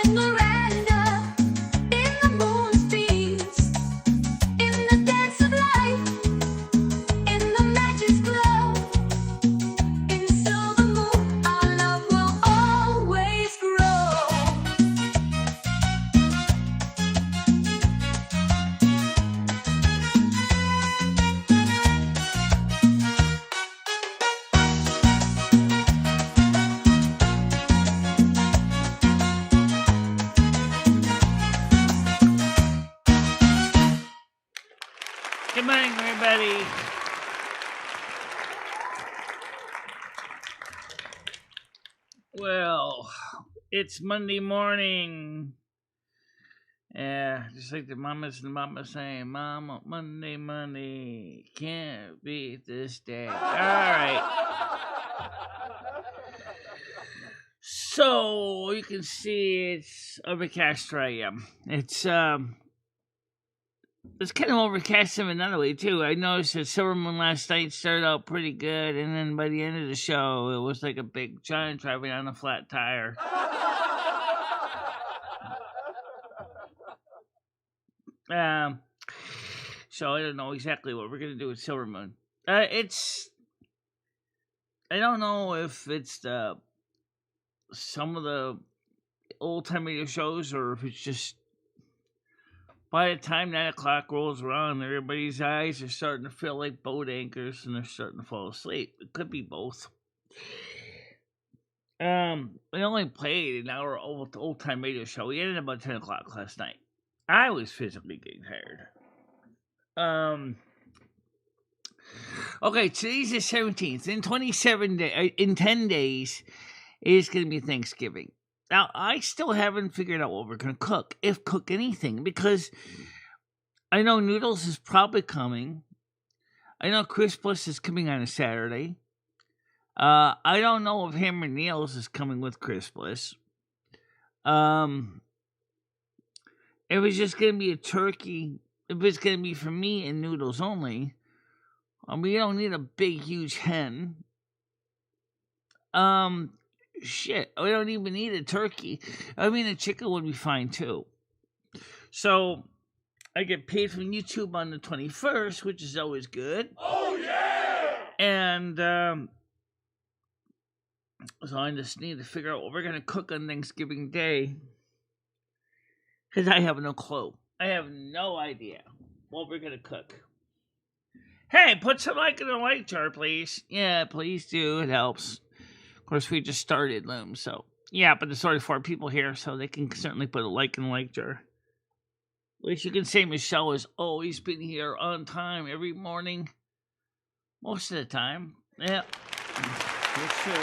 Miranda, in the moonbeams, in the dance of light, in the magic's glow, into the moon, our love will always grow. Good morning, everybody. Well, it's Monday morning. Yeah, just like the mamas and mamas saying, Mama, Monday, can't beat this day. All right. So, you can see it's overcast where I am. It's kind of overcast in another way, too. I noticed that Silver Moon last night started out pretty good, and then by the end of the show, it was like a big giant driving on a flat tire. So I don't know exactly what we're going to do with Silver Moon. I don't know if it's some of the old-time radio shows, or if it's just by the time 9 o'clock rolls around, everybody's eyes are starting to feel like boat anchors and they're starting to fall asleep. It could be both. We only played an hour of the old-time radio show. We ended about 10 o'clock last night. I was physically getting tired. Okay, today's the 17th. In 10 days, it's going to be Thanksgiving. Now, I still haven't figured out what we're going to cook, if cook anything, because I know noodles is probably coming. I know Christmas is coming on a Saturday. I don't know if Hammer and Nails is coming with Christmas. If it's just going to be a turkey, if it's going to be for me and noodles only, we don't need a big, huge hen. Shit, we don't even need a turkey. I mean, a chicken would be fine too. So, I get paid from YouTube on the 21st, which is always good. Oh, yeah! And, so I just need to figure out what we're going to cook on Thanksgiving Day. Because I have no clue. I have no idea what we're going to cook. Hey, put some like in the like jar, please. Yeah, please do. It helps. Of course, we just started them, so. Yeah, but there's already 4 people here, so they can certainly put a like in the like jar. At least you can say Michelle has always been here on time every morning. Most of the time. Yeah. That's true.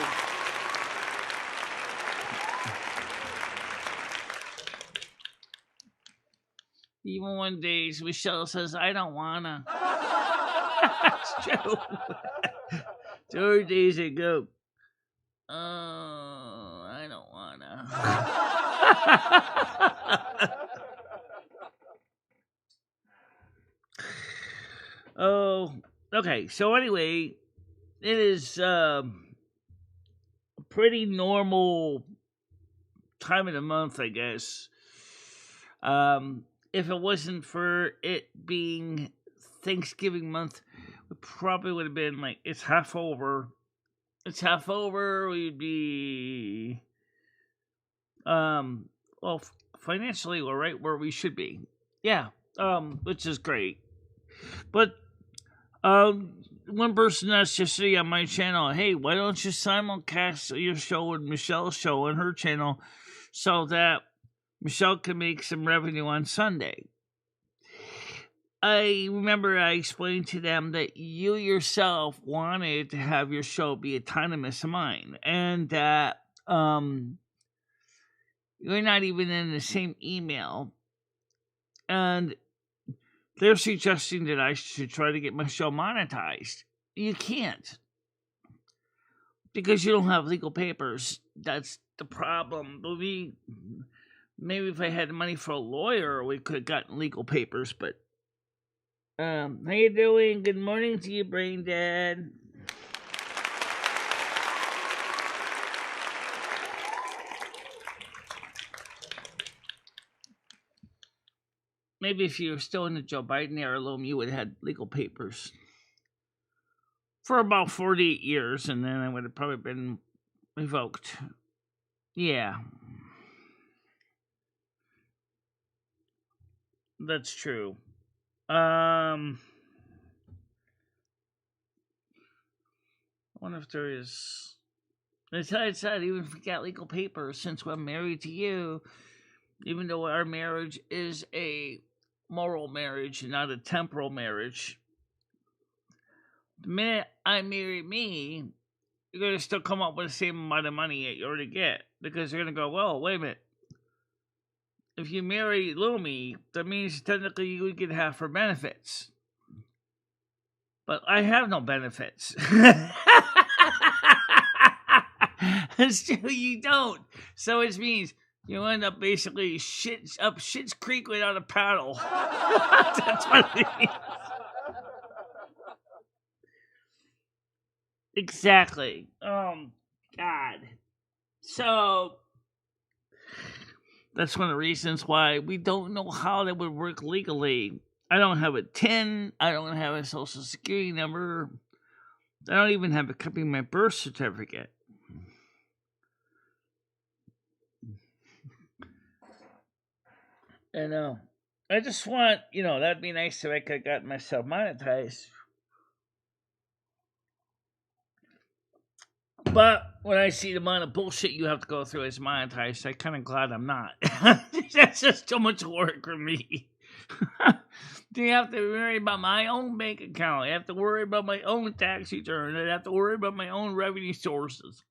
Even when days Michelle says, I don't wanna. That's true. 2 days ago. Oh, I don't wanna. Oh, okay. So anyway, it is a pretty normal time of the month, I guess. If it wasn't for it being Thanksgiving month, it probably would have been like, it's half over. It's half over. We'd be, well, financially, we're right where we should be. Yeah, which is great. But, one person asked yesterday on my channel, hey, why don't you simulcast your show with Michelle's show on her channel so that Michelle can make some revenue on Sunday? I remember I explained to them that you yourself wanted to have your show be autonomous of mine, and that you're not even in the same email, and they're suggesting that I should try to get my show monetized. You can't, because you don't have legal papers. That's the problem. Maybe if I had money for a lawyer, we could have gotten legal papers, but how you doing? Good morning to you, Brain Dad. maybe if you were still in the Joe Biden era, you would have had legal papers for about 48 years, and then I would have probably been revoked. Yeah, that's true. I wonder if there is. That's how I said, even if we got legal papers, since we're married to you, even though our marriage is a moral marriage and not a temporal marriage, the minute I marry me, you're going to still come up with the same amount of money that you already get. Because you're going to go, well, wait a minute. If you marry Lumi, that means technically you would get half her benefits. But I have no benefits. So you don't. So it means you end up basically Shit's Creek without a paddle. That's what it means. Exactly. God. So that's one of the reasons why we don't know how that would work legally. I don't have a TIN. I don't have a social security number. I don't even have a copy of my birth certificate. I know. I just want, that'd be nice if I could have gotten myself monetized. But when I see the amount of bullshit you have to go through as monetized, I'm kind of glad I'm not. That's just too much work for me. Do you have to worry about my own bank account? I have to worry about my own tax return. I have to worry about my own revenue sources.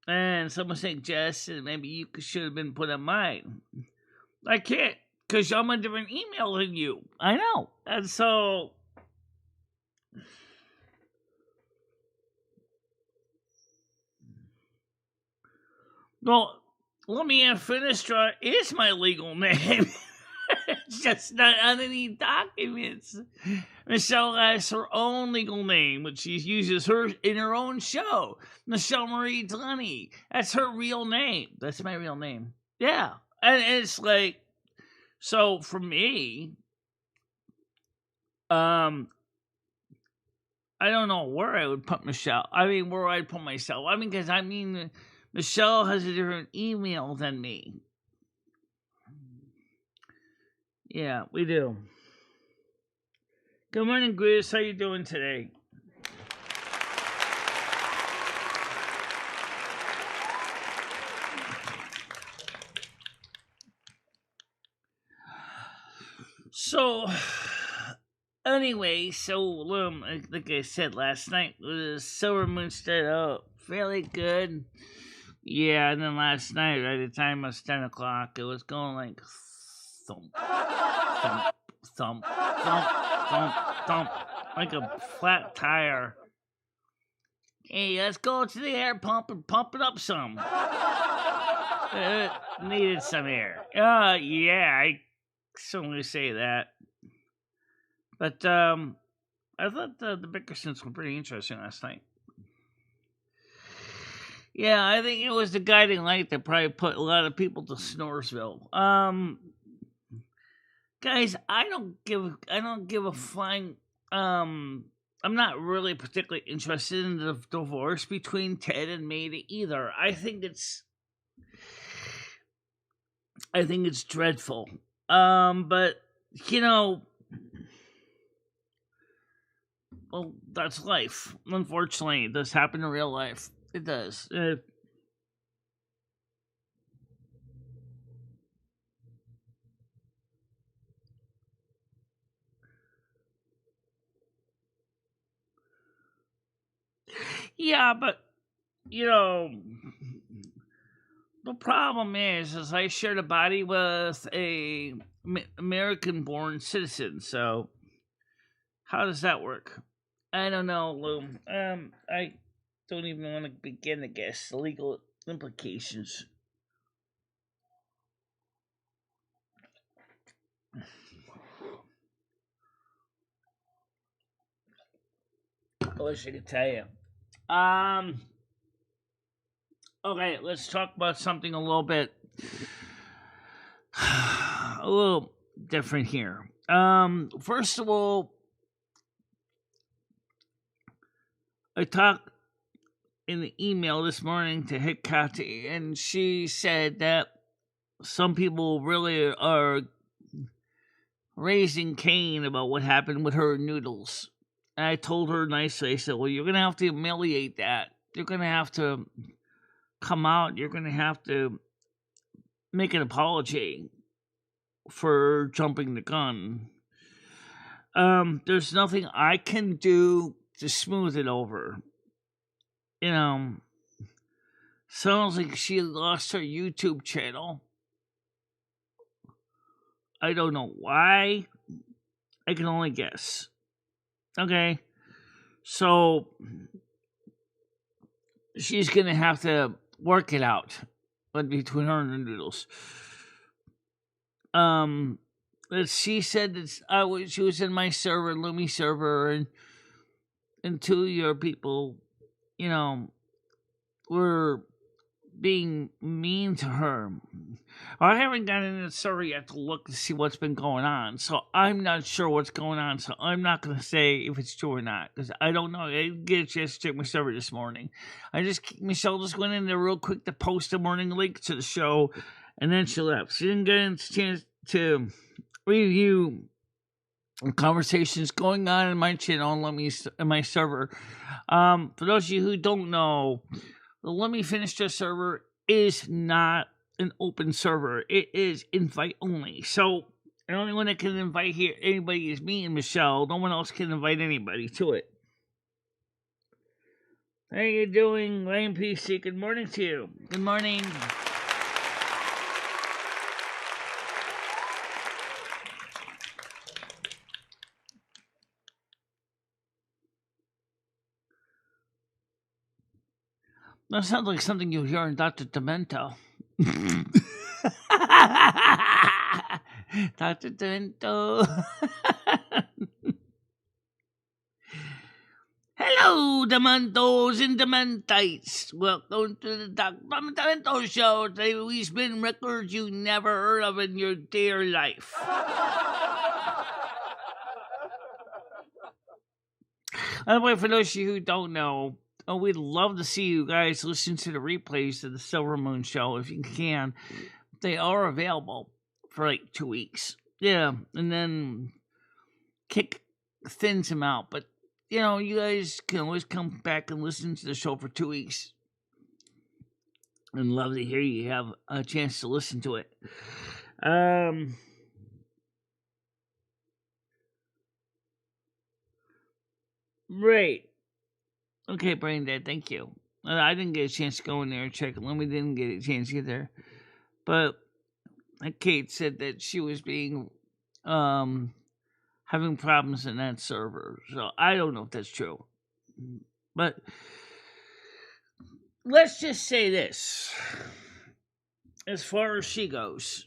And someone suggested maybe you should have been put on mine. I can't, because I'm a different email than you. I know. And so, well, let me finish. Is my legal name. It's just not on any documents. Michelle has her own legal name, which she uses in her own show. Michele Marie Dalene. That's her real name. That's my real name. Yeah. And it's like, so for me, I don't know where I would put Michelle. Where I'd put myself. Because Michelle has a different email than me. Yeah, we do. Good morning, Grizz. How you doing today? So, anyway, like I said last night, the Silver Moon started out fairly good. Yeah, and then last night, right at the time it was 10 o'clock, it was going like thump, thump, thump, thump, thump, thump, like a flat tire. Hey, let's go to the air pump and pump it up some. It needed some air. Yeah, I certainly say that. But I thought the Bickersons were pretty interesting last night. Yeah, I think it was the guiding light that probably put a lot of people to Snoresville. Guys, I don't give a flying. I'm not really particularly interested in the divorce between Ted and Maida either. I think it's dreadful. But well, that's life. Unfortunately, it does happen in real life. It does. Yeah, but the problem is I shared a body with a American-born citizen. So how does that work? I don't know, Lou. I don't even want to begin to guess the legal implications. I wish I could tell you. Okay, let's talk about something a little bit a little different here. First of all, I talked in the email this morning to Hikati, and she said that some people really are raising Cain about what happened with her noodles. And I told her nicely, I said, well, you're going to have to humiliate that. You're going to have to come out. You're going to have to make an apology for jumping the gun. There's nothing I can do to smooth it over. You know, sounds like she lost her YouTube channel. I don't know why. I can only guess. Okay. So she's going to have to work it out between her and the noodles. She said that she was in my server, Lumi server, and two of your people, you know, were being mean to her. I haven't gotten in the server yet to look to see what's been going on, so I'm not sure what's going on, so I'm not going to say if it's true or not, because I don't know. I didn't get a chance to check my server this morning. Michelle just went in there real quick to post a morning link to the show, and then she left. She didn't get a chance to review conversations going on in my channel and my server. For those of you who don't know, the Let Me Finish This server is not an open server. It is invite only. So the only one that can invite here anybody is me and Michelle. No one else can invite anybody to it. How you doing, Lane PC? Good morning to you. Good morning. That sounds like something you hear in Dr. Demento. Dr. Demento. Hello, Dementos and Dementites. Welcome to the Dr. Demento Show. Today we spin records you never heard of in your dear life. By the way, for those of you who don't know, we'd love to see you guys listen to the replays of the Silver Moon Show if you can. They are available for like 2 weeks. Yeah, and then Kick thins them out. But, you know, you guys can always come back and listen to the show for 2 weeks. And love to hear you have a chance to listen to it. Right. Okay, Brain Dead, thank you. I didn't get a chance to go in there and check it. Lemmy didn't get a chance either. But Kate said that she was being having problems in that server. So I don't know if that's true. But let's just say this. As far as she goes,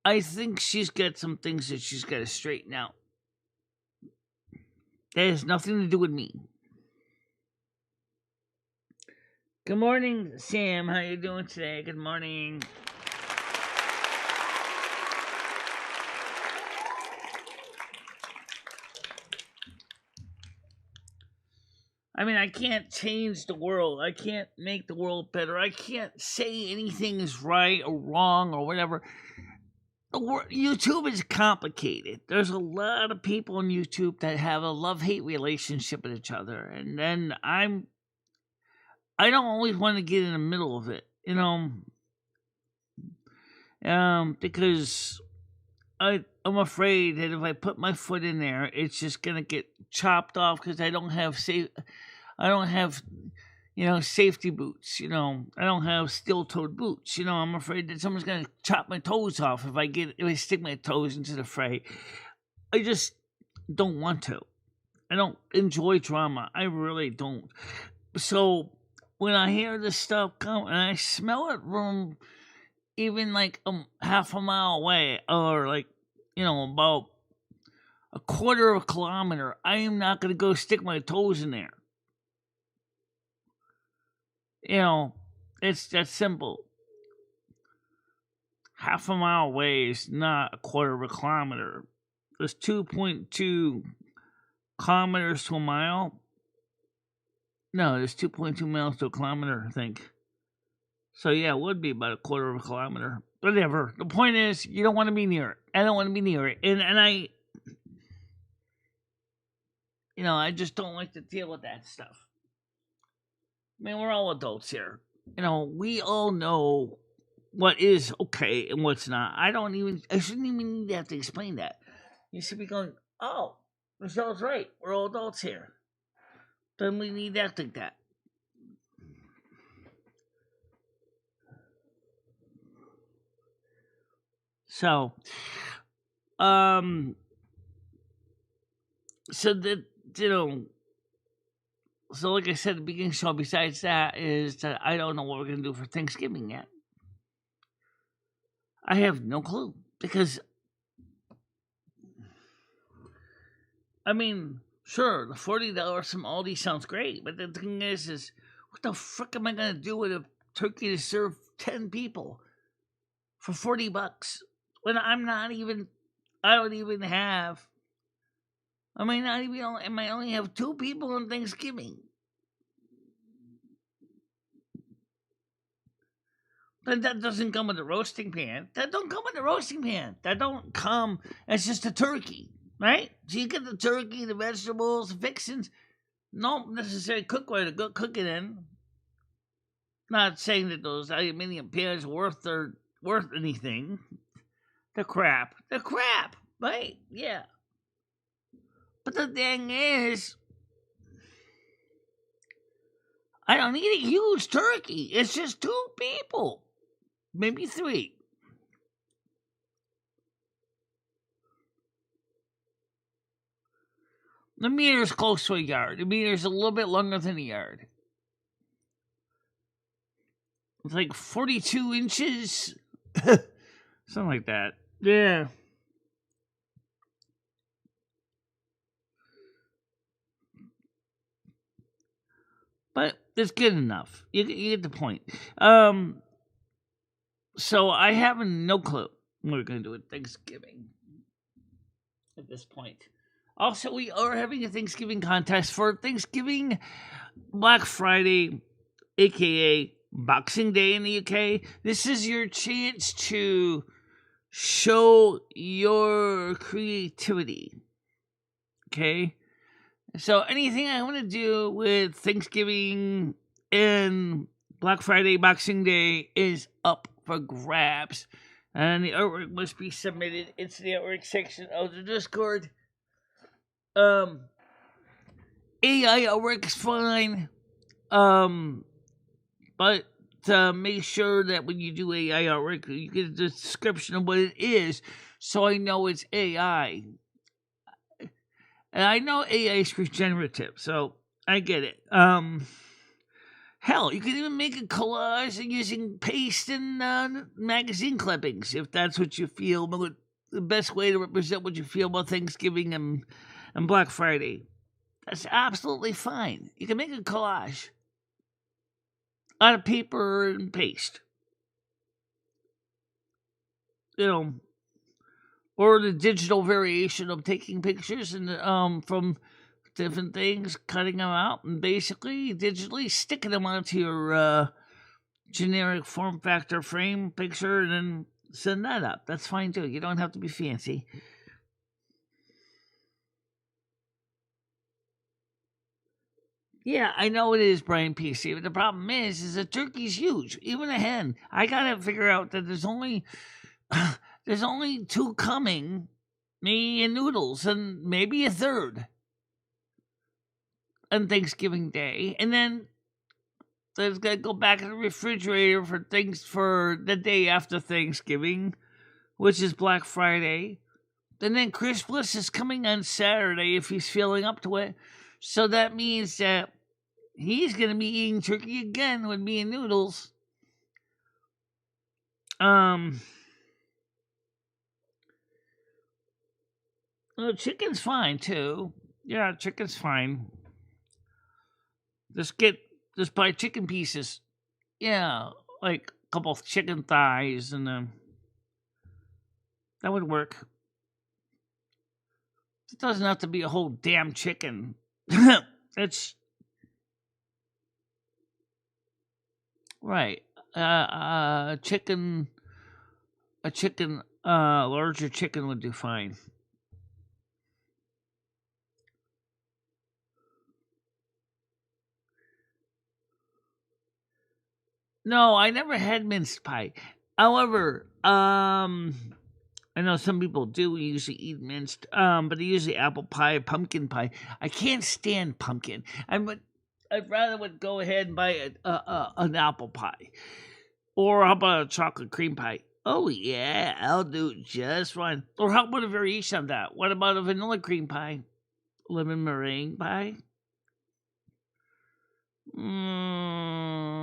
I think she's got some things that she's got to straighten out. That has nothing to do with me. Good morning, Sam. How you doing today? Good morning. I mean, I can't change the world. I can't make the world better. I can't say anything is right or wrong or whatever. YouTube is complicated. There's a lot of people on YouTube that have a love-hate relationship with each other, and then I don't always want to get in the middle of it, you know, because I'm afraid that if I put my foot in there, it's just gonna get chopped off because I don't have safety boots, I don't have steel-toed boots, I'm afraid that someone's going to chop my toes off if I stick my toes into the fray. I just don't want to. I don't enjoy drama. I really don't. So when I hear this stuff come and I smell it from even like half a mile away or like, about a quarter of a kilometer, I am not going to go stick my toes in there. It's that simple. half a mile away is not a quarter of a kilometer. There's 2.2 kilometers to a mile. No, there's 2.2 miles to a kilometer, I think. So yeah, it would be about a quarter of a kilometer. Whatever. The point is, you don't want to be near it. I don't want to be near it. And I, I just don't like to deal with that stuff. I mean, we're all adults here. We all know what is okay and what's not. I shouldn't even need to have to explain that. You should be going, oh, Michelle's right. We're all adults here. Then we need to act like that. So, so that, so like I said at the beginning, so besides that is that I don't know what we're going to do for Thanksgiving yet. I have no clue because, I mean, sure, the $40 from Aldi sounds great, but the thing is what the frick am I going to do with a turkey to serve 10 people for $40 when I don't even have, I might only have 2 people on Thanksgiving. But that doesn't come with a roasting pan. That don't come with a roasting pan. That don't come as just a turkey, right? So you get the turkey, the vegetables, the fixings. Not necessarily cookware to go cook it in. Not saying that those aluminum pans are worth anything. The crap, right? Yeah. But the thing is, I don't need a huge turkey. It's just 2 people, maybe 3. The meter's close to a yard. The meter's a little bit longer than a yard. It's like 42 inches. Something like that. Yeah. But it's good enough. You get the point. So I have no clue what we're going to do with Thanksgiving at this point. Also, we are having a Thanksgiving contest for Thanksgiving Black Friday, aka Boxing Day in the UK. This is your chance to show your creativity. Okay? So anything I want to do with Thanksgiving and Black Friday, Boxing Day is up for grabs. And the artwork must be submitted into the artwork section of the Discord. AI artwork is fine. But to make sure that when you do AI artwork, you get a description of what it is, so I know it's AI. And I know AI is regenerative, so I get it. Hell, you can even make a collage using paste and magazine clippings, if that's what you feel. The best way to represent what you feel about Thanksgiving and Black Friday. That's absolutely fine. You can make a collage out of paper and paste. Or the digital variation of taking pictures and from different things, cutting them out, and basically digitally sticking them onto your generic form factor frame picture, and then send that up. That's fine too. You don't have to be fancy. Yeah, I know it is, Brian PC, but the problem is a turkey's huge. Even a hen. I gotta figure out that there's only 2 coming, me and Noodles, and maybe a third on Thanksgiving Day, and then there's gotta go back in the refrigerator for things for the day after Thanksgiving, which is Black Friday. And then Christmas is coming on Saturday if he's feeling up to it. So that means that he's gonna be eating turkey again with me and Noodles. Well, chicken's fine too. Yeah, chicken's fine. Just buy chicken pieces. Yeah, like a couple of chicken thighs and That would work. It doesn't have to be a whole damn chicken. It's right. Chicken. A chicken. Larger chicken would do fine. No, I never had minced pie. However, I know some people do usually eat minced, but they usually apple pie, pumpkin pie. I can't stand pumpkin. I'd rather would go ahead and buy an apple pie, or how about a chocolate cream pie? Oh yeah, I'll do just fine. Or how about a variation of that? What about a vanilla cream pie, lemon meringue pie?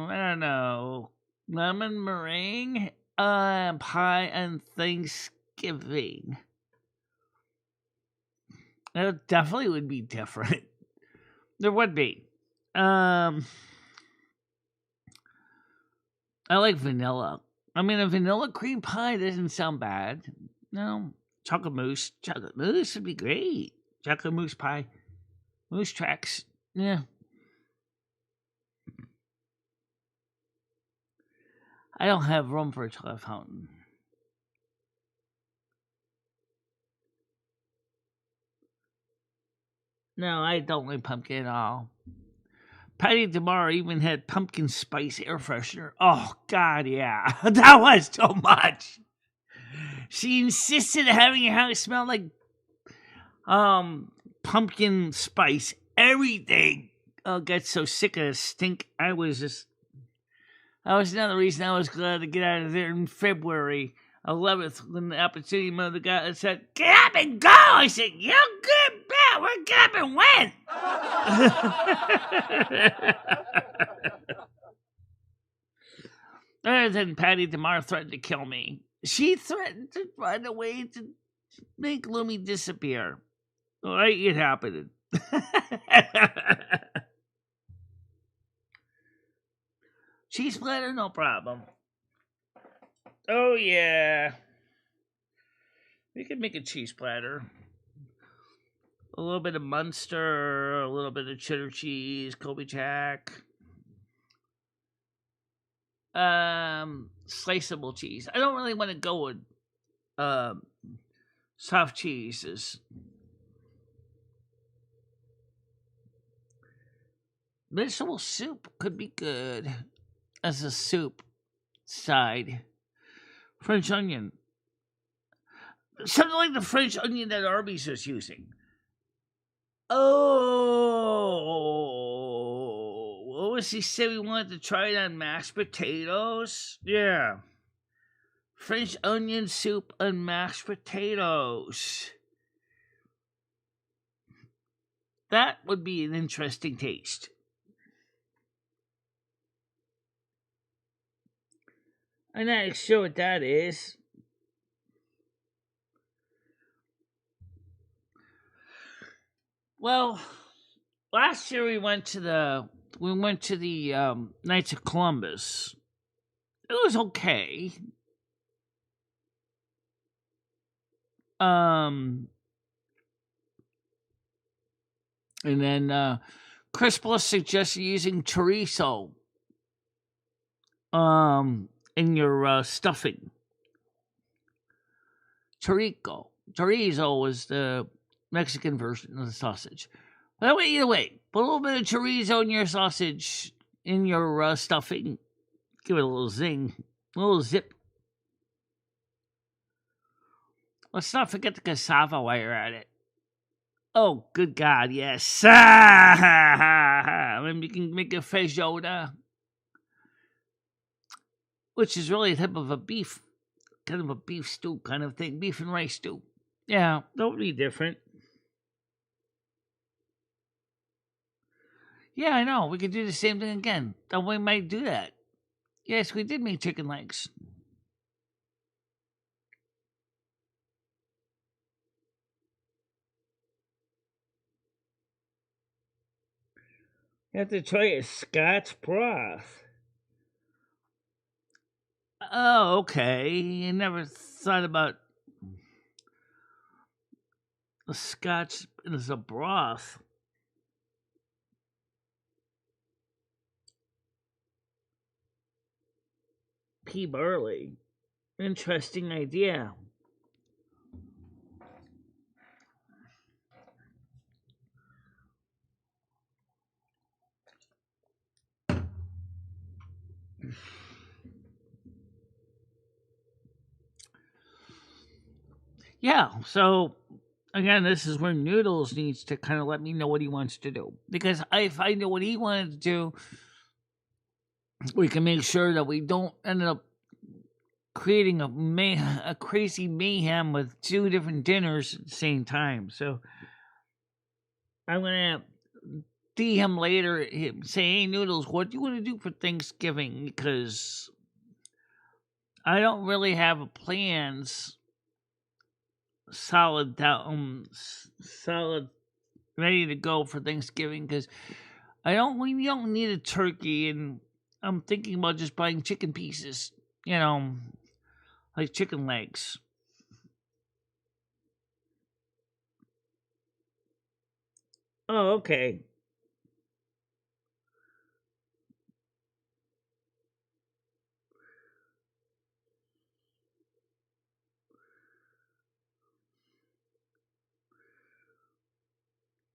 I don't know. Lemon meringue pie and Thanksgiving. That definitely would be different. There would be. I like vanilla. I mean, a vanilla cream pie doesn't sound bad. No, chocolate mousse. Chocolate mousse would be great. Chocolate mousse pie. Mousse tracks. Yeah. I don't have room for a chocolate fountain. No, I don't like pumpkin at all. Patty DeMar even had pumpkin spice air freshener. Oh, God, yeah. That was too much. She insisted having her house smell like pumpkin spice. Everything. Oh, got so sick of the stink. That was another reason I was glad to get out of there in February 11th when the opportunity mother got and said, "Get up and go!" I said, "You good bet. We're get up and win." Other than Patty DeMar threatened to kill me, she threatened to find a way to make Lumi disappear. Right, it happened. Cheese platter, no problem. Oh yeah, we could make a cheese platter. A little bit of Munster, a little bit of cheddar cheese, Colby Jack. Sliceable cheese. I don't really want to go with soft cheeses. Vegetable soup could be good as a soup side. French onion. Something like the French onion that Arby's is using. Oh, what was he say? We wanted to try it on mashed potatoes? Yeah. French onion soup and mashed potatoes. That would be an interesting taste. I'm not sure what that is. Well, last year we went to the Knights of Columbus. It was okay. And then Chris Bliss suggested using chorizo in your stuffing. Chorizo is the Mexican version of the sausage. But either way, put a little bit of chorizo in your sausage, in your stuffing. Give it a little zing, a little zip. Let's not forget the cassava while you're at it. Oh, good God, yes. Then you can make a feijoada, which is really a type of a beef, kind of a beef stew kind of thing, beef and rice stew. Yeah, that would be different. Yeah, I know. We could do the same thing again. Then we might do that. Yes, we did make chicken legs. You have to try a Scotch broth. Oh, okay. I never thought about. the scotch is a broth. Pea barley. Interesting idea. Yeah, so again, this is where Noodles needs to kind of let me know what he wants to do. Because if I know what he wanted to do, we can make sure that we don't end up creating a crazy mayhem with two different dinners at the same time. So I'm gonna see him later. Say, "Hey, Noodles, what do you want to do for Thanksgiving?" Because I don't really have plans solid ready to go for Thanksgiving because we don't need a turkey, and I'm thinking about just buying chicken pieces, you know, like chicken legs. Oh, okay.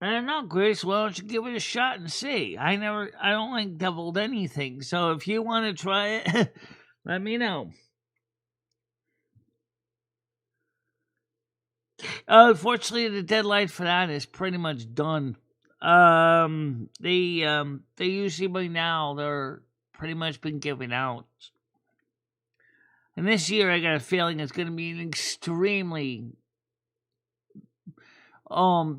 I don't know, Grace. Why don't you give it a shot and see? I don't like deviled anything. So if you want to try it, let me know. Unfortunately, the deadline for that is pretty much done. They usually by now they're pretty much been given out. And this year, I got a feeling it's going to be an extremely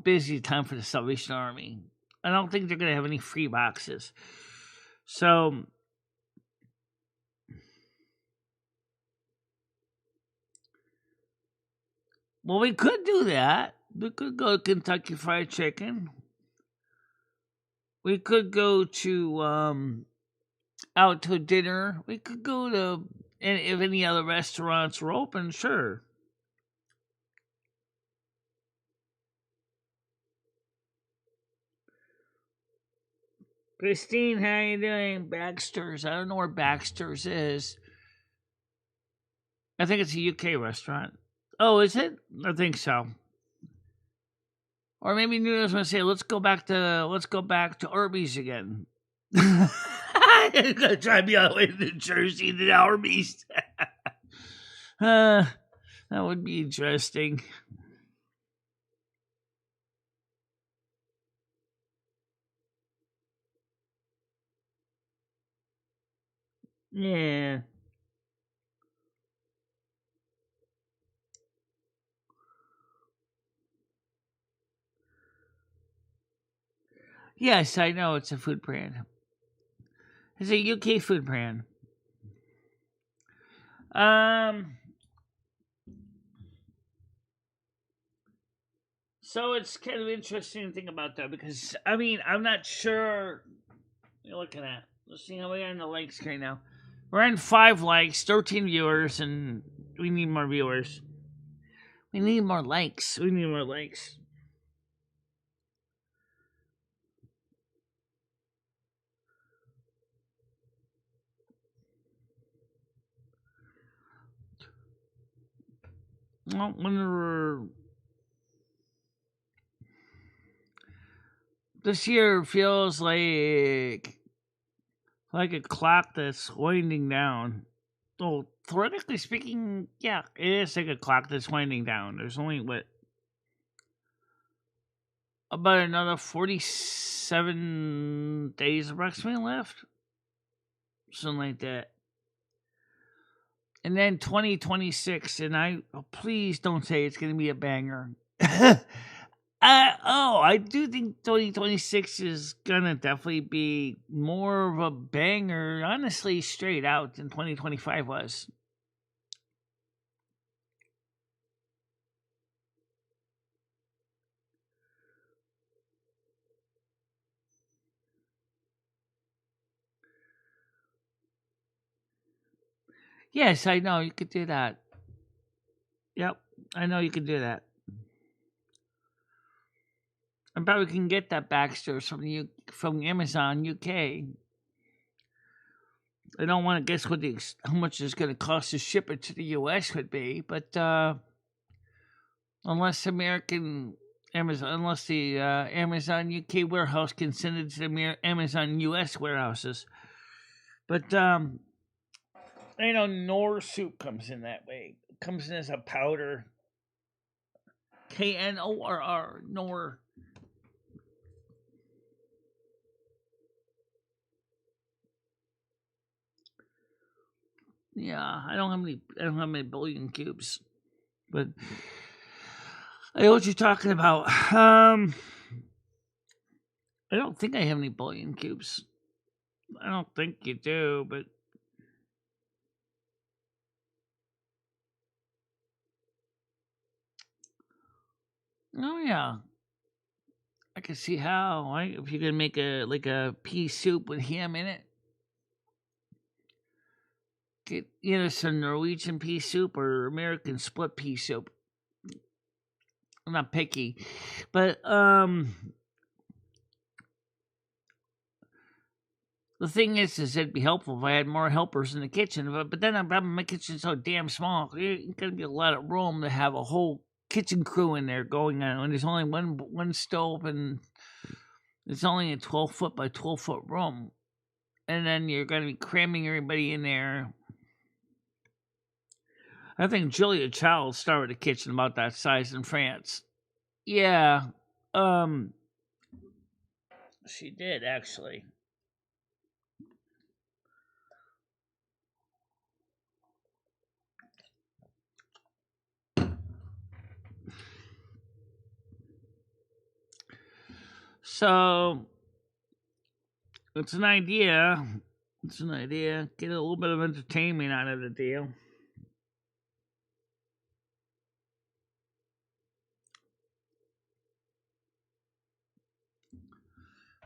busy time for the Salvation Army. I don't think they're going to have any free boxes. So, well, we could do that. We could go to Kentucky Fried Chicken. We could go to out to dinner. We could go to, and if any other restaurants are open, sure. Christine, how you doing? Baxter's. I don't know where Baxter's is. I think it's a UK restaurant. Oh, is it? I think so. Or maybe Nuno's gonna say, let's go back to Arby's again. Gonna drive me all the way to New Jersey to Arby's. That would be interesting. Yeah. Yes, I know it's a food brand. It's a UK food brand. Um so it's kind of interesting to think about that because I mean I'm not sure you're looking at. Let's see how we are on the likes right now. We're on 5 likes, 13 viewers, and we need more viewers. We need more likes. We need more likes. Well, whenever this year feels like a clock that's winding down. Well, theoretically speaking, yeah, it is like a clock that's winding down. There's only what about another 47 days approximately left, something like that. And then 2026, and please don't say it's going to be a banger. I do think 2026 is gonna definitely be more of a banger, honestly, straight out than 2025 was. Yes, I know you could do that. Yep, I know you could do that. I probably can get that Baxter from Amazon UK. I don't want to guess how much it's going to cost to ship it to the US would be, but unless unless the Amazon UK warehouse can send it to the Amazon US warehouses. But I know Knorr soup comes in that way. It comes in as a powder. Knorr, Knorr. Yeah, I don't have many billion cubes, but I know what you're talking about. I don't think I have any billion cubes. I don't think you do, but oh yeah, I can see how. Right? If you can make a pea soup with ham in it, get some Norwegian pea soup or American split pea soup. I'm not picky, but the thing is it'd be helpful if I had more helpers in the kitchen. But then my kitchen's so damn small. There's gonna be a lot of room to have a whole kitchen crew in there going on. And there's only one stove, and it's only a 12-foot by 12-foot room. And then you're gonna be cramming everybody in there. I think Julia Child started a kitchen about that size in France. Yeah, she did actually. So it's an idea. It's an idea. Get a little bit of entertainment out of the deal.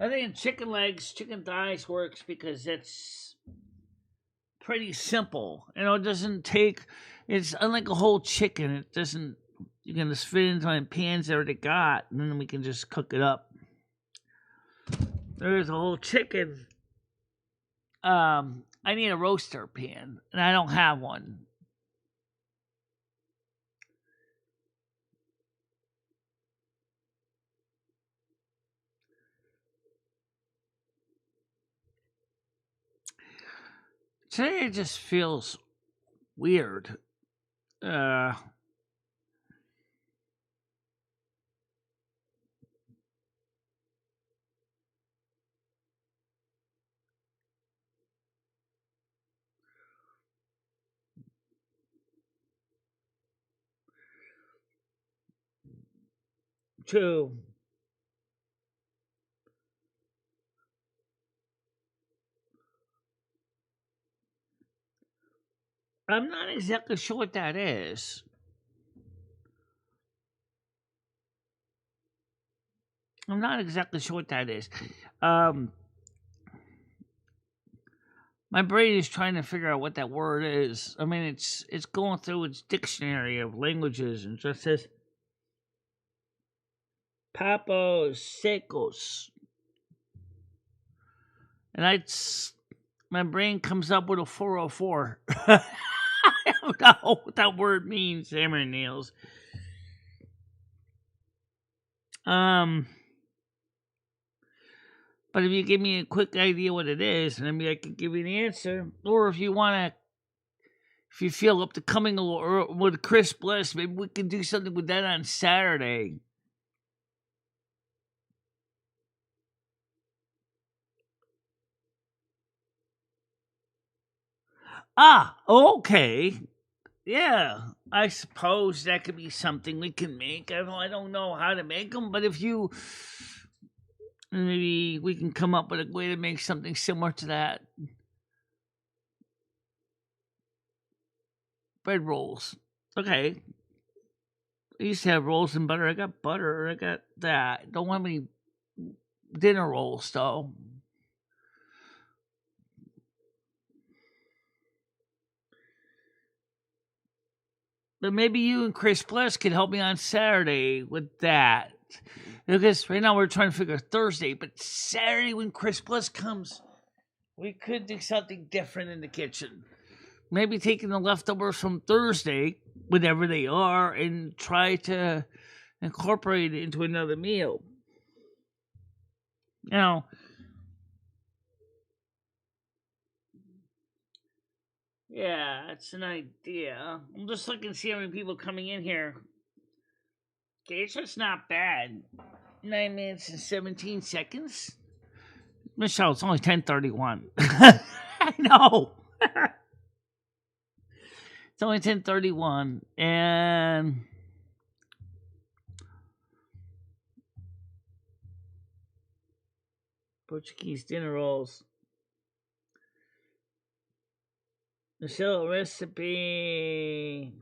I think chicken legs, chicken thighs works because it's pretty simple. It doesn't take. It's unlike a whole chicken. It doesn't. You can just fit it into my pans that I already got, and then we can just cook it up. There's a whole chicken. I need a roaster pan, and I don't have one. Today it just feels weird. Uh, to I'm not exactly sure what that is. I'm not exactly sure what that is. Um, my brain is trying to figure out what that word is. I mean, it's going through its dictionary of languages and just says papos secos, and my brain comes up with a 404. I don't know what that word means. Hammer and nails. But if you give me a quick idea what it is, maybe I can give you an answer. Or if you feel up to coming a little with Chris Bliss, maybe we can do something with that on Saturday. Okay. Yeah, I suppose that could be something we can make. I don't know how to make them, but if you maybe we can come up with a way to make something similar to that. Bread rolls. Okay. I used to have rolls and butter. I got butter. I got that. Don't want any dinner rolls though. But maybe you and Chris Bliss could help me on Saturday with that. Because right now we're trying to figure Thursday, but Saturday when Chris Plus comes, we could do something different in the kitchen. Maybe taking the leftovers from Thursday, whatever they are, and try to incorporate it into another meal. Now, yeah, it's an idea. I'm just looking to see how many people coming in here. Okay, it's just not bad. 9 minutes and 17 seconds. Michelle, it's only 10:31. I know. It's only 10:31, and Portuguese dinner rolls. Michelle recipe.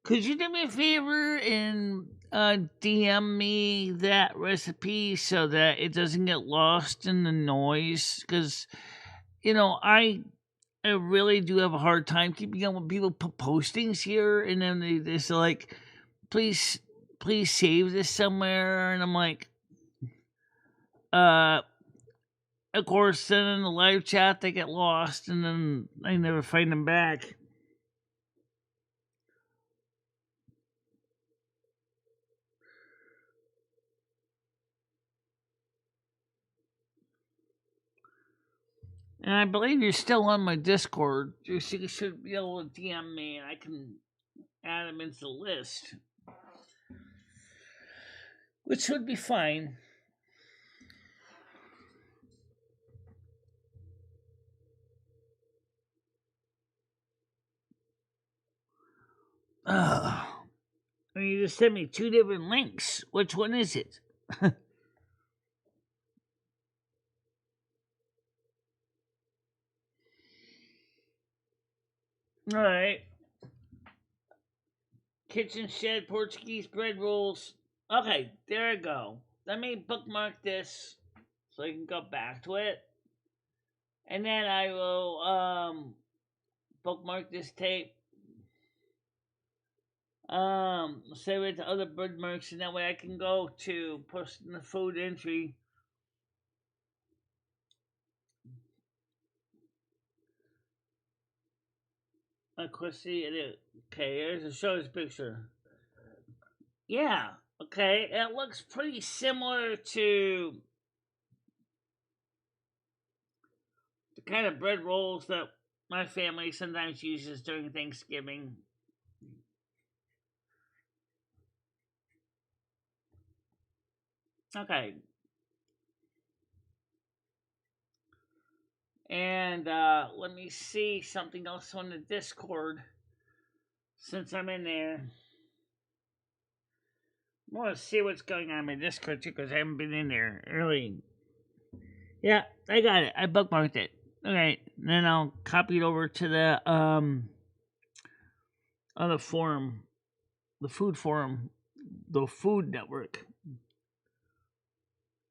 Could you do me a favor and DM me that recipe so that it doesn't get lost in the noise? Because I really do have a hard time keeping up with people put postings here, and then they say like, please save this somewhere, and I'm like, of course, then in the live chat they get lost, and then I never find them back. And I believe you're still on my Discord. You should be able to DM me, and I can add them into the list, which would be fine. Ugh. I mean, you just sent me two different links. Which one is it? All right. Kitchen shed Portuguese bread rolls. Okay, there I go. Let me bookmark this so I can go back to it. And then I will bookmark this tape. Save it to other bookmarks, and that way I can go to posting the food entry. Of course, see it. Okay, here's a show's picture. Yeah, okay, it looks pretty similar to the kind of bread rolls that my family sometimes uses during Thanksgiving. Okay. And let me see something else on the Discord since I'm in there. I want to see what's going on in my Discord too because I haven't been in there early. Yeah, I got it. I bookmarked it. Okay, then I'll copy it over to the other forum, the food forum, the Food Network.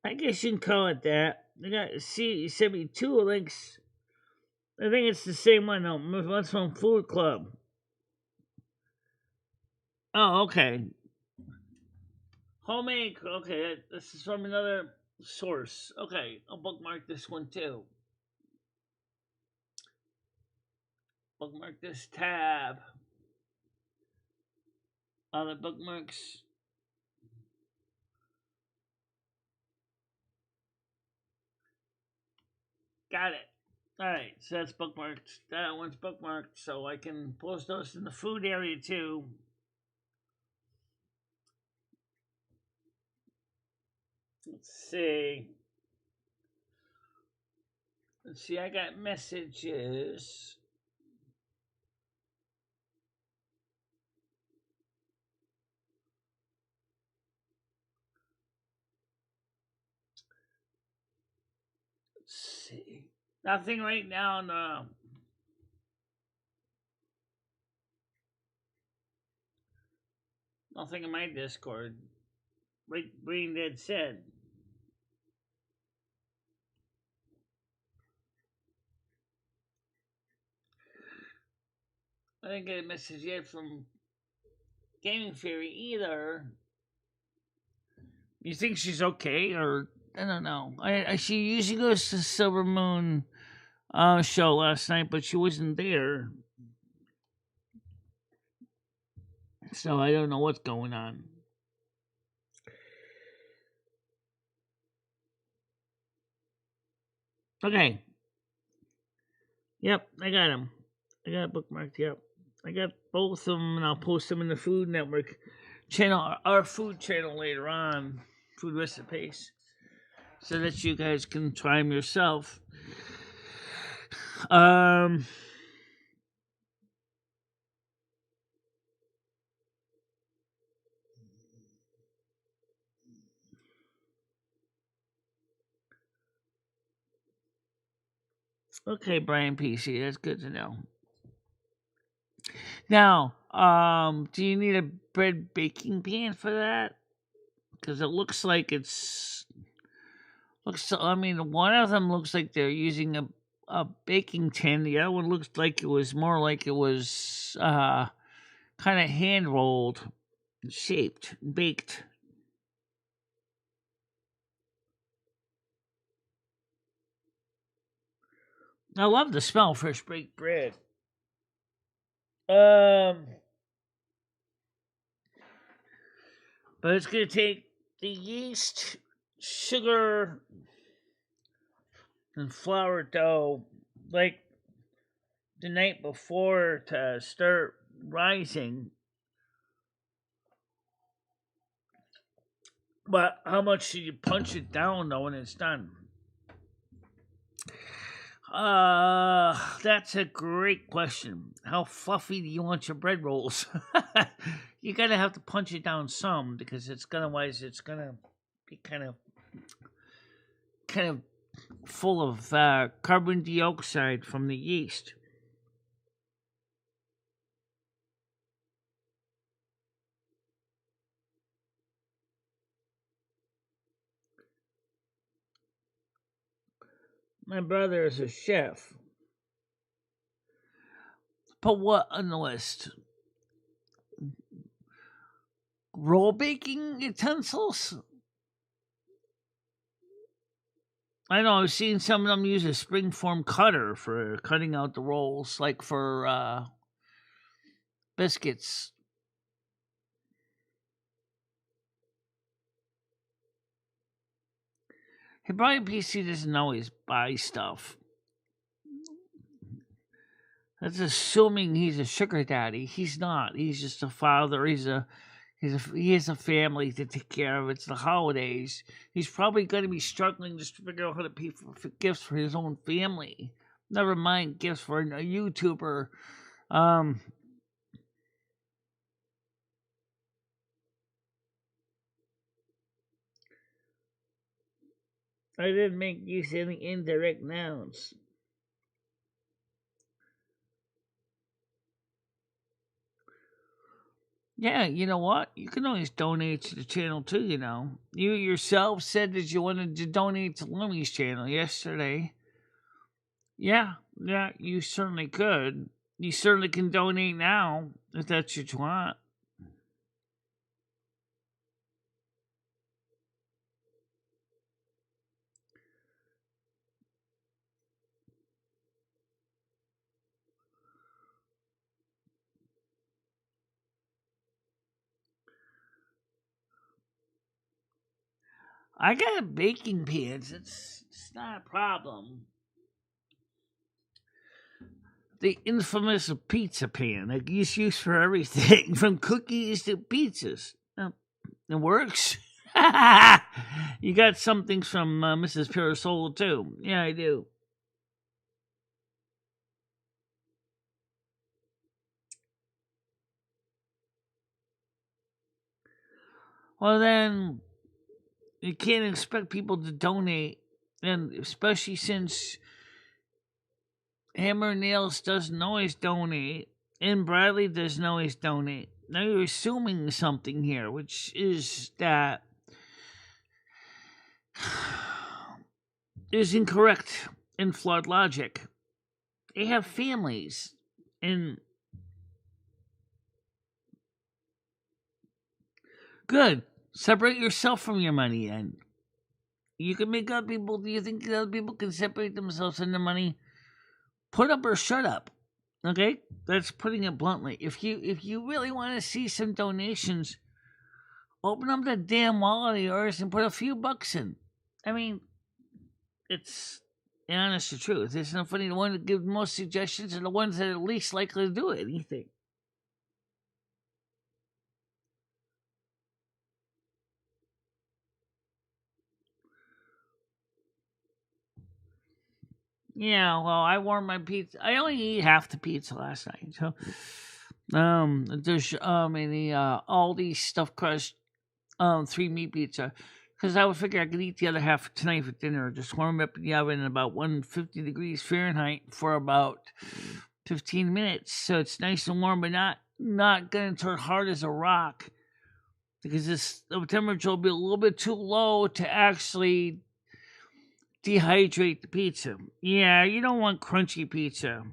I guess you can call it that. I got see you sent me two links. I think it's the same one though. One's from Food Club. Oh, okay. Homemade. Okay, this is from another source. Okay, I'll bookmark this one too. Bookmark this tab. Other bookmarks. Got it. Alright, so that's bookmarked. That one's bookmarked, so I can post those in the food area too. Let's see. Let's see, I got messages. Let's see. Nothing right now, no. Nothing in my Discord. Like Brain Dead said. I didn't get a message yet from Gaming Theory either. You think she's okay, or I don't know. She usually goes to Silver Moon show last night, but she wasn't there, so I don't know what's going on. Okay. Yep, I got them. I got it bookmarked. Yep, I got both of them, and I'll post them in the Food Network channel, our food channel later on, food recipes, so that you guys can try them yourself. Um. Okay, Brian PC, that's good to know. Now, do you need a bread baking pan for that? Because it looks like I mean, one of them looks like they're using a baking tin. The other one looks like it was more like it was kind of hand rolled, shaped, baked. I love the smell of fresh baked bread. But it's gonna take the yeast, sugar, and flour dough like the night before to start rising. But how much should you punch it down though when it's done? That's a great question. How fluffy do you want your bread rolls? You gotta have to punch it down some because it's gonna be kind of full of carbon dioxide from the yeast. My brother is a chef. Put what on the list? Roll baking utensils? I know, I've seen some of them use a springform cutter for cutting out the rolls, like for biscuits. Hey, Brian PC doesn't always buy stuff. That's assuming he's a sugar daddy. He's not. He's just a father. He has a family to take care of. It's the holidays. He's probably going to be struggling just to figure out how to pay for gifts for his own family. Never mind gifts for a YouTuber. I didn't make use of any indirect nouns. Yeah, you know what? You can always donate to the channel too, you know. You yourself said that you wanted to donate to Lumi's channel yesterday. Yeah, you certainly could. You certainly can donate now if that's what you want. I got a baking pans. It's not a problem. The infamous pizza pan that is used for everything from cookies to pizzas. It works. You got something from Mrs. Parasol too. Yeah, I do. Well, then you can't expect people to donate, and especially since Hammer Nails doesn't always donate, and Bradley doesn't always donate. Now you're assuming something here, which is that is incorrect in flawed logic. They have families, and good. Separate yourself from your money, and you can make other people. Do you think that other people can separate themselves from their money? Put up or shut up. Okay, that's putting it bluntly. If you really want to see some donations, open up that damn wallet of yours and put a few bucks in. I mean, it's the honest to truth. It's not funny. The one that gives most suggestions are the ones that are least likely to do anything. Yeah, well, I warmed my pizza. I only ate half the pizza last night, so there's in the Aldi stuffed crust 3 meat pizza, because I would figure I could eat the other half tonight for dinner. Just warm it up in the oven at about 150 degrees Fahrenheit for about 15 minutes, so it's nice and warm, but not gonna turn hard as a rock, because the temperature will be a little bit too low to actually dehydrate the pizza. Yeah, you don't want crunchy pizza.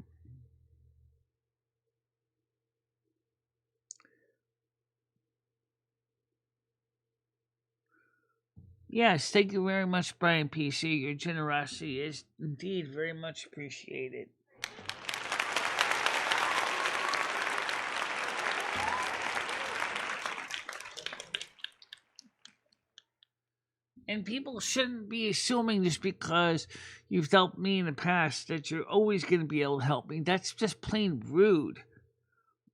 Yes, thank you very much, Brian PC. Your generosity is indeed very much appreciated. And people shouldn't be assuming just because you've helped me in the past that you're always going to be able to help me. That's just plain rude.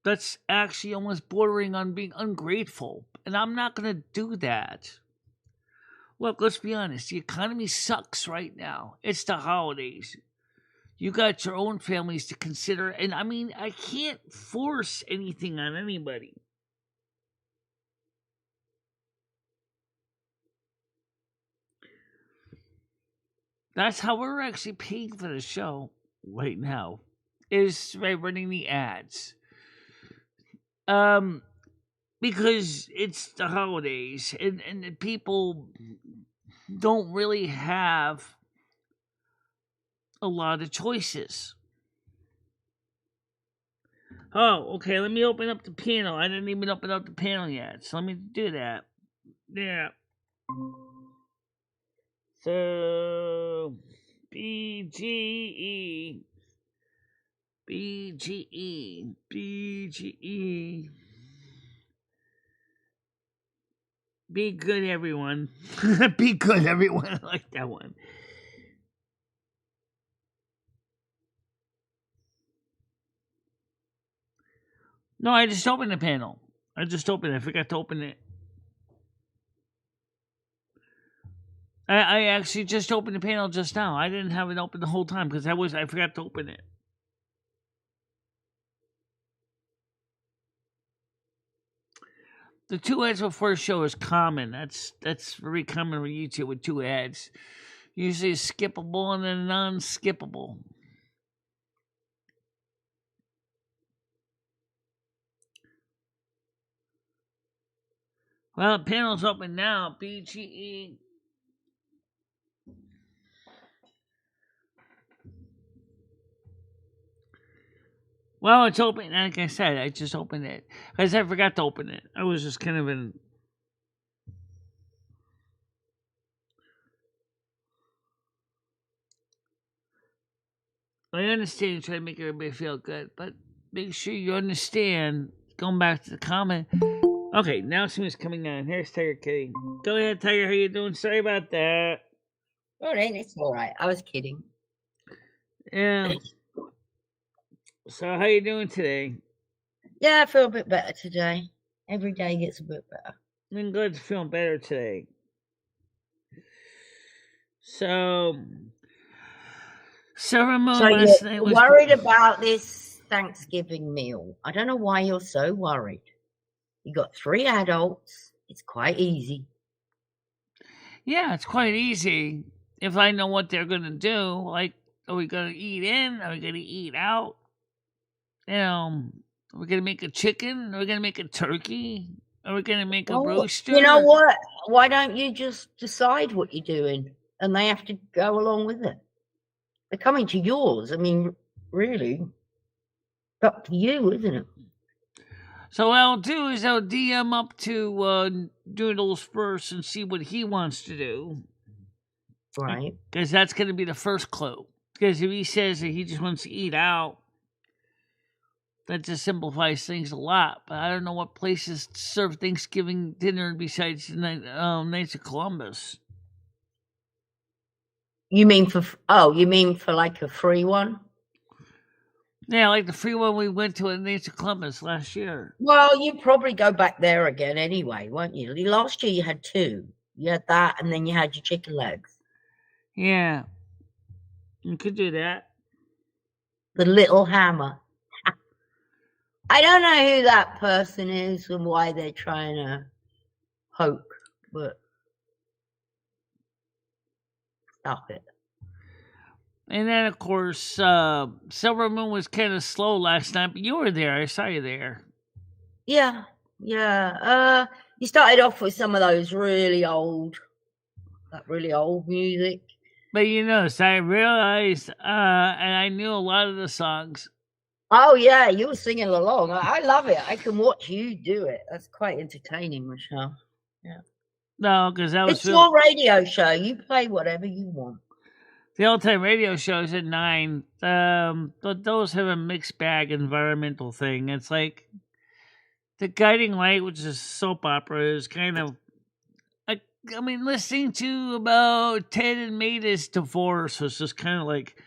That's actually almost bordering on being ungrateful. And I'm not going to do that. Look, let's be honest. The economy sucks right now. It's the holidays. You got your own families to consider. And I mean, I can't force anything on anybody. That's how we're actually paying for the show right now, is by running the ads. Because it's the holidays and the people don't really have a lot of choices. Oh, okay, let me open up the panel. I didn't even open up the panel yet, so let me do that. Yeah. So, BGE. BGE. BGE. Be good, everyone. Be good, everyone. I like that one. No, I just opened the panel. I just opened it. I forgot to open it. I actually just opened the panel just now. I didn't have it open the whole time because I forgot to open it. The 2 ads before the show is common. That's very common with YouTube with 2 ads. Usually skippable and then non-skippable. Well, the panel's open now. BGE. Well, it's open. Like I said, I just opened it because I forgot to open it. I was just kind of in. I understand you try to make everybody feel good, but make sure you understand. Going back to the comment. Okay, now somebody's coming on. Here's Tiger Kitty. Go ahead, Tiger. How you doing? Sorry about that. All right, it's all right. I was kidding. Yeah. So how you doing today? Yeah, I feel a bit better today. Every day gets a bit better. I'm glad you're feeling better today. So, Sarah Moon So last you're night was worried about this Thanksgiving meal. I don't know why you're so worried. You got 3 adults. It's quite easy. Yeah, it's quite easy if I know what they're gonna do. Like, are we gonna eat in? Are we gonna eat out? Are we gonna make a chicken? Are we gonna make a turkey? Are we gonna make a roaster? You know what? Why don't you just decide what you're doing and they have to go along with it? They're coming to yours. I mean, really, it's up to you, isn't it? So what I'll do is I'll DM up to Doodles first and see what he wants to do. Right. Because that's going to be the first clue. Because if he says that he just wants to eat out, that just simplifies things a lot. But I don't know what places serve Thanksgiving dinner besides the Knights of Columbus. You mean for like a free one? Yeah, like the free one we went to at Knights of Columbus last year. Well, you'd probably go back there again anyway, won't you? Last year you had two. You had that, and then you had your chicken legs. Yeah. You could do that. The little hammer. I don't know who that person is and why they're trying to poke, but stop it. And then, of course, Silver Moon was kind of slow last night, but you were there. I saw you there. Yeah. You started off with some of those really old music. But you notice, I realized, and I knew a lot of the songs. Oh yeah, you were singing along. I love it. I can watch you do it. That's quite entertaining, Michelle. Yeah. No, because that was It's your radio show. You play whatever you want. the old-time radio shows at 9. But those have a mixed bag environmental thing. It's like the Guiding Light, which is a soap opera, is kind of. I mean, listening to about Ted and Maida's divorce was just kind of like,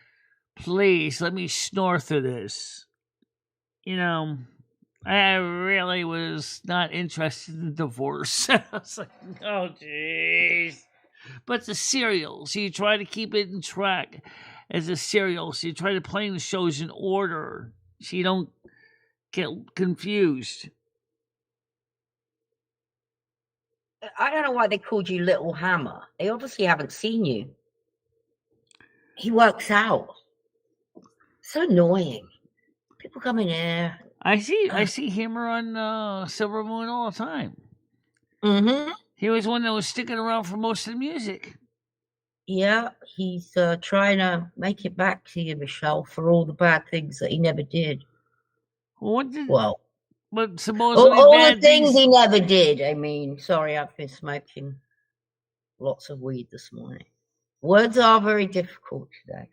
please let me snore through this. You know, I really was not interested in divorce. I was like, oh, jeez. But it's a serial, so you try to keep it in track as a serial. So you try to play the shows in order so you don't get confused. I don't know why they called you Little Hammer. They obviously haven't seen you. He works out. So annoying. People come in here. I see Hammer on Silver Moon all the time. Mm-hmm. He was one that was sticking around for most of the music. Yeah, he's trying to make it back to you, Michelle, for all the bad things that he never did. What did? Well, but supposedly all the bad things he never did. I mean, sorry, I've been smoking lots of weed this morning. Words are very difficult today.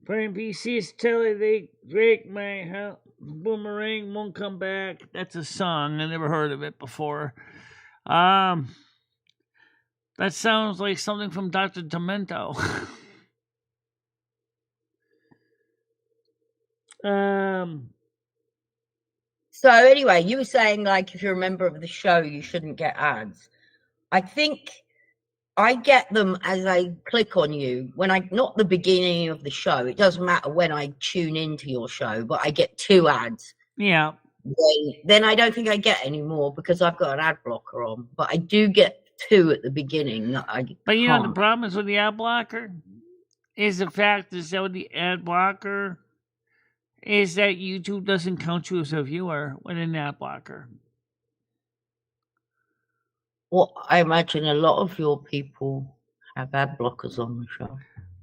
Praying PCs tell you they break my house. Boomerang won't come back. That's a song. I never heard of it before. That sounds like something from Dr. Demento. So anyway, you were saying, like, if you're a member of the show, you shouldn't get ads. I think I get them as I click on you when not the beginning of the show. It doesn't matter when I tune into your show, but I get 2 ads. Yeah. Then I don't think I get any more because I've got an ad blocker on. But I do get 2 at the beginning. But you know the problem is with the ad blocker is the fact is that with the ad blocker is that YouTube doesn't count you as a viewer with an ad blocker. Well, I imagine a lot of your people have ad blockers on the show.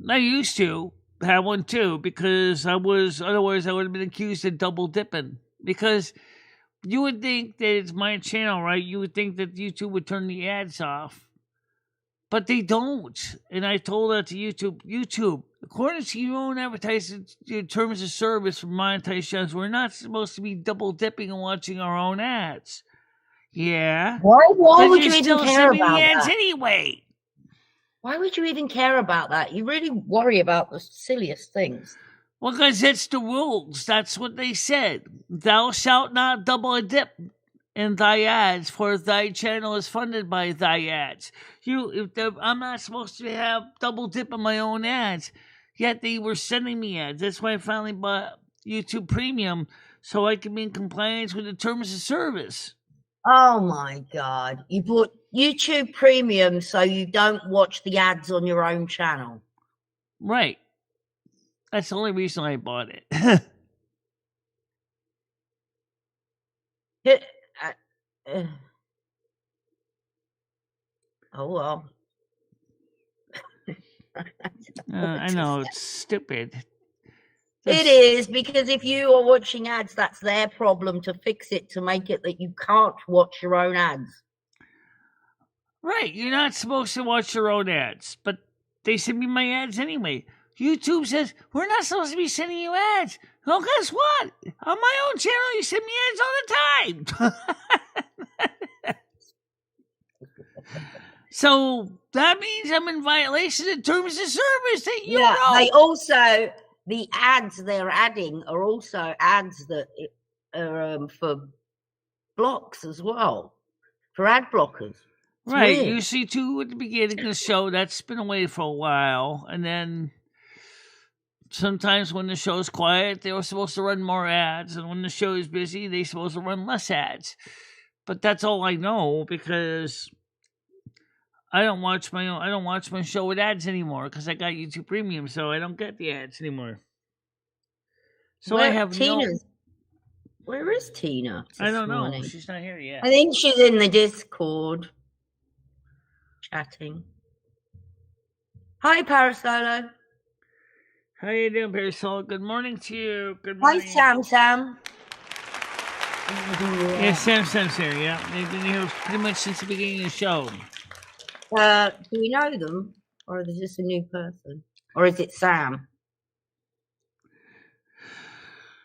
I used to have one too because otherwise I would have been accused of double dipping. Because you would think that it's my channel, right? You would think that YouTube would turn the ads off. But they don't. And I told that to YouTube, according to your own advertising terms of service for monetized channels, we're not supposed to be double dipping and watching our own ads. Yeah. Why would you even care about the ads that? Anyway. Why would you even care about that? You really worry about the silliest things. Well, because it's the rules. That's what they said. Thou shalt not double dip in thy ads, for thy channel is funded by thy ads. I'm not supposed to have double dip in my own ads, yet they were sending me ads. That's why I finally bought YouTube Premium, so I can be in compliance with the terms of service. Oh my God. You bought YouTube Premium so you don't watch the ads on your own channel. Right. That's the only reason I bought it. Oh, well. I know, it's stupid. It is, because if you are watching ads, that's their problem to fix it, to make it that you can't watch your own ads. Right, you're not supposed to watch your own ads, but they send me my ads anyway. YouTube says, we're not supposed to be sending you ads. Well, guess what? On my own channel, you send me ads all the time. So that means I'm in violation of terms of service that you wrote. They also, the ads they're adding are also ads that are for blocks as well, for ad blockers. It's right, weird. you see two at the beginning of the show, that's been away for a while, and then sometimes when the show's quiet, they were supposed to run more ads, and when the show is busy, they're supposed to run less ads. But that's all I know, because I don't watch my show with ads anymore, because I got YouTube Premium, so I don't get the ads anymore. So I have Tina's. Where is Tina? I don't know. She's not here yet. I think she's in the Discord chatting. Hi, Parasolo. How you doing, Parasol? Good morning to you. Good morning. Hi, Sam. Yeah, Sam's here, yeah. They've been here pretty much since the beginning of the show. Do we know them? Or is it just a new person? Or is it Sam?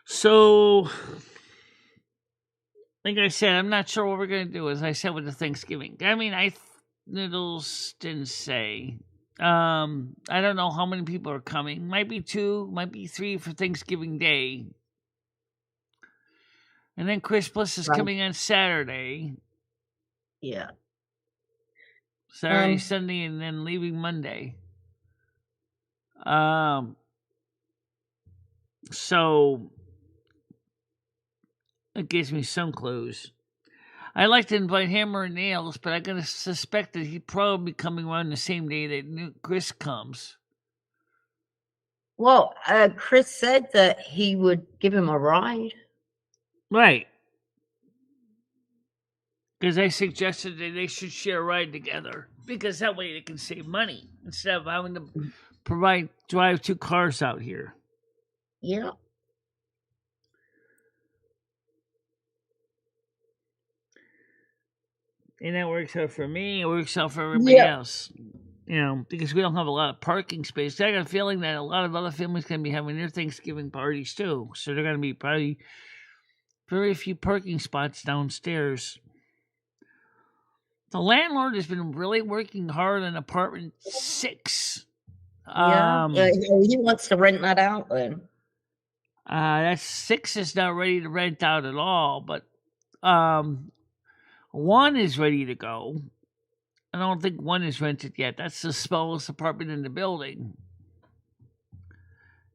So, like I said, I'm not sure what we're going to do, as I said with the Thanksgiving. I mean, Noodles didn't say. I don't know how many people are coming. Might be 2, might be 3 for Thanksgiving Day. And then Christmas is coming on Saturday. Yeah. Saturday, Sunday, and then leaving Monday. So it gives me some clues. I like to invite Hammer and Nails, but I gotta suspect that he'd probably be coming around the same day that Chris comes. Well, Chris said that he would give him a ride. Right. Because I suggested that they should share a ride together. Because that way they can save money instead of having to drive 2 cars out here. Yeah. And that works out for me. It works out for everybody else. You know, because we don't have a lot of parking space. I got a feeling that a lot of other families going to be having their Thanksgiving parties too. So they're going to be probably very few parking spots downstairs. The landlord has been really working hard on apartment 6. He wants to rent that out then. That 6 is not ready to rent out at all, but 1 is ready to go. I don't think 1 is rented yet. That's the smallest apartment in the building.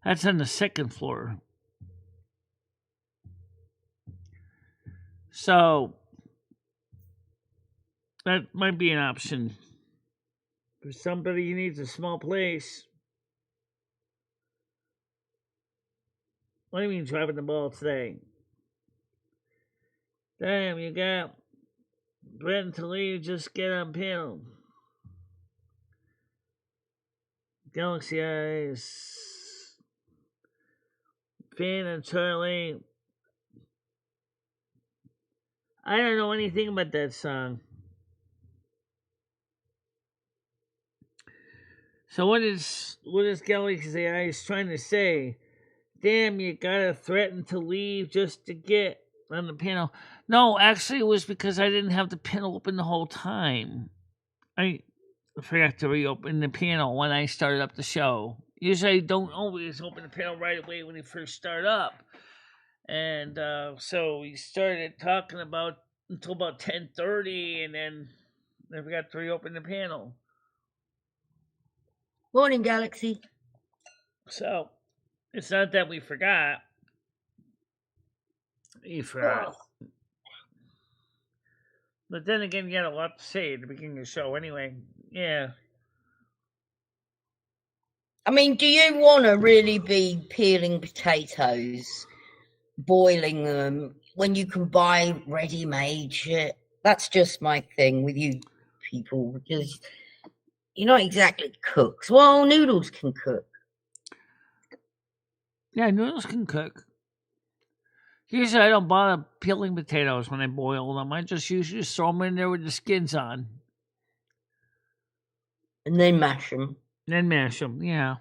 That's on the 2nd floor. So that might be an option for somebody who needs a small place. What do you mean driving the ball today? Damn, you got Brent to leave, just get on panel. Galaxy Eyes. Fan and Charlie. I don't know anything about that song. So what is Galaxy Eyes trying to say? Damn, you gotta threaten to leave just to get on the panel. No, actually it was because I didn't have the panel open the whole time. I forgot to reopen the panel when I started up the show. Usually I don't always open the panel right away when you first start up. And so we started talking about until about 10:30, and then I forgot to reopen the panel. Morning, Galaxy. So it's not that we forgot. You forgot. Oh. But then again, you had a lot to say at the beginning of the show anyway. Yeah. I mean, do you want to really be peeling potatoes, boiling them, when you can buy ready-made shit? That's just my thing with you people, because you're not exactly cooks. Well, Noodles can cook. Yeah, noodles can cook. Usually, I don't bother peeling potatoes when I boil them. I just usually just throw them in there with the skins on, And then mash them. then mash them. Yeah,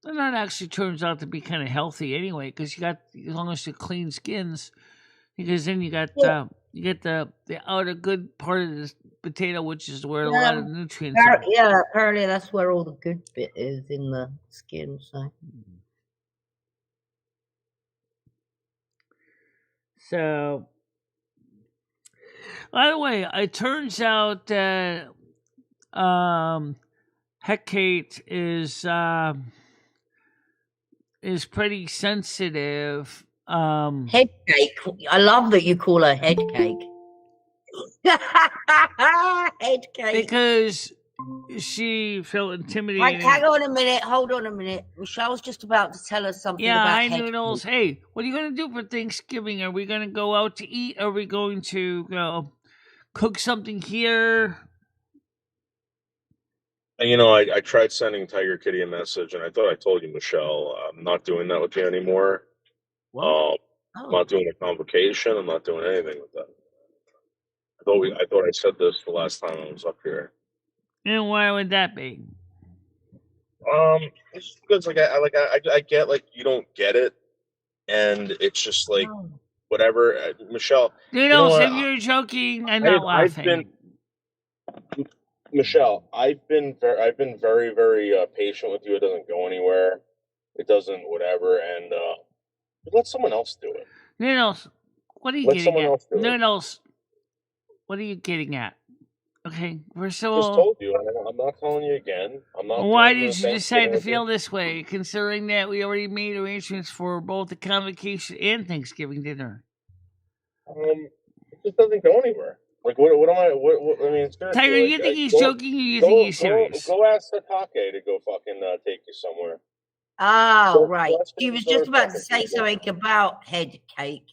and that actually turns out to be kind of healthy anyway, because you got as long as you clean skins, because then you got Yeah. you get the outer good part of the potato, which is where a lot of nutrients are. Yeah, apparently that's where all the good bit is, in the skin. So, by the way, it turns out that Hecate is pretty sensitive. Head cake. I love that you call her head cake. Head cake. Because she felt Right, intimidated. hang on a minute. Hold on a minute. Michelle's just about to tell us something Yeah, about hi head Noodles. cake. Hey, what are you going to do for Thanksgiving? Are we going to go out to eat? Are we going to cook something here? And, you know, I tried sending Tiger Kitty a message, and I thought I told you, Michelle, I'm not doing that with you anymore. What? I'm Oh, not doing a convocation. I'm not doing anything with that. I thought I said this the last time I was up here. And why would that be? It's just because I get like you don't get it, and it's just like no. whatever. Michelle, you know Noodles, what? if you're joking, I'm I've not laughing. Michelle, I've been very, very patient with you. It doesn't go anywhere. It doesn't whatever, and let someone else do it. Noodles, what are you Let getting someone at? else do it. Noodles, what are you getting at? Okay, first of Just all, told you. I'm not telling you again. I'm not. why doing did the you decide to Thanksgiving feel with this way, considering that we already made arrangements for both the convocation and Thanksgiving dinner? you. It just doesn't go anywhere. Like what am I? What I mean, seriously. Tiger, Like, you think he's go, joking or you think he's serious? Go ask Satake to go fucking take you somewhere. Oh, Go right. ask She him was to go just about to fucking say take you. something about head cake.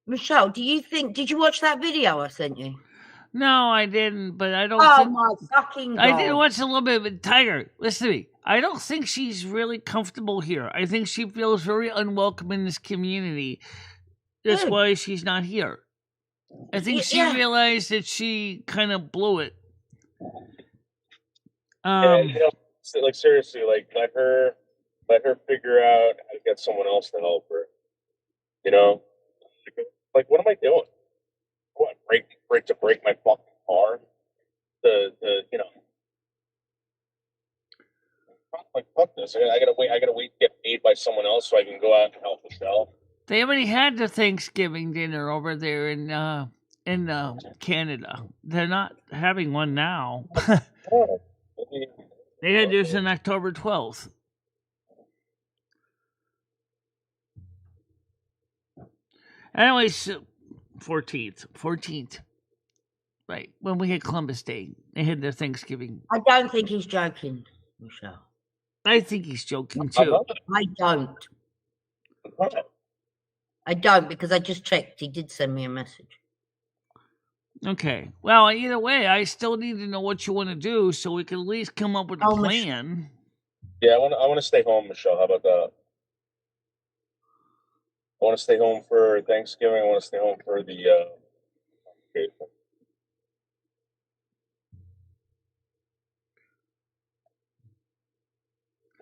Michelle, did you watch that video I sent you? No, I didn't, but I don't Oh think my fucking God. I did watch a little bit, but Tiger, listen to me. I don't think she's really comfortable here. I think she feels very unwelcome in this community. That's Good. why she's not here. I think she Yeah. realized that she kind of blew it. Yeah, you know, like seriously, like let her figure out how to get someone else to help her. You know, like what am I doing? What break my fucking car? You know, like fuck this. I gotta wait. I gotta wait to get paid by someone else so I can go out and help Michelle. They already had the Thanksgiving dinner over there in Canada. They're not having one now. Oh, They had theirs on October 12th. Anyways, 14th. Right, when we had Columbus Day, they had their Thanksgiving. I don't think he's joking, Michelle. I think he's joking I'm too. not. I don't. I'm not. I don't, because I just checked. He did send me a message. Okay. Well, either way, I still need to know what you want to do so we can at least come up with a Oh, plan. Yeah, I want to stay home, Michelle. How about that? I want to stay home for Thanksgiving. I want to stay home for the vacation.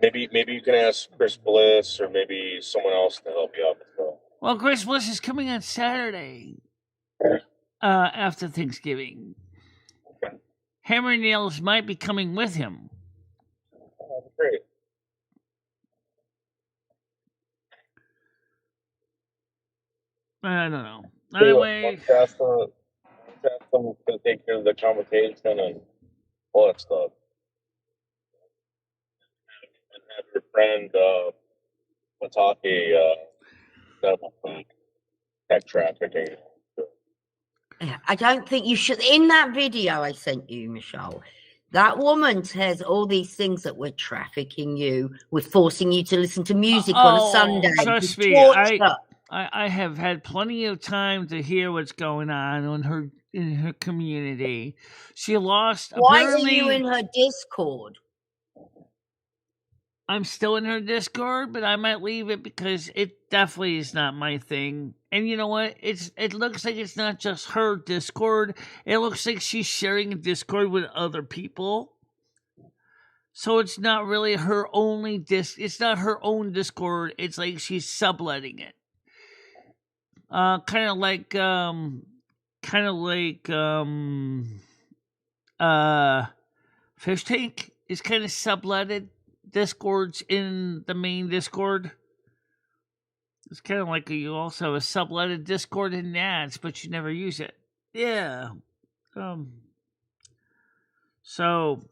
Maybe you can ask Chris Bliss or maybe someone else to help you out. Well, Chris Bliss is coming on Saturday after Thanksgiving. Okay. Hammer Nails might be coming with him. Oh, great. I don't know. Tell you what, Anyway, let's ask them to take care of the convocation and all that stuff. And have your friend Matake settle some tech trafficking. I don't think you should. In that video I sent you, Michelle, that woman says all these things that we're trafficking you, we're forcing you to listen to music on a Sunday. Trust to me, torture. I have had plenty of time to hear what's going on in her community. She lost. Why are Apparently, you in her Discord? I'm still in her Discord, but I might leave it because it definitely is not my thing. And you know what? It looks like it's not just her Discord. It looks like she's sharing a Discord with other people. So it's not really her only it's not her own Discord. It's like she's subletting it. Kind of like Fish Tank is kind of subletted Discords in the main Discord. It's kind of like you also have a subletted Discord in NASQ, but you never use it. Yeah. So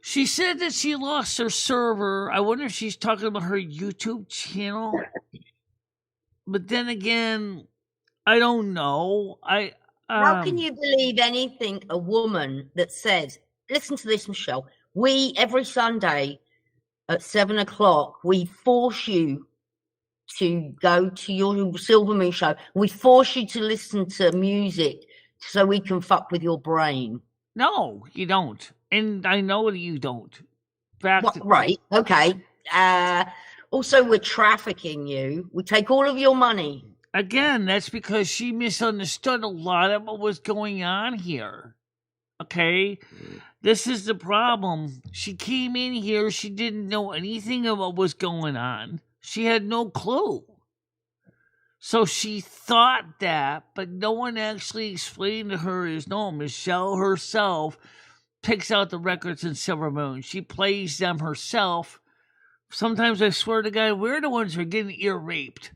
she said that she lost her server. I wonder if she's talking about her YouTube channel. But then again, I don't know. How can you believe anything a woman that says, listen to this, Michelle, we, every Sunday at 7 o'clock, we force you to go to your Silver Moon show. We force you to listen to music so we can fuck with your brain. No, you don't. And I know that you don't. Right, okay. Also, we're trafficking you. We take all of your money. Again, that's because she misunderstood a lot of what was going on here. Okay? This is the problem. She came in here, she didn't know anything of what was going on. She had no clue. So she thought that, but no one actually explained to her is no, Michelle herself picks out the records in Silver Moon. She plays them herself. Sometimes I swear to God, we're the ones who are getting ear raped.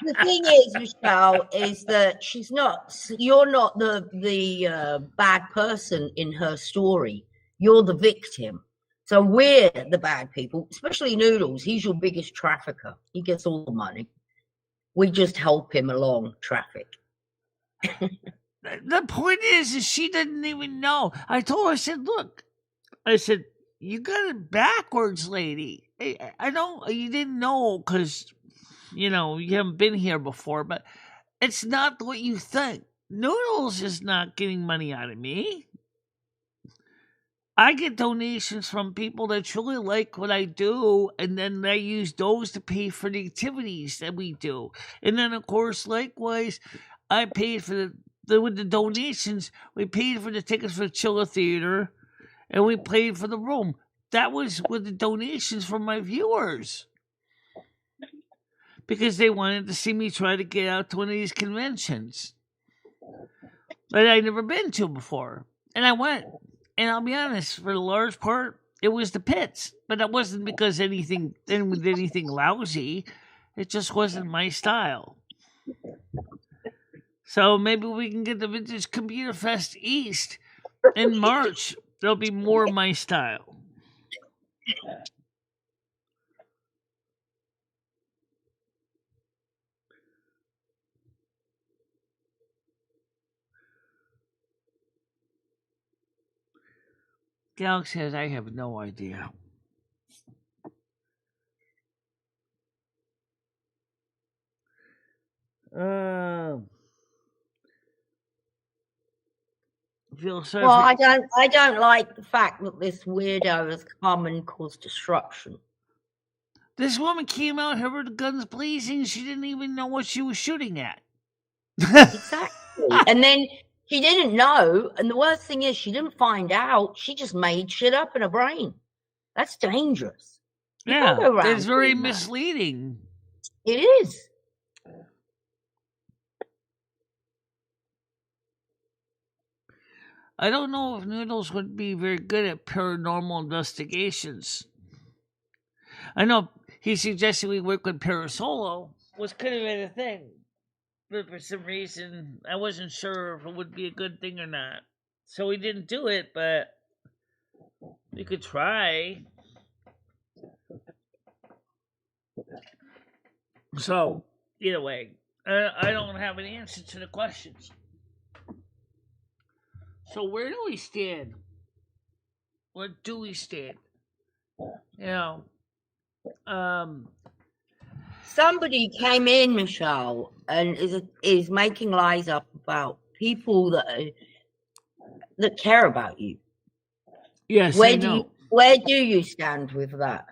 The thing is, Michelle, is that you're not the bad person in her story. You're the victim. So we're the bad people, especially Noodles. He's your biggest trafficker. He gets all the money. We just help him along traffic. The point is she didn't even know. I told her, I said, look, you got it backwards, lady. I don't, you didn't know because, you haven't been here before, but it's not what you think. Noodles is not getting money out of me. I get donations from people that truly like what I do, and then they use those to pay for the activities that we do. And then, of course, likewise, I paid for with the donations, we paid for the tickets for the Chiller Theater, and we paid for the room. That was with the donations from my viewers. Because they wanted to see me try to get out to one of these conventions that I'd never been to before. And I went. And I'll be honest, for the large part, it was the pits. But that wasn't because anything lousy. It just wasn't my style. So maybe we can get the Vintage Computer Fest East in March. There'll be more my style. Galax says, I have no idea. I don't like the fact that this weirdo has come and caused destruction. This woman came out here with the guns blazing. She didn't even know what she was shooting at. Exactly. And then she didn't know. And the worst thing is she didn't find out. She just made shit up in her brain. That's dangerous. Yeah, it's very misleading. It is. I don't know if Noodles would be very good at paranormal investigations. I know he suggested we work with Parasolo, which could have been a thing. But for some reason, I wasn't sure if it would be a good thing or not. So we didn't do it, but we could try. So, either way, I don't have an answer to the questions. So where do we stand? Where do we stand? Somebody came in, Michelle, and is making lies up about people that that care about you. Yes, Where I do know. you stand with that?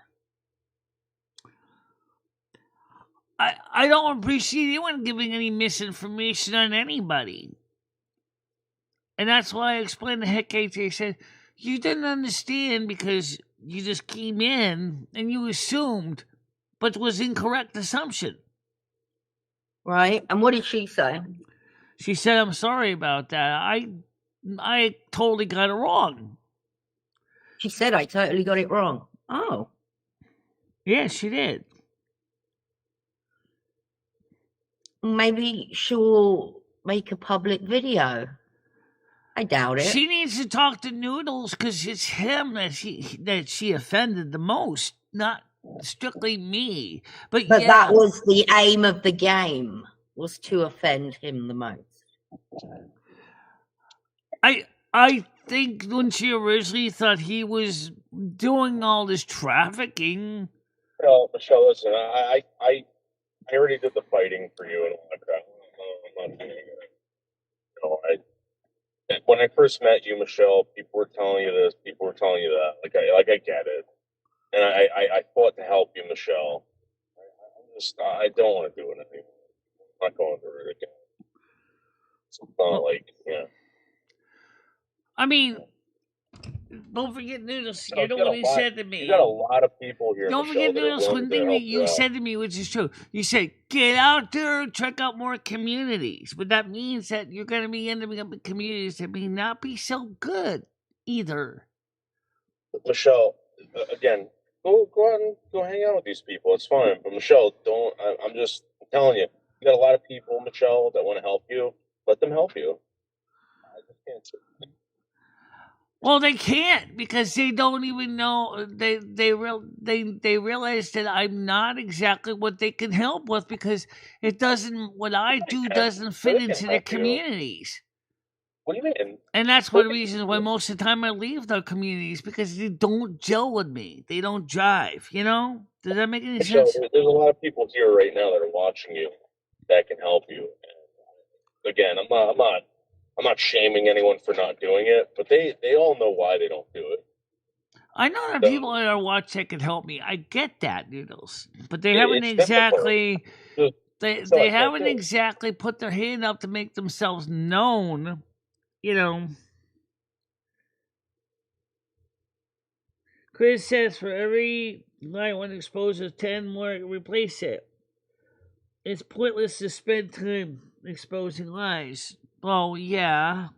I don't appreciate anyone giving any misinformation on anybody. And that's why I explained the heck out to you. I said, you didn't understand because you just came in and you assumed, but was incorrect assumption. Right? And what did she say? She said, I'm sorry about that. I totally got it wrong. She said, I totally got it wrong. Oh. Yes, she did. Maybe she'll make a public video. I doubt it. She needs to talk to Noodles because it's him that she offended the most, not strictly me. But But yeah, that was the aim of the game, was to offend him the most. I think when she originally thought he was doing all this trafficking. Michelle, listen, I already did the fighting for you and all that crap. I'm not doing it. When I first met you, Michelle, people were telling you this, people were telling you that. Like I get it, and I fought to help you, Michelle. I don't want to do it anymore. I'm not going through it again. It's not I mean, don't forget Noodles. You You know what he said to You me. got a lot of people here. Don't Michelle, forget that are Noodles. willing One to thing that help you out. said to me, which is true. You said, "Get out there, check out more communities." But that means that you're going to be ending up in communities that may not be so good either. Michelle, again, go out and go hang out with these people. It's fine. But Michelle, don't. I'm just telling you. You got a lot of people, Michelle, that want to help you. Let them help you. I just can't. Well, they can't because they don't even know they realize that I'm not exactly what they can help with because it doesn't what I do doesn't fit They can into their help you. communities. What do you mean? And that's one of the reasons why most of the time I leave their communities because they don't gel with me. They don't jive, you know? Does that make any Michelle, sense? there's a lot of people here right now that are watching you that can help you. Again, I'm not shaming anyone for not doing it, but they all know why they don't do it. I know there are people that are watching that can help me. I get that, Noodles. But they haven't It's exactly difficult. they haven't exactly put their hand up to make themselves known, you know. Chris says for every lie one exposes 10 more replace it. It's pointless to spend time exposing lies. Well, yeah.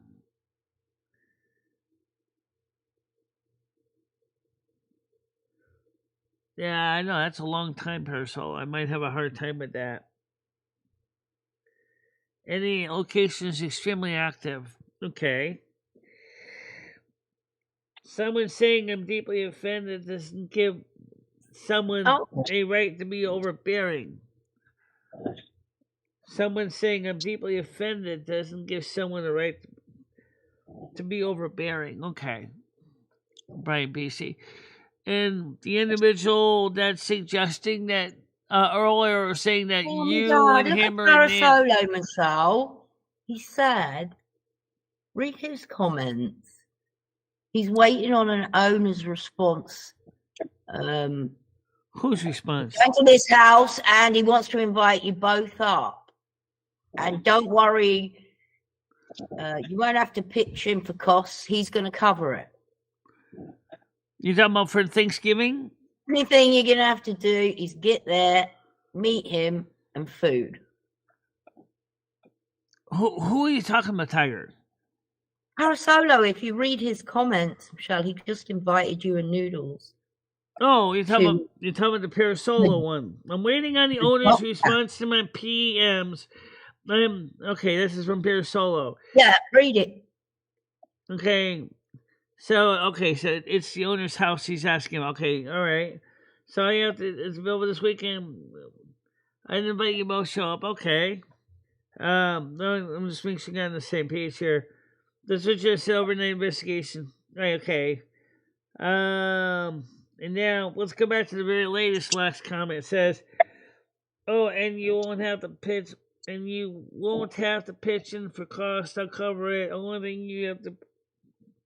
Yeah, I know. That's a long time, Parasol. I might have a hard time with that. Any location is extremely active. Okay. Someone saying I'm deeply offended doesn't give someone a right to be overbearing. Someone saying I'm deeply offended doesn't give someone a right to be overbearing. Okay. Brian BC. And the individual that's suggesting that earlier saying that Oh you God, and look him at are in Parasolo, Michelle. He said, read his comments. He's waiting on an owner's response. Whose response? Going to this house and he wants to invite you both up. And don't worry, you won't have to pitch him for costs. He's going to cover it. You talking about for Thanksgiving? Only thing you're going to have to do is get there, meet him, and food. Who are you talking about, Tiger? Parasolo, if you read his comments, Michelle, he just invited you and Noodles. Oh, you're talking about the Parasolo one. I'm waiting on the owner's response to my PMs. Okay, this is from Parasolo. Yeah, read it. Okay. So it's the owner's house he's asking. Okay, all right. So I have to it's available this weekend. I invite you both show up. Okay. I'm just making sure we're on the same page here. This was just an overnight investigation. Right, okay. And now let's go back to the very latest last comment. It says, "Oh, and you won't have to pitch, in for cost. I'll cover it. Only thing you have to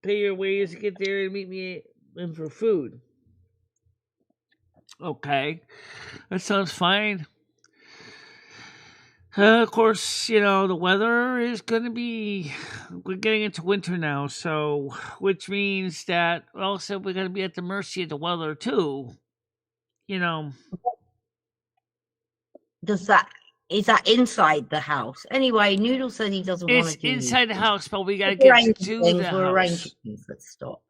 pay your ways to get there and meet me in for food. Okay, that sounds fine. Of course, the weather is going to be. We're getting into winter now, so which means that also we're going to be at the mercy of the weather too. Is that inside the house? Anyway, Noodle said he doesn't want It's to do inside the these house, but we got to things. get Arranging to things, the we're house. arranging things. Let's stop.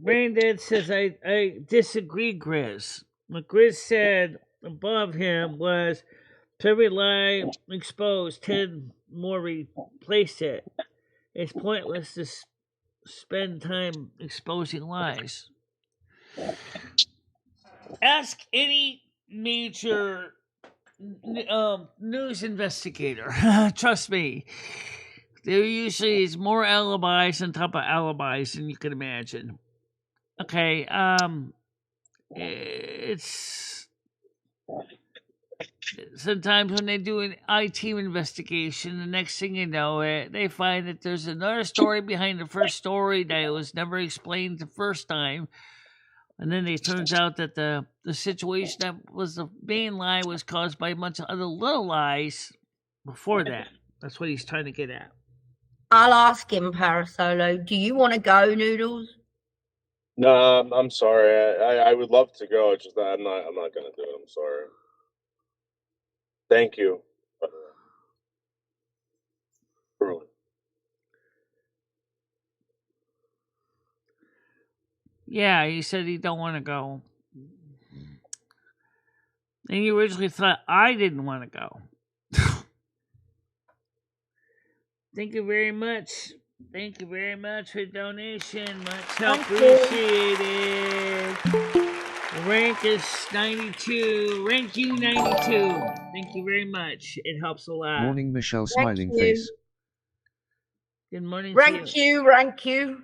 Braindad says I disagree, Grizz. What Grizz said above him was to every lie exposed, 10 more replace it. It's pointless to spend time exposing lies. Ask any major news investigator. Trust me. There usually is more alibis on top of alibis than you can imagine. Okay, it's sometimes when they do an IT investigation, the next thing you know, they find that there's another story behind the first story that was never explained the first time. And then it turns out that the situation that was the main lie was caused by a bunch of other little lies before that. That's what he's trying to get at. I'll ask him, Parasolo. Do you want to go, Noodles? No, I'm sorry. I would love to go. It's just that I'm not gonna do it. I'm sorry. Thank you. Truly. Yeah, he said he don't want to go. And you originally thought I didn't want to go. Thank you very much. Thank you very much for the donation. Much appreciated. Rank is 92. Rank you 92. Thank you very much. It helps a lot. Morning, Michelle, Rank smiling you. face. Good morning. Rank you, rank you.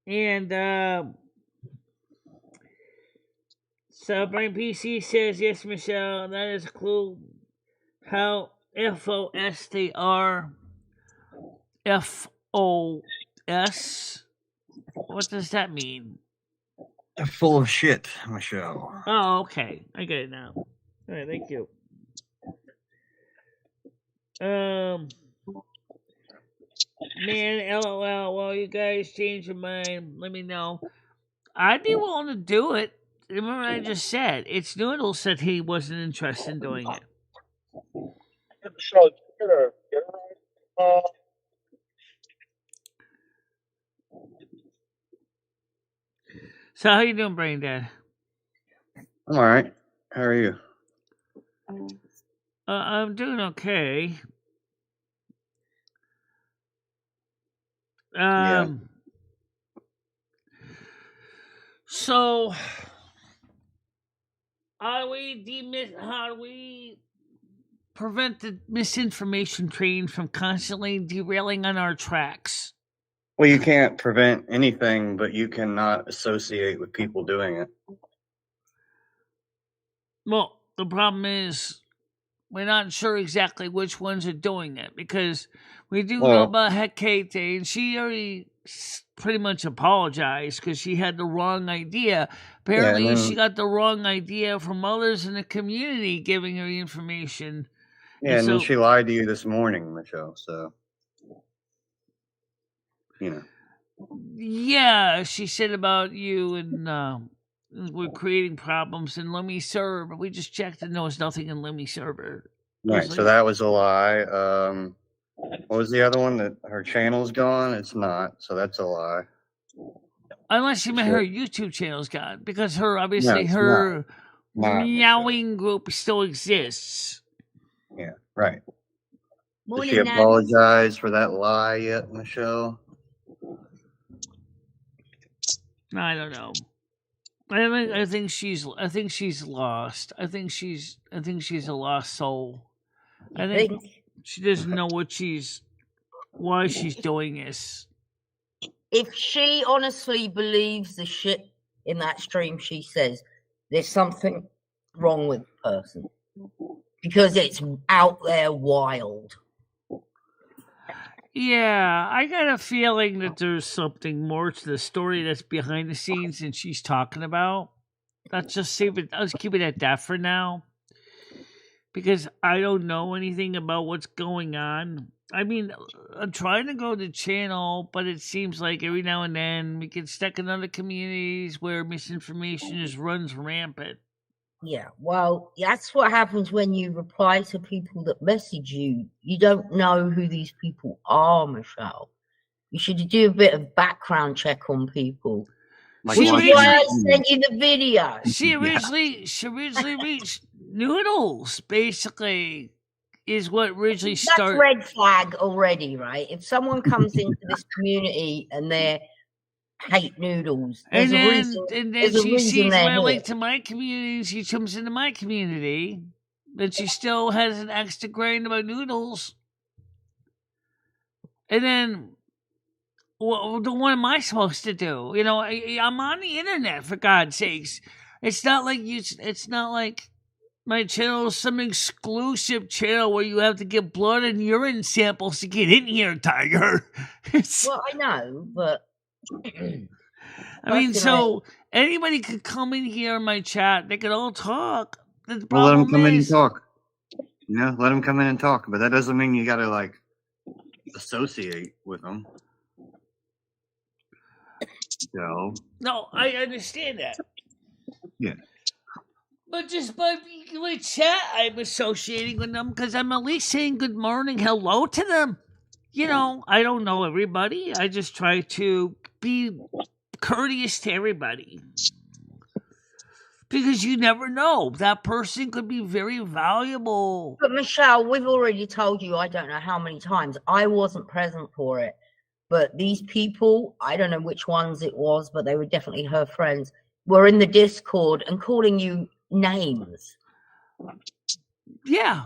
And so Brain PC says, yes, Michelle, that is a clue how FOS they are. FOS. What does that mean? Full of shit, Michelle. Oh, okay. I get it now. All right, thank you. Man, LOL. Well, you guys change your mind. Let me know. I'd be willing to do it. Remember, I just said it's Noodle said he wasn't interested in doing it. Michelle, get a ride. So, how you doing, Brain Dad? I'm all right. How are you? I'm doing okay. So, how do we prevent the misinformation train from constantly derailing on our tracks? Well, you can't prevent anything, but you cannot associate with people doing it. Well, the problem is we're not sure exactly which ones are doing it because we do know about Hecate, and she already pretty much apologized because she had the wrong idea. Apparently, she got the wrong idea from others in the community giving her the information. Yeah, and then she lied to you this morning, Michelle, so, Yeah, she said about you and we're creating problems in Lummi server, but we just checked and there was nothing in Lummi server. Right, so that was a lie. What was the other one? That her channel's gone? It's not, so that's a lie. Unless she meant her YouTube channel's gone, because her meowing group still exists. Yeah, right. Morning, Did she apologize for that lie yet, Michelle? I don't know. I think she's lost. I think she's a lost soul. I think she doesn't know why she's doing this. If she honestly believes the shit in that stream, she says there's something wrong with the person because it's out there wild. Yeah, I got a feeling that there's something more to the story that's behind the scenes than she's talking about. Let's just save it. Let's keep it at that for now, because I don't know anything about what's going on. I mean, I'm trying to grow the channel, but it seems like every now and then we get stuck in other communities where misinformation just runs rampant. Yeah, well, that's what happens when you reply to people that message you. You don't know who these people are, Michelle. You should do a bit of background check on people. Like She Which is watching- why I originally- sent you the video. She Yeah. originally reached Noodles, basically, is what originally That's started. red flag already, right? If someone comes into this community and they hate Noodles, there's And a then, reason. and then There's a she reason sees they're my here. link to my community, and she comes into my community, but she still has an axe to grind about Noodles. And then, what am I supposed to do? You know, I'm on the internet, for God's sakes. It's not like It's not like my channel is some exclusive channel where you have to get blood and urine samples to get in here, Tiger. It's, Well, I know, but I mean, fucking so anybody could come in here in my chat. They could all talk. The Well, let them problem come in and is, talk. You know, let them come in and talk. But that doesn't mean you got to like associate with them. So no, I understand that. Yeah. But just by my chat, I'm associating with them because I'm at least saying good morning, hello to them. You know, I don't know everybody. I just try to be courteous to everybody. Because you never know. That person could be very valuable. But Michelle, we've already told you, I don't know how many times, I wasn't present for it. But these people, I don't know which ones it was, but they were definitely her friends, were in the Discord and calling you names. Yeah.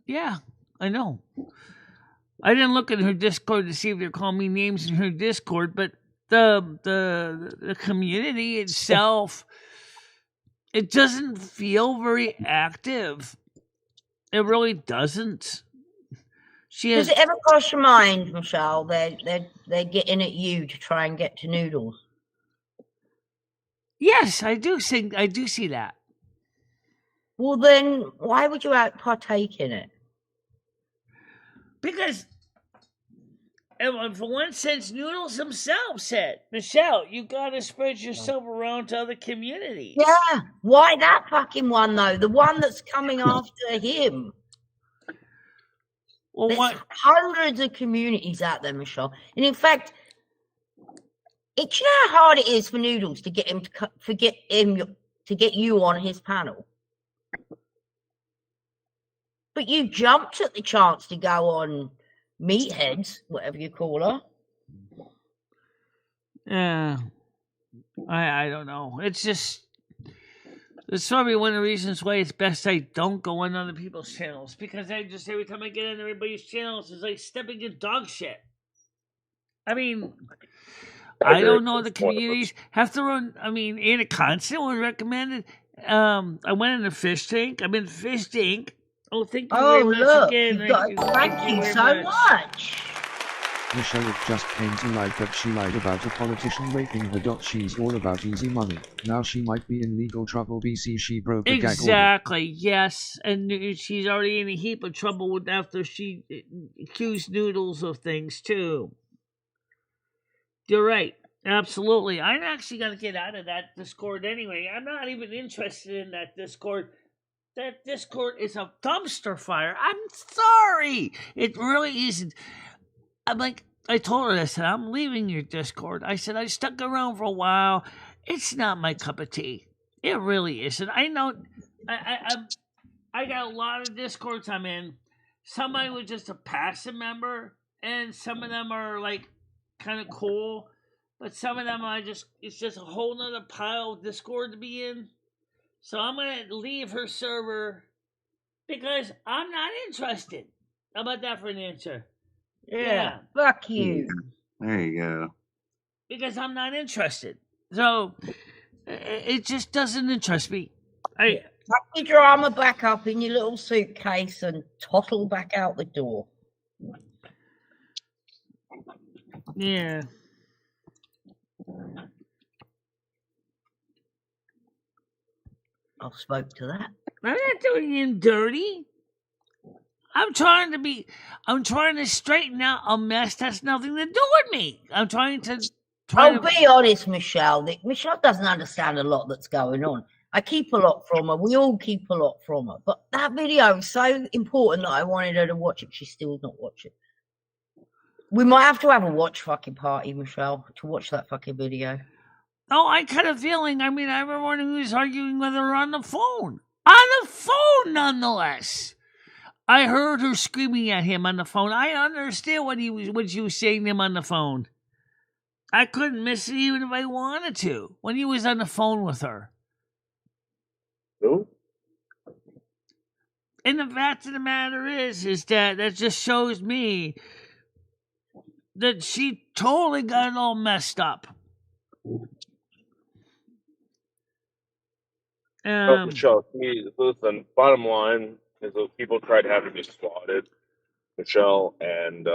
Yeah, I know. I didn't look at her Discord to see if they're calling me names in her Discord, but the community itself, it doesn't feel very active. It really doesn't. She Does has it ever cross your mind, Michelle, they're getting at you to try and get to Noodles? yes, I do see that. Well, then why would you partake in it? Because for one sense, Noodles himself said, Michelle, you gotta spread yourself around to other communities. Yeah, why that fucking one though? The one that's coming after him. Well, There's what? hundreds of communities out there, Michelle. And in fact, do you know how hard it is for Noodles to get him to get you on his panel? But you jumped at the chance to go on Meatheads, whatever you call her. Yeah, I don't know. It's probably one of the reasons why it's best I don't go on other people's channels, because I just, every time I get on everybody's channels, it's like stepping in dog shit. I mean, I don't know the communities have to run. I mean, Anna Constant was recommended. I went in the fish tank. I'm in the fish tank. Oh, thank you Oh, very much look, again. thank you very so much. Michelle, it just came to light that she lied about a politician raping her. She's all about easy money. Now she might be in legal trouble. BC, she broke a gag order. Exactly, yes. And she's already in a heap of trouble with after she accused Noodles of things, too. You're right. Absolutely. I'm actually going to get out of that Discord anyway. I'm not even interested in that Discord. That Discord is a dumpster fire. I'm sorry. It really isn't. I'm like, I told her, I said, I'm leaving your Discord. I said, I stuck around for a while. It's not my cup of tea. It really isn't. I know. I got a lot of Discords I'm in. Somebody was just a passive member, and some of them are like kind of cool, but some of them it's just a whole nother pile of Discord to be in. So I'm gonna leave her server because I'm not interested. How about that for an answer? Yeah, fuck you. There you go. Because I'm not interested. So It just doesn't interest me. I Pack your drama back up in your little suitcase and toddle back out the door. yeah. I spoke to that. I'm not doing him dirty. I'm trying to straighten out a mess that's nothing to do with me. I'm trying to Be honest, Michelle. Michelle doesn't understand a lot that's going on. I keep a lot from her. We all keep a lot from her. But that video is so important that I wanted her to watch it. She's still not watching. We might have to have a watch fucking party, Michelle, to watch that fucking video. Oh, I had a feeling. I mean, everyone who was arguing with her on the phone. On the phone, nonetheless. I heard her screaming at him on the phone. I understand what she was saying to him on the phone. I couldn't miss it even if I wanted to when he was on the phone with her. Who? And the fact of the matter is that just shows me that she totally got it all messed up. Michelle, listen, bottom line is that people tried having me swatted, Michelle, and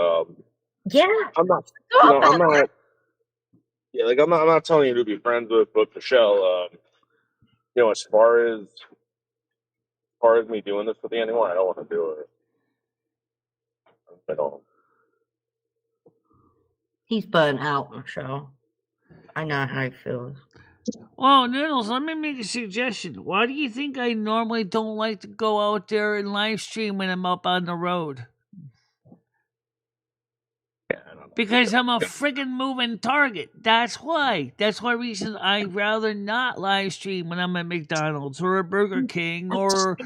yeah, I'm not, I'm not, yeah, like I'm not telling you to be friends with, but Michelle, as far as me doing this with you anymore, I don't want to do it. I don't. He's burnt out, Michelle. I know how he feels. Well, Noodles, let me make a suggestion. Why do you think I normally don't like to go out there and live stream when I'm up on the road? Yeah, I don't know. Because I'm a friggin' moving target. That's why. That's why reason I'd rather not live stream when I'm at McDonald's or at Burger King or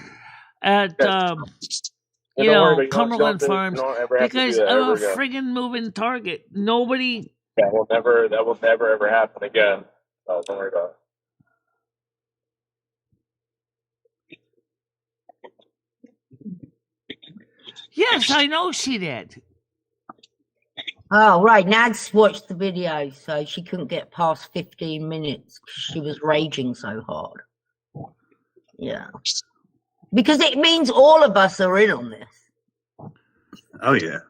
at Cumberland Farms. Because I'm a friggin' moving target. Nobody. That will never ever happen again. Don't worry about it. Yes, I know she did. Oh, right. Nads watched the video, so she couldn't get past 15 minutes because she was raging so hard. Yeah. Because it means all of us are in on this. Oh, yeah.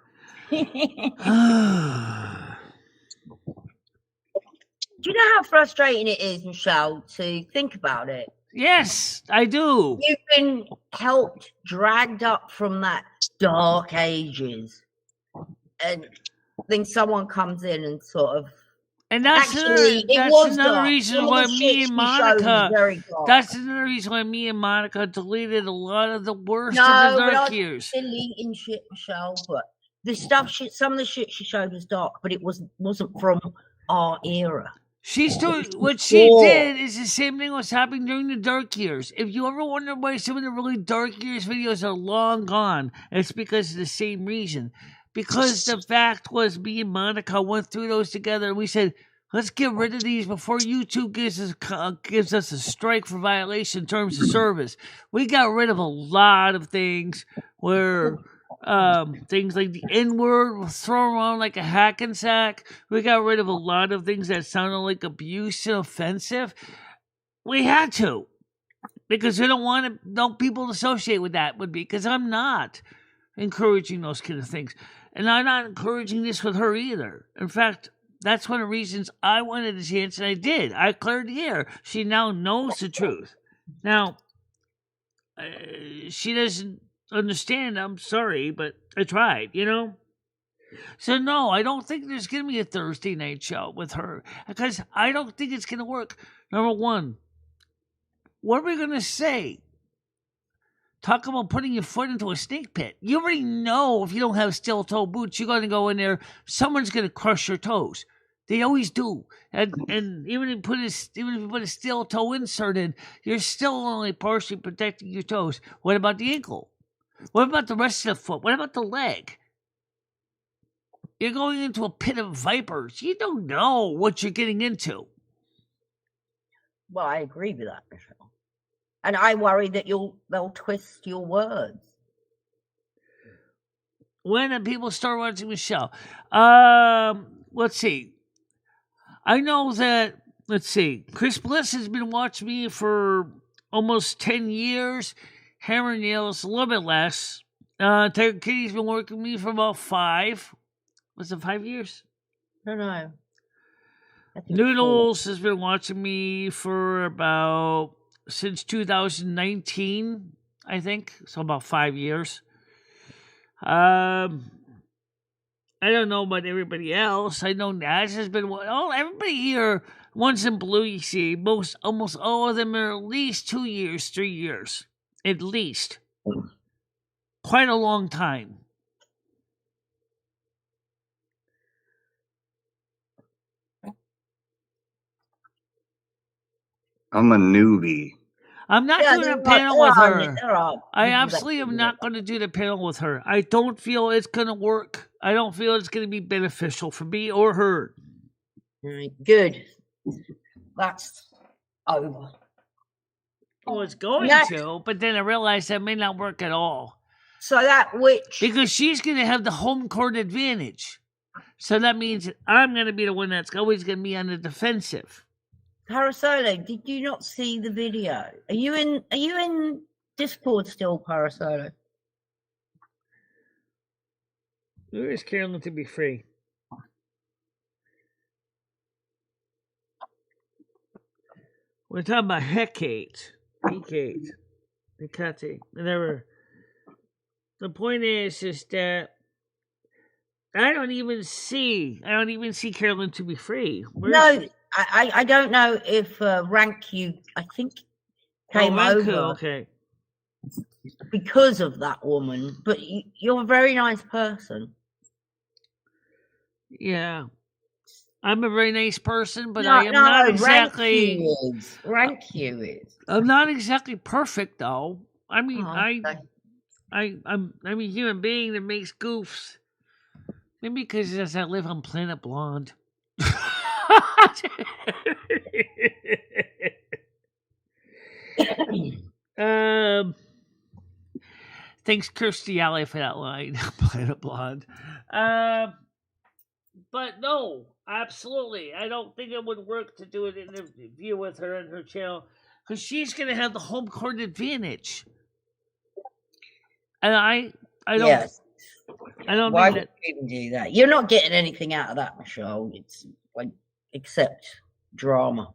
Do you know how frustrating it is, Michelle, to think about it? Yes, I do. You've been helped, dragged up from that dark ages, and then someone comes in and sort of. And that's another reason why me and Monica. That's another reason why me and Monica deleted a lot of the worst of the dark years. Deleting shit, Michelle, but the stuff some of the shit she showed was dark, but it wasn't from our era. She's doing what she did is the same thing was happening during the dark years. If you ever wonder why some of the really dark years videos are long gone, it's because of the same reason. Because the fact was me and Monica went through those together and we said, let's get rid of these before YouTube gives us a strike for violation terms of service. We got rid of a lot of things where things like the N-word was thrown around like a hack and sack. We got rid of a lot of things that sounded like abuse and offensive. We had to. Because we don't want people to associate with that would be because I'm not encouraging those kind of things. And I'm not encouraging this with her either. In fact, that's one of the reasons I wanted a chance, and I did. I cleared the air. She now knows the truth. Now, she doesn't understand. I'm sorry, but I tried, So, no, I don't think there's going to be a Thursday night show with her because I don't think it's going to work. Number one, what are we going to say? Talk about putting your foot into a snake pit. You already know if you don't have steel-toe boots, you're going to go in there, someone's going to crush your toes. They always do. And even if you put a steel-toe insert in, you're still only partially protecting your toes. What about the ankle? What about the rest of the foot? What about the leg? You're going into a pit of vipers. You don't know what you're getting into. Well, I agree with that, Michelle. And I worry that they'll twist your words. When do people start watching Michelle? Let's see. I know that let's see. Chris Bliss has been watching me for almost 10 years. Hammer Nails, a little bit less. Tiger Kitty's been working with me for about 5. Was it 5 years? No, no. I think 4. Noodles has been watching me for about since 2019, I think. So about 5 years. I don't know about everybody else. I know Nash has been. Everybody here, ones in blue, you see, almost all of them are at least 2 years, 3 years, at least. Quite a long time. I'm a newbie. I'm not Yeah, doing a there panel are- with there are- her. there are I people that absolutely do am that. not going to do the panel with her. I don't feel it's going to work. I don't feel it's going to be beneficial for me or her. Right, good. That's over. I was going Next. to, but then I realized that may not work at all. So that witch. Because she's going to have the home court advantage. So that means that I'm going to be the one that's always going to be on the defensive. Parasolo, did you not see the video? Are you in Discord still, Parasolo? Where is Carolyn to be free? We're talking about Hecate, Hecate, whatever. The point is that I don't even see Carolyn to be free. Where's No, she? I don't know if Rank you, I think, came Ranku, over okay. because of that woman, but you're a very nice person. Yeah. I'm a very nice person, but No, I am no, not exactly. Rank you is. I'm not exactly perfect, though. I mean, Oh, okay. I'm a human being that makes goofs. Maybe because as I live on Planet Blonde. Thanks, Kirstie Alley, for that line. Planet Blonde. But no, absolutely. I don't think it would work to do an interview with her on her channel because she's going to have the home court advantage. And I don't. Yes. I don't Why think would that. you even do that? You're not getting anything out of that, Michelle. It's like except drama.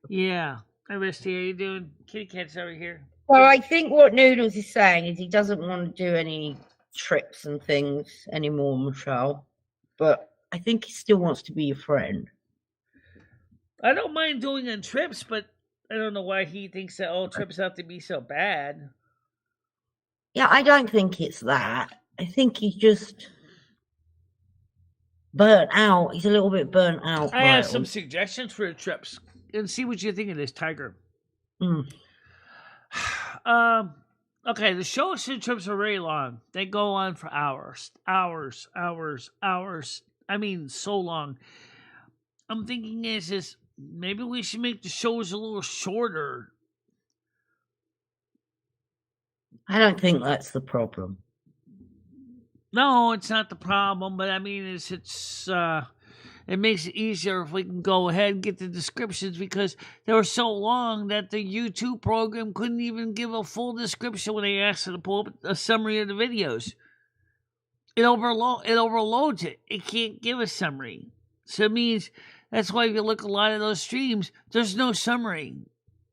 Yeah. Hi, Misty. How you doing? Kitty Cat's over here. Well, I think what Noodles is saying is he doesn't want to do any trips and things anymore, Michelle. But I think he still wants to be your friend. I don't mind doing on trips, but I don't know why he thinks that all trips have to be so bad. Yeah, I don't think it's that. I think he's just burnt out. He's a little bit burnt out. I have by it some all. suggestions for trips and see what you think of this, Tiger. Mm. Okay, the shows and trips are very long. They go on for hours. I mean, so long. I'm thinking is maybe we should make the shows a little shorter. I don't think that's the problem. No, it's not the problem, but I mean, it makes it easier if we can go ahead and get the descriptions because they were so long that the YouTube program couldn't even give a full description when they asked it to pull up a summary of the videos. It overloads it. It can't give a summary. So it means that's why if you look at a lot of those streams, there's no summary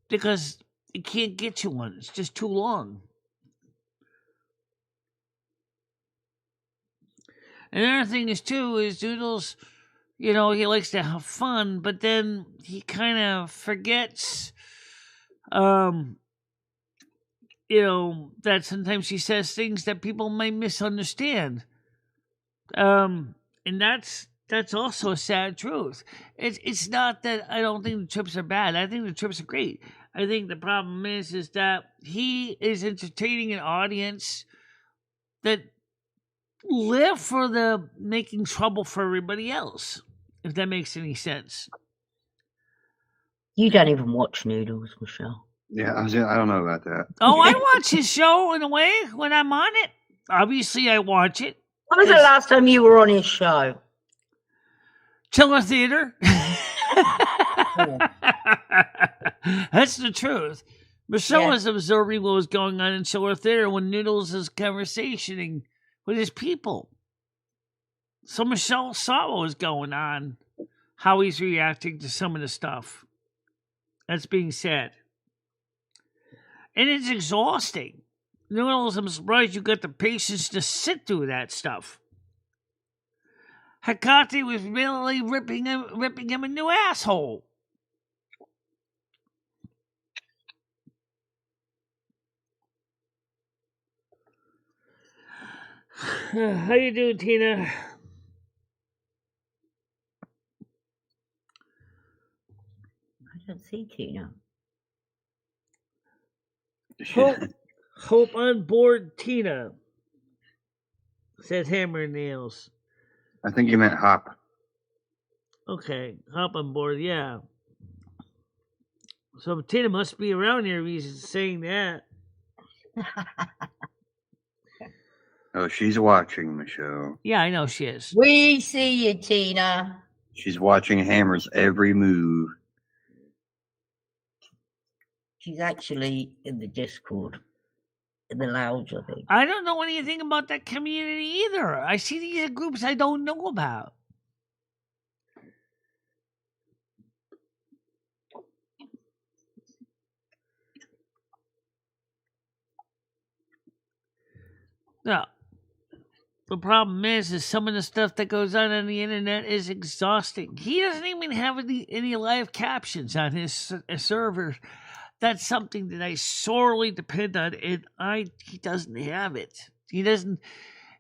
because it can't get you one. It's just too long. Another thing is Doodles, he likes to have fun, but then he kind of forgets, that sometimes he says things that people might misunderstand. And that's also a sad truth. It's not that I don't think the trips are bad. I think the trips are great. I think the problem is that he is entertaining an audience that live for the making trouble for everybody else, if that makes any sense. You don't even watch Noodles, Michelle. Yeah, I don't know about that. Oh, I watch his show in a way when I'm on it. Obviously, I watch it. When was the last time you were on his show? Chiller Theater. That's the truth. Michelle Yeah. was observing what was going on in Chiller Theater when Noodles is conversationing with his people. So Michelle saw what was going on, how he's reacting to some of the stuff that's being said. And it's exhausting. Noodles, I'm surprised you got the patience to sit through that stuff. Hecate was really ripping him a new asshole. How you doing, Tina? I don't see Tina. Hope on board, Tina. Said Hammer and Nails. I think you meant Hop. Okay, hop on board, yeah. So Tina must be around here if he's saying that. Oh, she's watching, Michelle. Yeah, I know she is. We see you, Tina. She's watching Hammer's every move. She's actually in the Discord, in the lounge, I think. I don't know anything about that community either. I see these groups I don't know about. No. The problem is some of the stuff that goes on the internet is exhausting. He doesn't even have any live captions on his server. That's something that I sorely depend on, and he doesn't have it. He doesn't.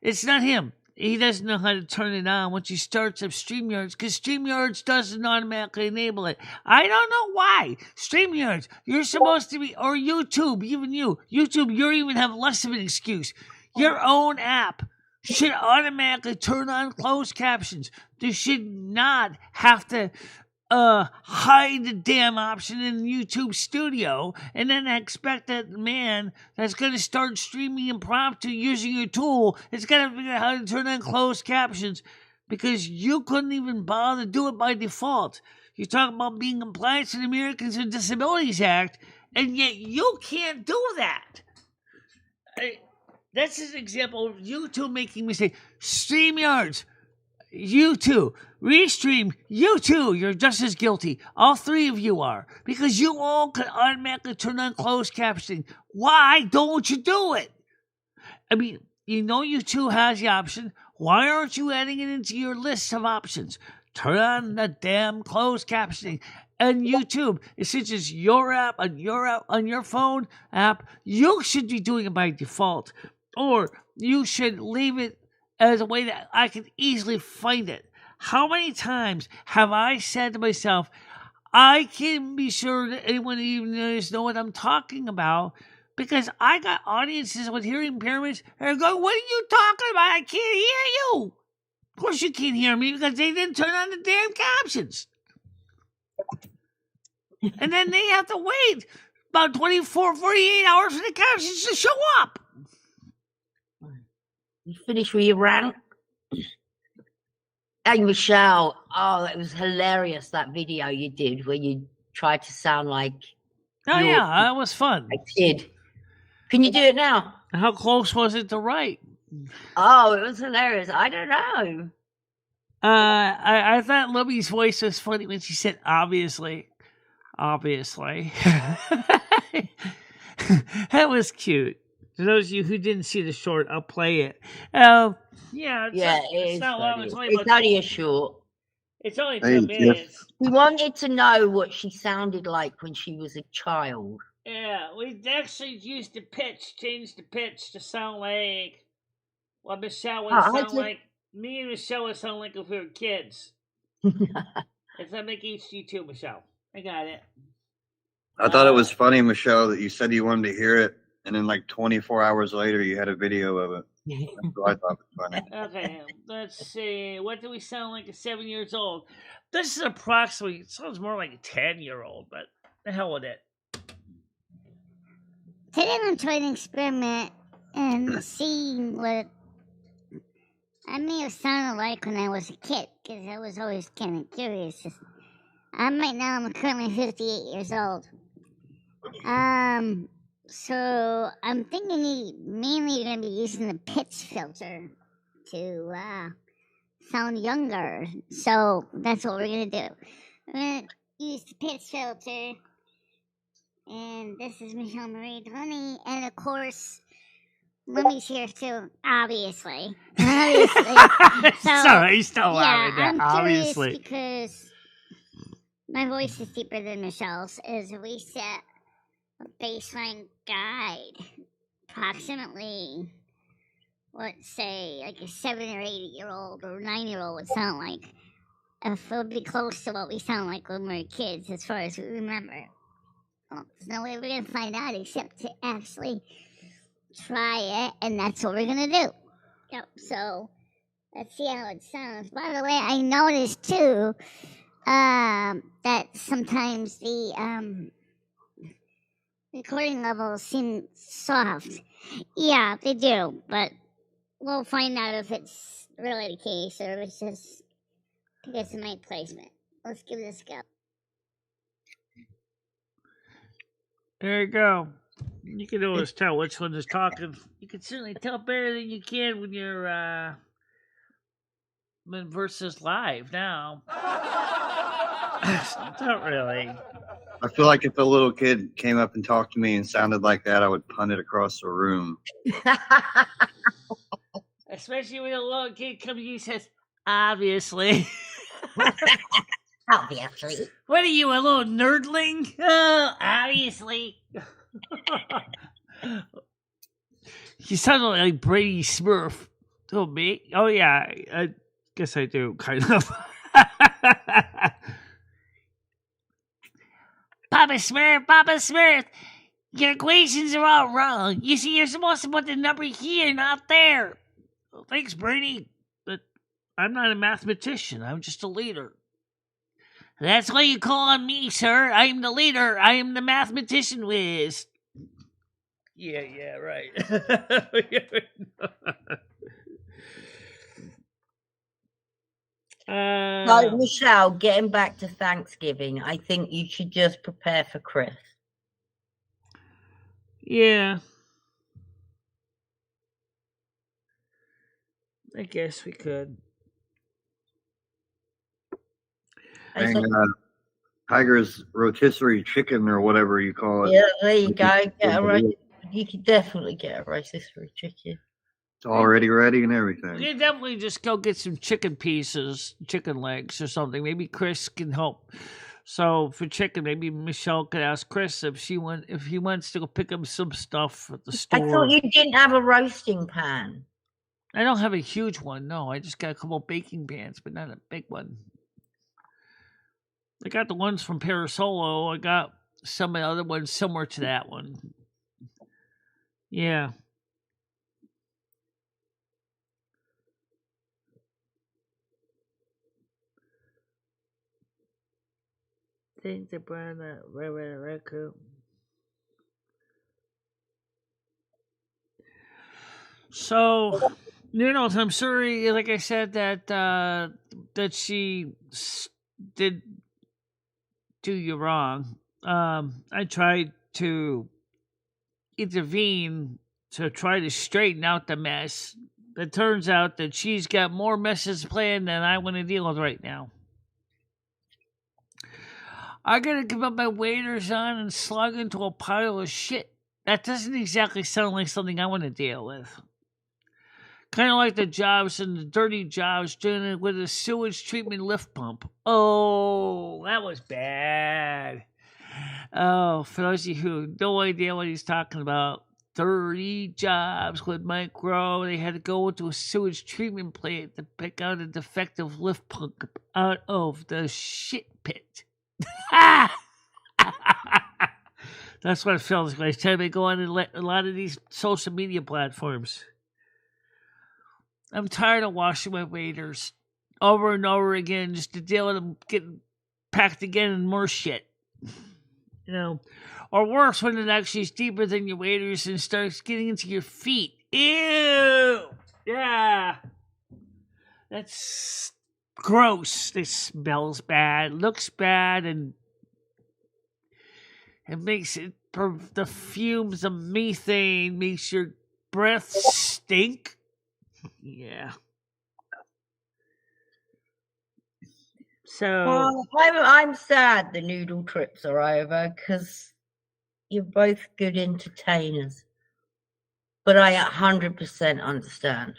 It's not him. He doesn't know how to turn it on once he starts up StreamYards, because StreamYards doesn't automatically enable it. I don't know why. StreamYards, you're supposed to be, or YouTube, even you. YouTube, you even have less of an excuse. Your own app should automatically turn on closed captions. There should not have to hide the damn option in YouTube Studio and then expect that man that's going to start streaming impromptu using your tool is going to figure out how to turn on closed captions because you couldn't even bother to do it by default. You talk about being compliant to the Americans with Disabilities Act, and yet you can't do that. That's an example of YouTube making mistakes. StreamYards, you too. Restream, you too. You're just as guilty. All three of you are. Because you all can automatically turn on closed captioning. Why don't you do it? I mean, you know YouTube has the option. Why aren't you adding it into your list of options? Turn on the damn closed captioning. And YouTube, since it's your app on your phone app, you should be doing it by default. Or you should leave it as a way that I can easily find it. How many times have I said to myself, I can be sure that anyone even knows what I'm talking about because I got audiences with hearing impairments and are going, what are you talking about? I can't hear you. Of course you can't hear me because they didn't turn on the damn captions. And then they have to wait about 24, 48 hours for the captions to show up. You finished with your rant? Hey, Michelle. Oh, that was hilarious, that video you did where you tried to sound like Oh, you're yeah, that was fun. a kid. Can you do it now? How close was it to right? Oh, it was hilarious. I don't know. I thought Libby's voice was funny when she said, obviously. Obviously. That was cute. For those of you who didn't see the short, I'll play it. Yeah, it's not long. It's only a short. It's only Hey, 2 minutes. We wanted to know what she sounded like when she was a child. Yeah, we actually used changed the pitch to sound like what Michelle would sound like. Me and Michelle would sound like if we were kids. If that make HD too, Michelle. I got it. I thought it was funny, Michelle, that you said you wanted to hear it, and then like 24 hours later, you had a video of it. That's what I thought was funny. Okay, let's see. What do we sound like at 7 years old? This is approximately, it sounds more like a 10-year-old, but the hell with it. Today I'm trying to experiment and seeing what I may have sounded like when I was a kid, because I was always kind of curious. Right now I'm currently 58 years old. So I'm thinking mainly you're gonna be using the pitch filter to sound younger. So that's what we're gonna do. We're gonna use the pitch filter, and this is Michele Marie Dalene, and of course, Mummy's here too, obviously. Obviously. Sorry, he's still Yeah, laughing at I'm that, curious obviously. because my voice is deeper than Michelle's. Is we set a baseline guide, approximately, let's say, like a 7 or 8-year-old or 9-year-old would sound like. If it would be close to what we sound like when we were kids, as far as we remember. Well, there's no way we're gonna find out except to actually try it, and that's what we're gonna do. Yep. So let's see how it sounds. By the way, I noticed too that sometimes the recording levels seem soft. Yeah, they do, but we'll find out if it's really the case or if it's just because of my placement. Let's give this a go. There you go. You can always tell which one is talking. You can certainly tell better than you can when you're versus live now. Not really. I feel like if a little kid came up and talked to me and sounded like that, I would punt it across the room. Especially when a little kid comes to you and says, obviously. Obviously. What are you, a little nerdling? Oh, obviously. You sound like Brady Smurf. Oh, me? Oh, yeah. I guess I do, kind of. Papa Smurf, your equations are all wrong. You see, you're supposed to put the number here, not there. Well, thanks, Brady. But I'm not a mathematician. I'm just a leader. That's why you call on me, sir. I am the leader. I am the mathematician whiz. Yeah, right. So, Michelle, getting back to Thanksgiving, I think you should just prepare for Chris. Yeah. I guess we could. I And said, Tiger's rotisserie chicken or whatever you call it. yeah, there you go. Get a roast. You could definitely get a rotisserie chicken. It's already ready and We everything. can definitely just go get some chicken pieces, chicken legs or something. Maybe Chris can help. So for chicken, maybe Michelle could ask Chris if he wants to go pick up some stuff at the I store. thought you didn't have a roasting pan. I don't have a huge one. No, I just got a couple baking pans, but not a big one. I got the ones from Parasolo. I got some of the other ones similar to that one. Yeah. Think the brand that red coat. So, I'm sorry. Like I said, that she did do you wrong. I tried to intervene to try to straighten out the mess. It turns out that she's got more messes planned than I want to deal with right now. I gotta give up my waders on and slug into a pile of shit. That doesn't exactly sound like something I want to deal with. Kind of like the jobs and the dirty jobs doing it with a sewage treatment lift pump. Oh, that was bad. Oh, for those of you who have no idea what he's talking about, 30 jobs with micro. They had to go into a sewage treatment plant to pick out a defective lift pump out of the shit pit. That's what it feels like every time I go on a lot of these social media platforms. I'm tired of washing my waders over and over again just to deal with them getting packed again in more shit. Or worse, when it actually is deeper than your waders and starts getting into your feet. Ew! Yeah! That's gross. It smells bad, looks bad, and it makes it the fumes of methane makes your breath stink. Yeah. So Well, I'm sad the noodle trips are over because you're both good entertainers. But I 100% understand.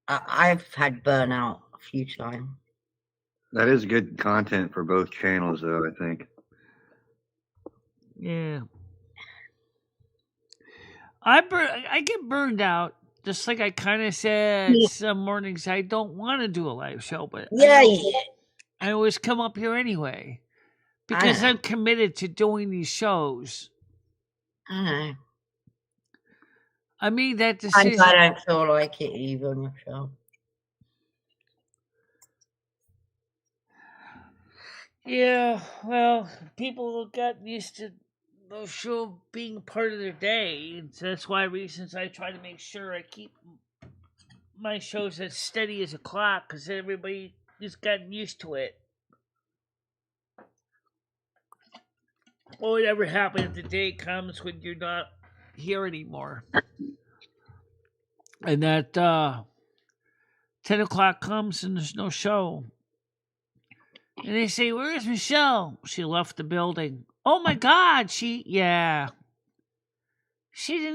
I've had burnout a few times. That is good content for both channels, though, I think. yeah. I get burned out. Just like I kind of said, Yeah. some mornings I don't want to do a live show, but Yeah, I always come up here anyway I because know. I'm committed to doing these shows. I know. I made that Sometimes decision. I don't feel like it either, Michelle. Yeah, well, people got used to the show being part of their day, and so that's why reasons I try to make sure I keep my shows as steady as a clock because everybody just gotten used to it. Well, whatever happens if the day comes when you're not here anymore, and that 10 o'clock comes and there's no show, and they say, "Where is Michelle?" She left the building. Oh my God, she didn't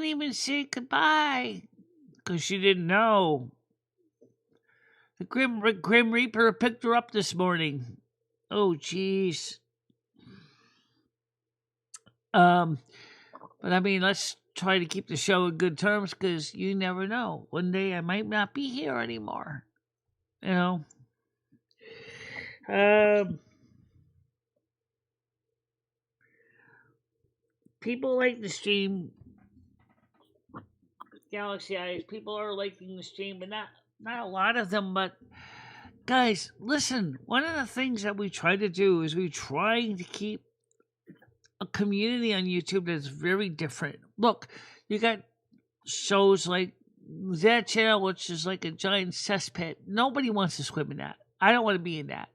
even say goodbye because she didn't know. The Grim Reaper picked her up this morning. Oh, jeez. But I mean, let's try to keep the show in good terms because you never know. One day I might not be here anymore. You know. People like the stream. Galaxy Eyes. People are liking the stream, but not a lot of them. But guys, listen. One of the things that we try to do is we try to keep a community on YouTube that's very different. Look, you got shows like that channel, which is like a giant cesspit. Nobody wants to swim in that. I don't want to be in that.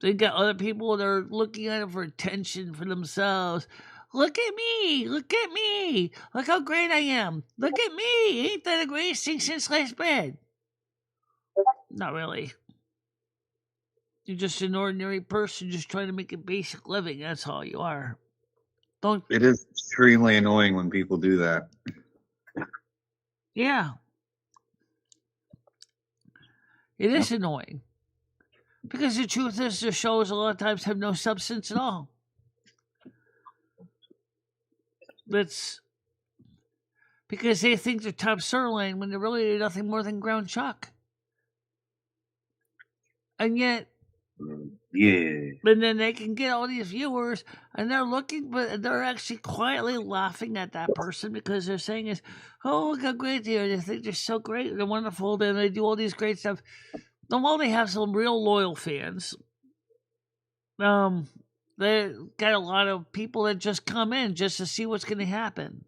They got other people that are looking at it for attention for themselves. Look at me! Look at me! Look how great I am! Look at me! Ain't that the greatest thing since sliced bread? Not really. You're just an ordinary person just trying to make a basic living. That's all you are. Don't. It is extremely annoying when people do that. Yeah. It is annoying. Because the truth is, the shows a lot of times have no substance at all. That's because they think they're top sirloin when they're really nothing more than ground chuck. And yet, Yeah. and then they can get all these viewers, and they're looking, but they're actually quietly laughing at that person because they're saying is, "Oh, look how great they are! They think they're so great, they're wonderful, then they do all these great stuff." And while they have some real loyal fans, they got a lot of people that just come in just to see what's going to happen.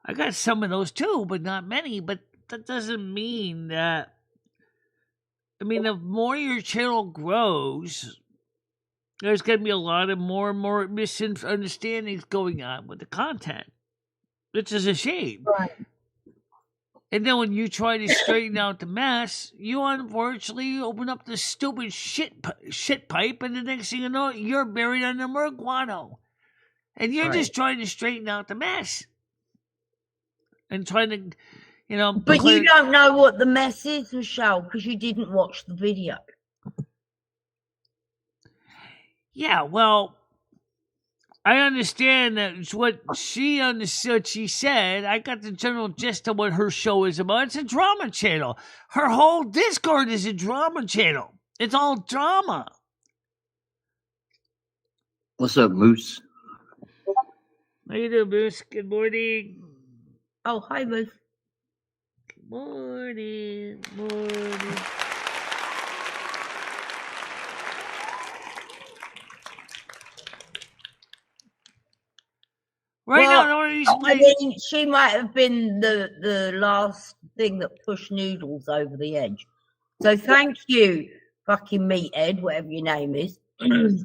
I got some of those too, but not many. But that doesn't mean that. I mean, the more your channel grows, there's going to be a lot of more and more misunderstandings going on with the content, which is a shame. Right. And then when you try to straighten out the mess, you unfortunately open up the stupid shit pipe, and the next thing you know, you're buried under marijuana. And you're just trying to straighten out the mess. And trying to, you know... But you don't know what the mess is, Michelle, because you didn't watch the video. Yeah, well... I understand that what she understood. She said, I got the general gist of what her show is about. It's a drama channel. Her whole Discord is a drama channel. It's all drama. What's up, Moose? How you doing, Moose? Good morning. Oh, hi, Moose. Good morning. Right Well, now, nobody's I playing. mean, she might have been the last thing that pushed Noodles over the edge. So thank you, fucking meathead, whatever your name is,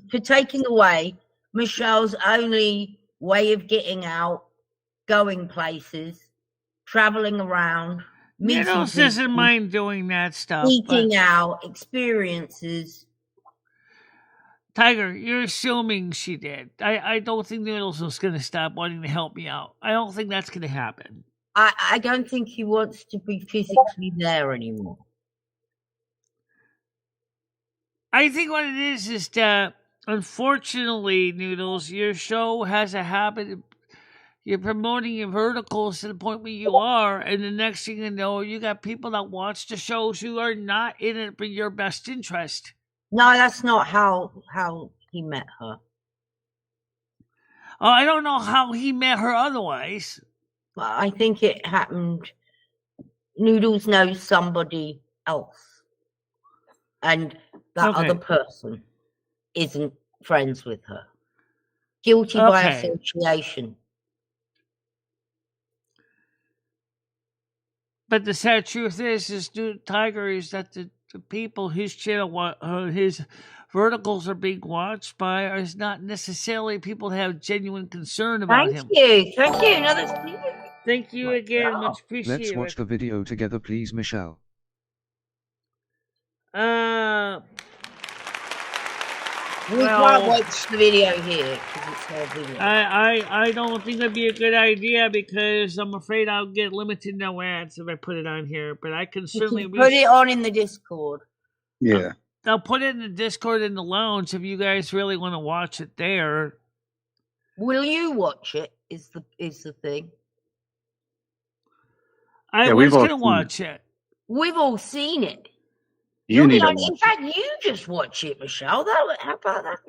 for taking away Michelle's only way of getting out, going places, traveling around, meeting Noodles doesn't people, mind doing that stuff, eating but out, experiences. Tiger, you're assuming she did. I don't think Noodles was going to stop wanting to help me out. I don't think that's going to happen. I don't think he wants to be physically there anymore. I think what it is that, unfortunately, Noodles, your show has a habit of you're promoting your verticals to the point where you are, and the next thing you know, you got people that watch the shows who are not in it for your best interest. No, that's not how he met her. I don't know how he met her otherwise. I think it happened. Noodles knows somebody else, and that Okay. other person isn't friends with her. Guilty by Okay. association. But the sad truth is Tiger, is that the people his channel, his verticals are being watched by is not necessarily people that have genuine concern about him. Thank you. Another Steve. Thank you again, God. much appreciated. Let's watch the video together, please, Michelle. We can't Well, watch the video here because it's her video. I don't think that'd be a good idea because I'm afraid I'll get limited no ads if I put it on here. But I can You certainly can put it on in the Discord. Yeah. I'll put it in the Discord in the lounge if you guys really want to watch it there. Will you watch it? Is the thing. I Yeah, was we've all gonna seen watch it. We've all seen it. You need to In watch it. fact, you just watch it, Michelle. How about that?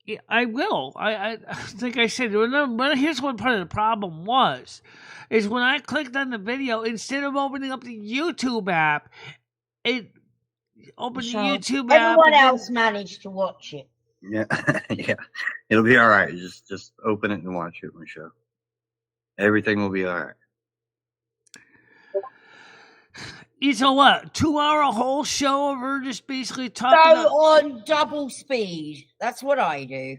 Yeah, I will. I think I said. But here's what part of the problem was, is when I clicked on the video, instead of opening up the YouTube app, it opened the Michelle, YouTube app. everyone and then- else managed to watch it. Yeah. Yeah. It'll be all right. Just open it and watch it, Michelle. Everything will be all right. It's a what? 2-hour whole show of her just basically talking. Go on double speed. That's what I do.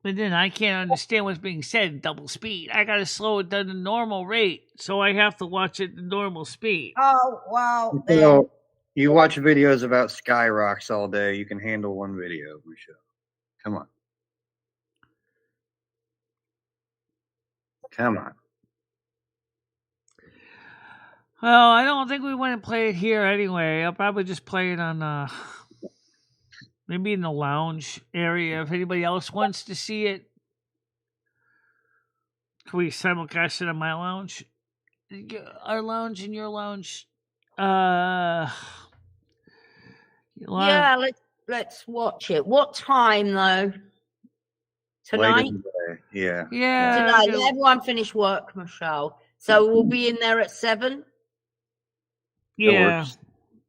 But then I can't understand what's being said in double speed. I gotta slow it down to normal rate, so I have to watch it at normal speed. Oh well. You know, you watch videos about sky rocks all day. You can handle one video, Michelle. Come on. Come on. Well, I don't think we want to play it here anyway. I'll probably just play it on maybe in the lounge area if anybody else wants to see it. Can we simulcast it on my lounge? Our lounge and your lounge. Yeah, let's watch it. What time though? Tonight. Later today. Yeah. Yeah. Tonight. no. Everyone finished work, Michelle. So we'll be in there at 7. Yeah. works.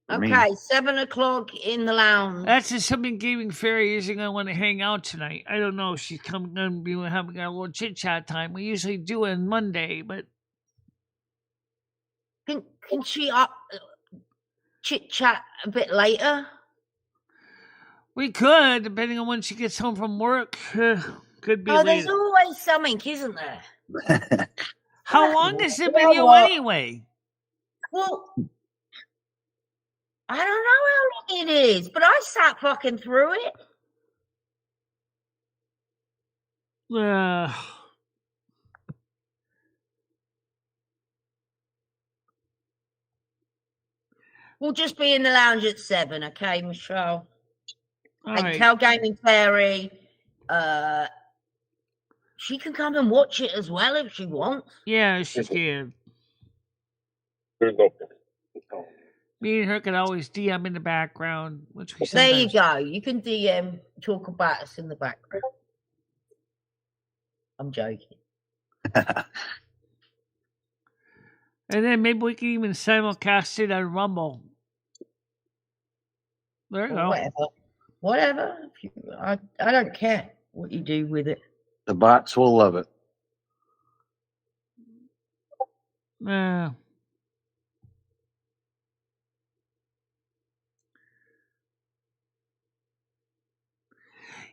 For me. Okay, 7 o'clock in the lounge. That's just something Gaming Fairy isn't going to want to hang out tonight. I don't know if she's going to be having a little chit chat time. We usually do it on Monday, but Can she chit chat a bit later? we could, depending on when she gets home from work. Could be Oh, there's later. always something, isn't there? How long is the You know video what? anyway? Well, I don't know how long it is, but I sat fucking through it. We'll just be in the lounge at 7, okay, Michelle? all And right. tell Gaming Fairy, she can come and watch it as well if she wants. Yeah, she can. There's no. Me and her could always DM in the background, which we There you sometimes- go. You can DM, talk about us in the background. I'm joking. And then maybe we can even simulcast it on Rumble. There you Or go. whatever. whatever. I don't care what you do with it. The bots will love it. Yeah.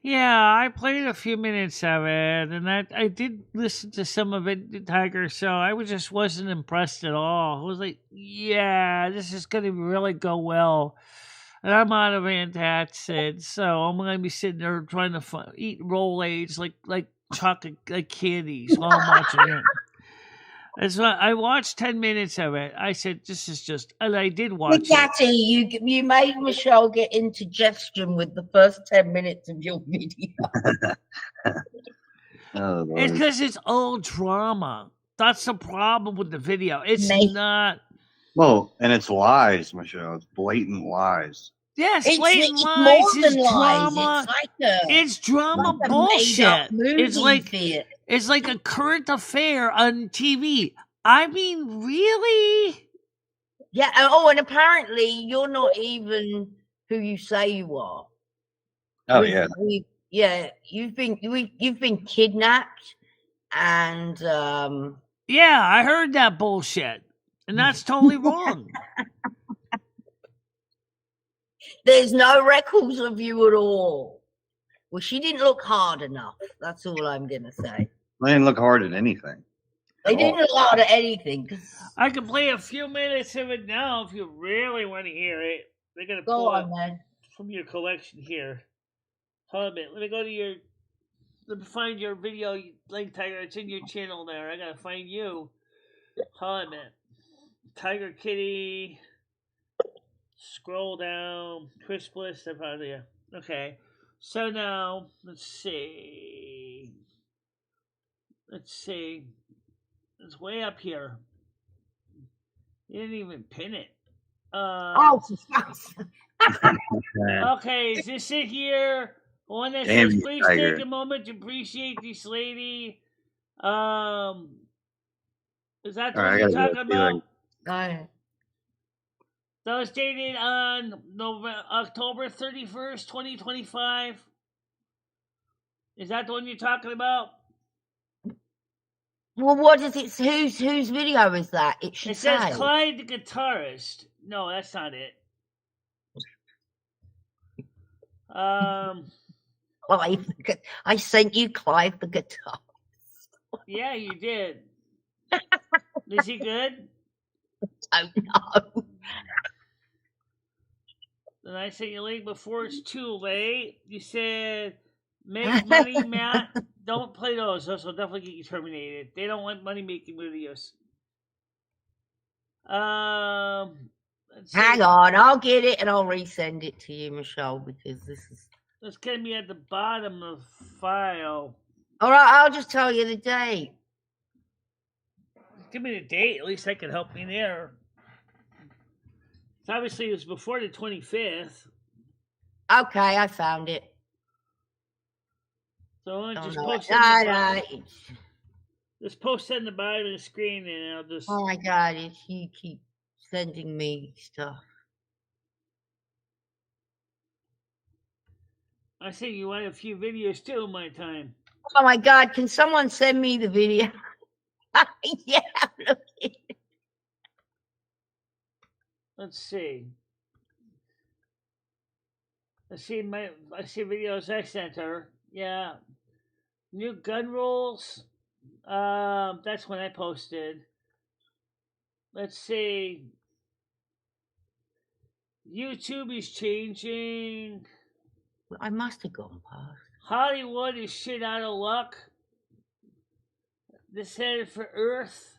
Yeah, I played a few minutes of it, and I did listen to some of it, Tiger. So I just wasn't impressed at all. I was like, yeah, this is going to really go well. And I'm out of antacids, so I'm going to be sitting there trying to eat Rolaids like chocolate like candies while I'm watching it. That's why I watched 10 minutes of it. I said, "This is just," and I did watch it. Catty, you made Michelle get indigestion with the first 10 minutes of your video. Oh, It's Lord. because it's all drama. That's the problem with the video. It's Nice. not. Well, and it's lies, Michelle. It's blatant lies. Yes, It's blatant more lies. than It's lies. drama. It's like It's drama a bullshit. made-up movie It's like theater. it's like a current affair on TV. I mean, really? Yeah. Oh, and apparently you're not even who you say you are. Oh, yeah. You've been kidnapped, and Yeah, I heard that bullshit, and that's totally wrong. there's no records of you at all. Well, she didn't look hard enough. That's all I'm gonna say. I didn't look hard at anything. They didn't look hard at anything. I can play a few minutes of it now if you really want to hear it. They're gonna Go pull on, it man. from your collection here. Hold on a minute. Let me go to your. Let me find your video link, Tiger. It's in your channel there. I gotta find you. Hold on a minute. Tiger Kitty. Scroll down. Chris Bliss. I found you. Okay. So now, let's see. It's way up here. You didn't even pin it. Oh, for fuck's sake. Okay, is this it here? One that Damn says, you, please Tiger. take a moment to appreciate this lady. Is that the All one right, you're I gotta talking go. See, like, about? That was dated on October 31st, 2025. Is that the one you're talking about? Well, what does it? Whose video is that? It should It says say. Clyde the guitarist. No, that's not it. Clive. I sent you Clive the guitar. Yeah, you did. Is he good? Oh no. And I sent you a link before it's too late. You said, make money, Matt. Don't play those. Those will definitely get you terminated. They don't want money making videos. Let's see. Hang on, I'll get it and I'll resend it to you, Michelle, because this is. It's going to be at the bottom of the file. All right, I'll just tell you the date. Give me the date. At least that could help me there. So obviously, it was before the 25th. Okay, I found it. So I'll just no, post it. Just post it in the bottom of the screen, and I'll just. Oh my God, you keep sending me stuff. I say you want a few videos too, my time. Oh my God, can someone send me the video? Yeah, look. Let's see. I see videos I sent her. Yeah. New gun rules. That's when I posted. Let's see. YouTube is changing. I must have gone past. Hollywood is shit out of luck. This headed for Earth.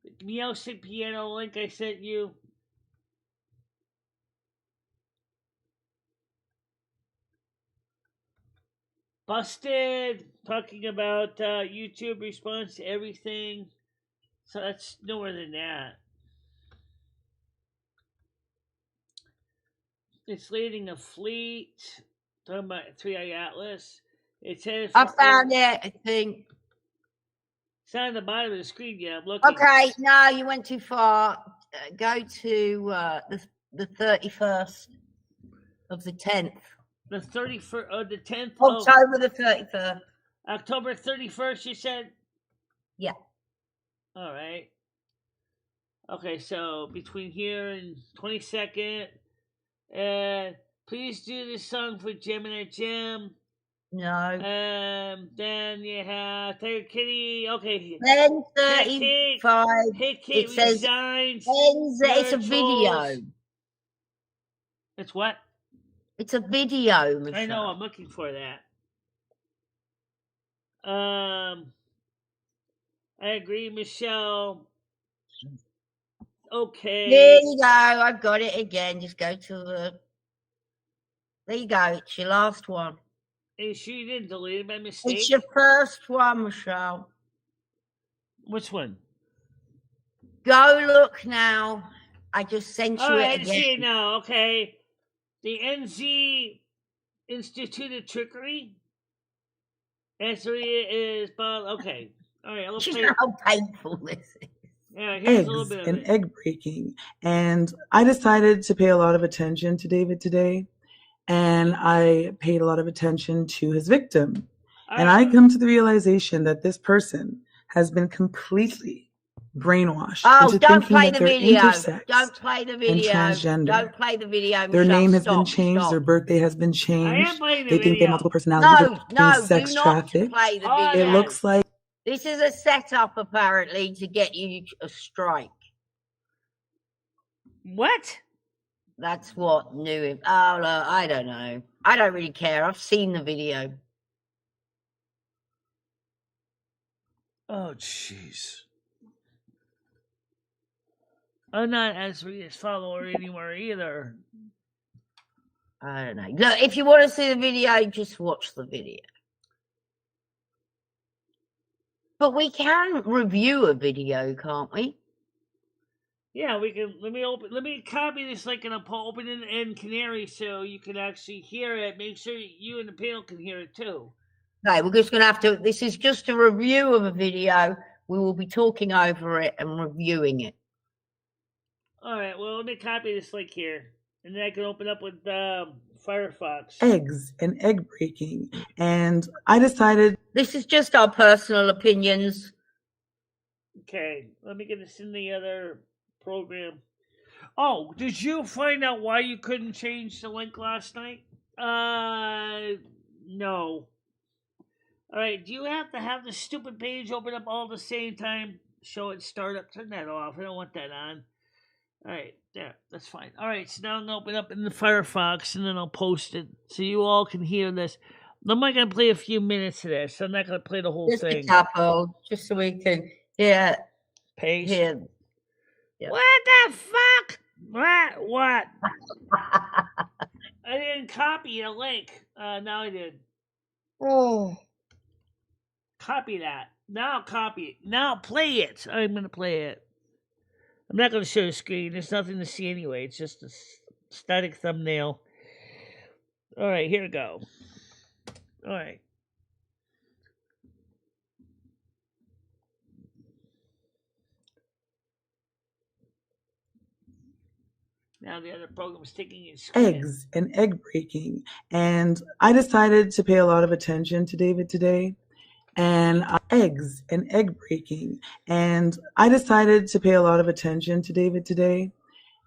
The music piano link I sent you. Busted. Talking about YouTube response to everything. So that's nowhere than that. It's leading a fleet. Talking about 3i Atlas. It's headed for I found Earth. it, I think. It's not on the bottom of the screen yet. I'm looking. Okay, no, you went too far. Go to the 31st of the 10th. The 31st, the 10th of October the 31st. October 31st, you said? Yeah. All right. Okay, so between here and 22nd, and please do this song for Gemini Jim. No. Then you have Tiger Kitty. Okay, Then Cat Cake. 35. Hey Kate It says resigns. it's a video. Virtuals. It's what? It's a video, Michelle. I know. I'm looking for that. I agree, Michelle. Okay. There you go. I've got it again. Just go to the. There you go. It's your last one. Are you sure you didn't delete it by mistake? It's your first one, Michelle. Which one? Go look now. I just sent you I it see it again. now. Okay. The NZ Institute of Trickery. Answer is Bob. Okay. All right. Let's You play. know how painful this is. Yeah, here's a little Eggs bit of and it. egg breaking. And I decided to pay a lot of attention to David today. And I paid a lot of attention to his victim. And I come to the realization that this person has been completely brainwashed Oh, into don't thinking play that the they're video. intersex Don't play the and video. transgender. Don't play the video. Their Michelle. name has been Stop, changed, stop. their birthday has been I am changed. playing the They think they video. have multiple personalities, No, they're being no, do sex not trafficked. play the Oh, video. It looks like This is a setup, apparently, to get you a strike. What? That's what knew him. Oh, look, I don't know. I don't really care. I've seen the video. Oh, jeez. I'm not Asria's follower anymore either. I don't know. Look, if you want to see the video, just watch the video. But we can review a video, can't we? Yeah, we can. Let me copy this like in open in Canary so you can actually hear it. Make sure you and the panel can hear it too. Okay, we're just going to have to. This is just a review of a video. We will be talking over it and reviewing it. All right. Well, let me copy this link here, and then I can open up with Firefox. eggs and egg breaking. And I decided This is just our personal opinions. Okay, let me get this in the other program. Oh, did you find out why you couldn't change the link last night? No. All right, do you have to have the stupid page open up all at the same time? Show it startup. Turn that off. I don't want that on. All right, there. That's fine. All right, so now I'm gonna open up in the Firefox and then I'll post it so you all can hear this. I'm not gonna play a few minutes of this. I'm not gonna play the whole Just a thing. couple, just so we can hear. Paste. hear. Yeah. What the fuck? What? I didn't copy a link. Now I did. Oh. Copy that. Now copy it. Now play it. I'm gonna play it. I'm not gonna show the screen. There's nothing to see anyway. It's just a static thumbnail. All right, here we go. All right. Now the other program is taking its screen. eggs and egg breaking. And I decided to pay a lot of attention to David today. And eggs and egg breaking. And I decided to pay a lot of attention to David today.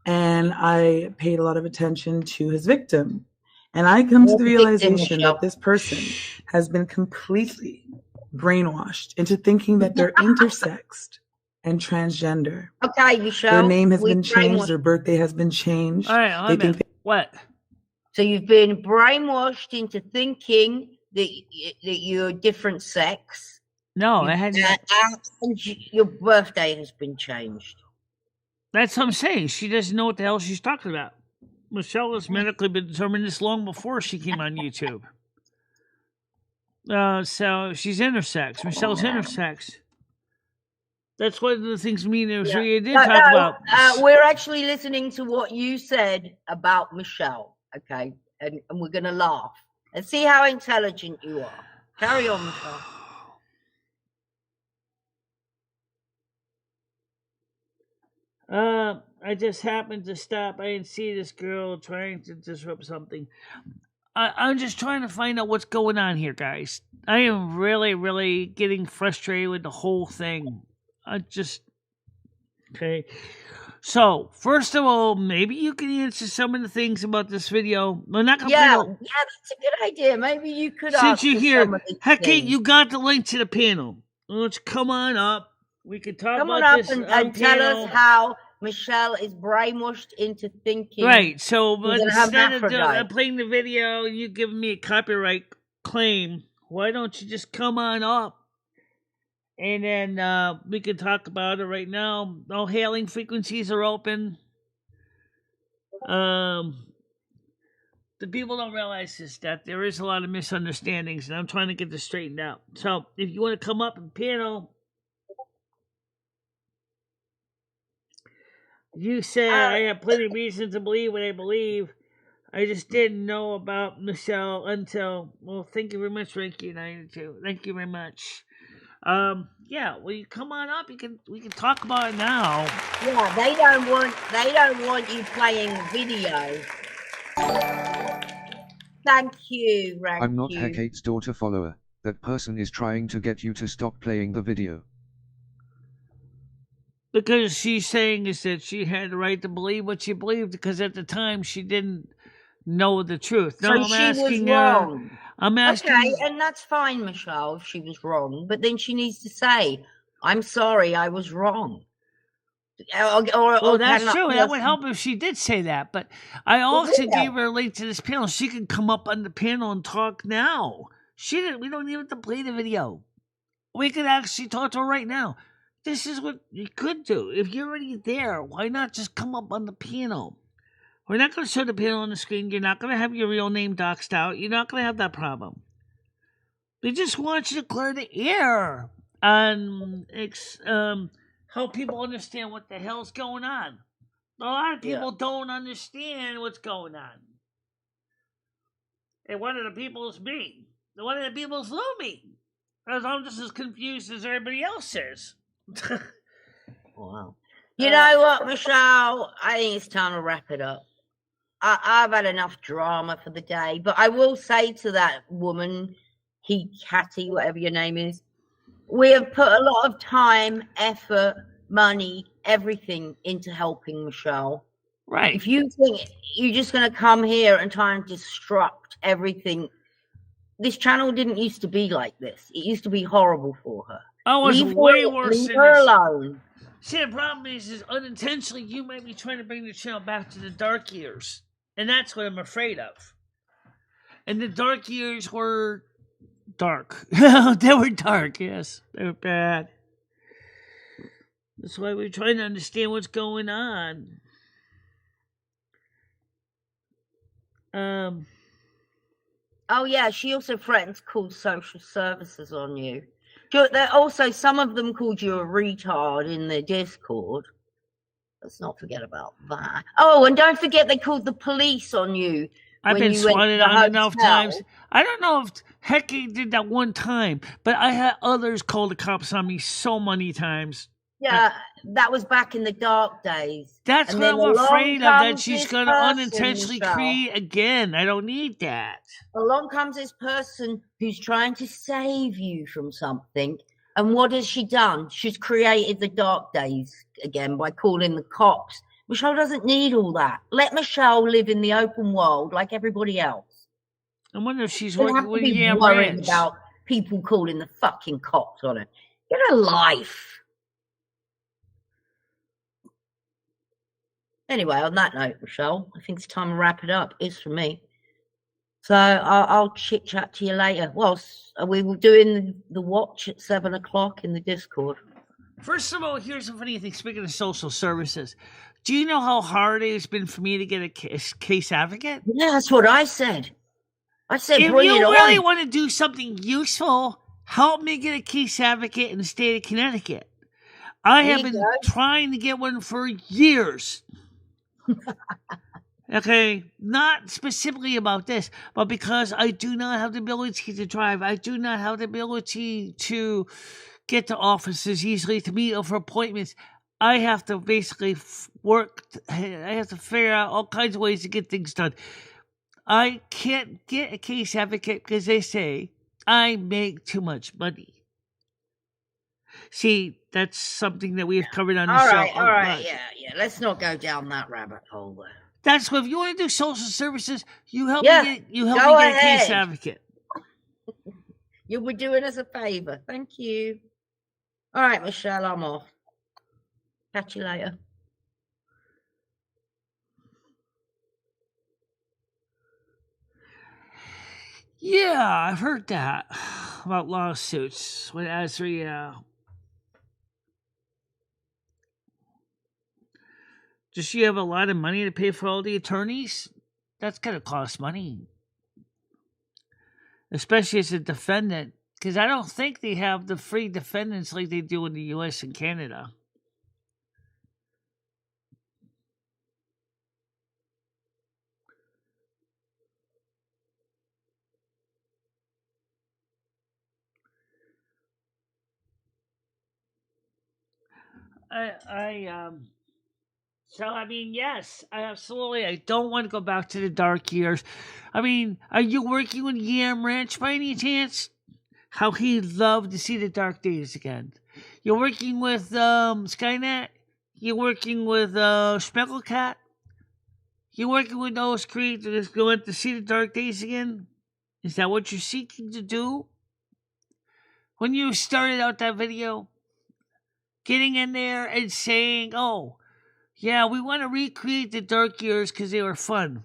And I paid a lot of attention to his victim. And I come to the realization that this person has been completely brainwashed into thinking that they're intersexed and transgender. Okay, Michelle. Their name has been we've changed, brainwashed- their birthday has been changed. All right, They think what? So you've been brainwashed into thinking that you're a different sex. No, I had. And your birthday has been changed. That's what I'm saying. She doesn't know what the hell she's talking about. Michelle has medically been determined this long before she came on YouTube. So she's intersex. Michelle's intersex. That's one of the things me and Azria did talk about. We're actually listening to what you said about Michelle, okay? And we're going to laugh and see how intelligent you are. Carry on, Michelle. I just happened to stop. I didn't see this girl trying to disrupt something. I'm just trying to find out what's going on here, guys. I am really, really getting frustrated with the whole thing. Okay. So, first of all, maybe you can answer some of the things about this video. We're not going to Yeah, play that's a good idea. Maybe you could since you're answer here. some of these Hecky, things. you got the link to the panel. Let's come on up. We can talk Come about on up this and tell panel. us how Michele is brainwashed into thinking. Right. So We're gonna have instead of Aphrodite. playing the video and you giving me a copyright claim, why don't you just come on up? And then we can talk about it right now. All hailing frequencies are open. The people don't realize this, that there is a lot of misunderstandings, and I'm trying to get this straightened out. So if you want to come up and panel, you say I have plenty of reason to believe what I believe. I just didn't know about Michele until, well, thank you very much, Ranky92. Thank you very much. Yeah, well, you come on up. We can talk about it now. Yeah, they don't want you playing video. Thank you, Ranky. I'm not Hecate's daughter follower. That person is trying to get you to stop playing the video. Because she's saying is that she had the right to believe what she believed because at the time she didn't know the truth. No, So I'm she asking was wrong. her. I'm asking. Okay, and that's fine, Michele, if she was wrong. But then she needs to say, I'm sorry, I was wrong. Well, that's true. That would help if she did say that. But I also gave her a link to this panel. She can come up on the panel and talk now. She didn't. We don't even have to play the video. We could actually talk to her right now. This is what you could do. If you're already there, why not just come up on the panel? We're not going to show the panel on the screen. You're not going to have your real name doxed out. You're not going to have that problem. They just want you to clear the air and help people understand what the hell's going on. A lot of people don't understand what's going on. And one of the people is me. One of the people is Lumi. Because I'm just as confused as everybody else is. Wow. You know what, Michele? I think it's time to wrap it up. I've had enough drama for the day, but I will say to that woman, Hattie, whatever your name is, we have put a lot of time, effort, money, everything into helping Michele. Right. If you think you're just going to come here and try and disrupt everything, this channel didn't used to be like this. It used to be horrible for her. Oh, it's way worse leave than her this. alone. See, the problem is unintentionally you might be trying to bring the channel back to the dark years. And that's what I'm afraid of. And the dark years were dark. They were dark, yes. They were bad. That's why we're trying to understand what's going on. Oh, yeah, she also threatened to call social services on you. Also, some of them called you a retard in their Discord. Let's not forget about that. Oh, and don't forget they called the police on you. I've been swatted on enough times. I don't know if Hecky did that one time, but I had others call the cops on me so many times. Yeah, that was back in the dark days. That's what I'm afraid of, that she's going to unintentionally create again. I don't need that. Along comes this person who's trying to save you from something. And what has she done? She's created the dark days again by calling the cops. Michele doesn't need all that. Let Michele live in the open world like everybody else. I wonder if she's working with Yam worried Ranch. about people calling the fucking cops on her. Get a life. Anyway, on that note, Michele, I think it's time to wrap it up. It's for me. So I'll chit chat to you later. Well, we will doing the watch at 7 o'clock in the Discord. First of all, here's a funny thing. Speaking of social services, do you know how hard it has been for me to get a case advocate? Yeah, that's what I said. I said, if bring you it really on. want to do something useful, help me get a case advocate in the state of Connecticut. I have been trying to get one for years. Okay, not specifically about this, but because I do not have the ability to drive. I do not have the ability to get to offices easily, to meet for appointments. I have to basically work. I have to figure out all kinds of ways to get things done. I can't get a case advocate because they say I make too much money. See, that's something that we've covered on the All show. right, a all right, lot. yeah. Let's not go down that rabbit hole there. That's what if you want to do social services, you help Yeah, me get go a case ahead. advocate. You'll be doing us a favor. Thank you. All right, Michelle, I'm off. Catch you later. Yeah, I've heard that about lawsuits. When as we does she have a lot of money to pay for all the attorneys? That's gonna cost money, especially as a defendant, because I don't think they have the free defendants like they do in the U.S. and Canada. So I mean, yes, I absolutely. I don't want to go back to the dark years. I mean, are you working with Yam Ranch by any chance? How he'd love to see the dark days again. You're working with Skynet. You're working with Specklecat. You're working with those creators going to see the dark days again. Is that what you're seeking to do? When you started out that video, getting in there and saying, "Oh, yeah, we want to recreate the dark years because they were fun."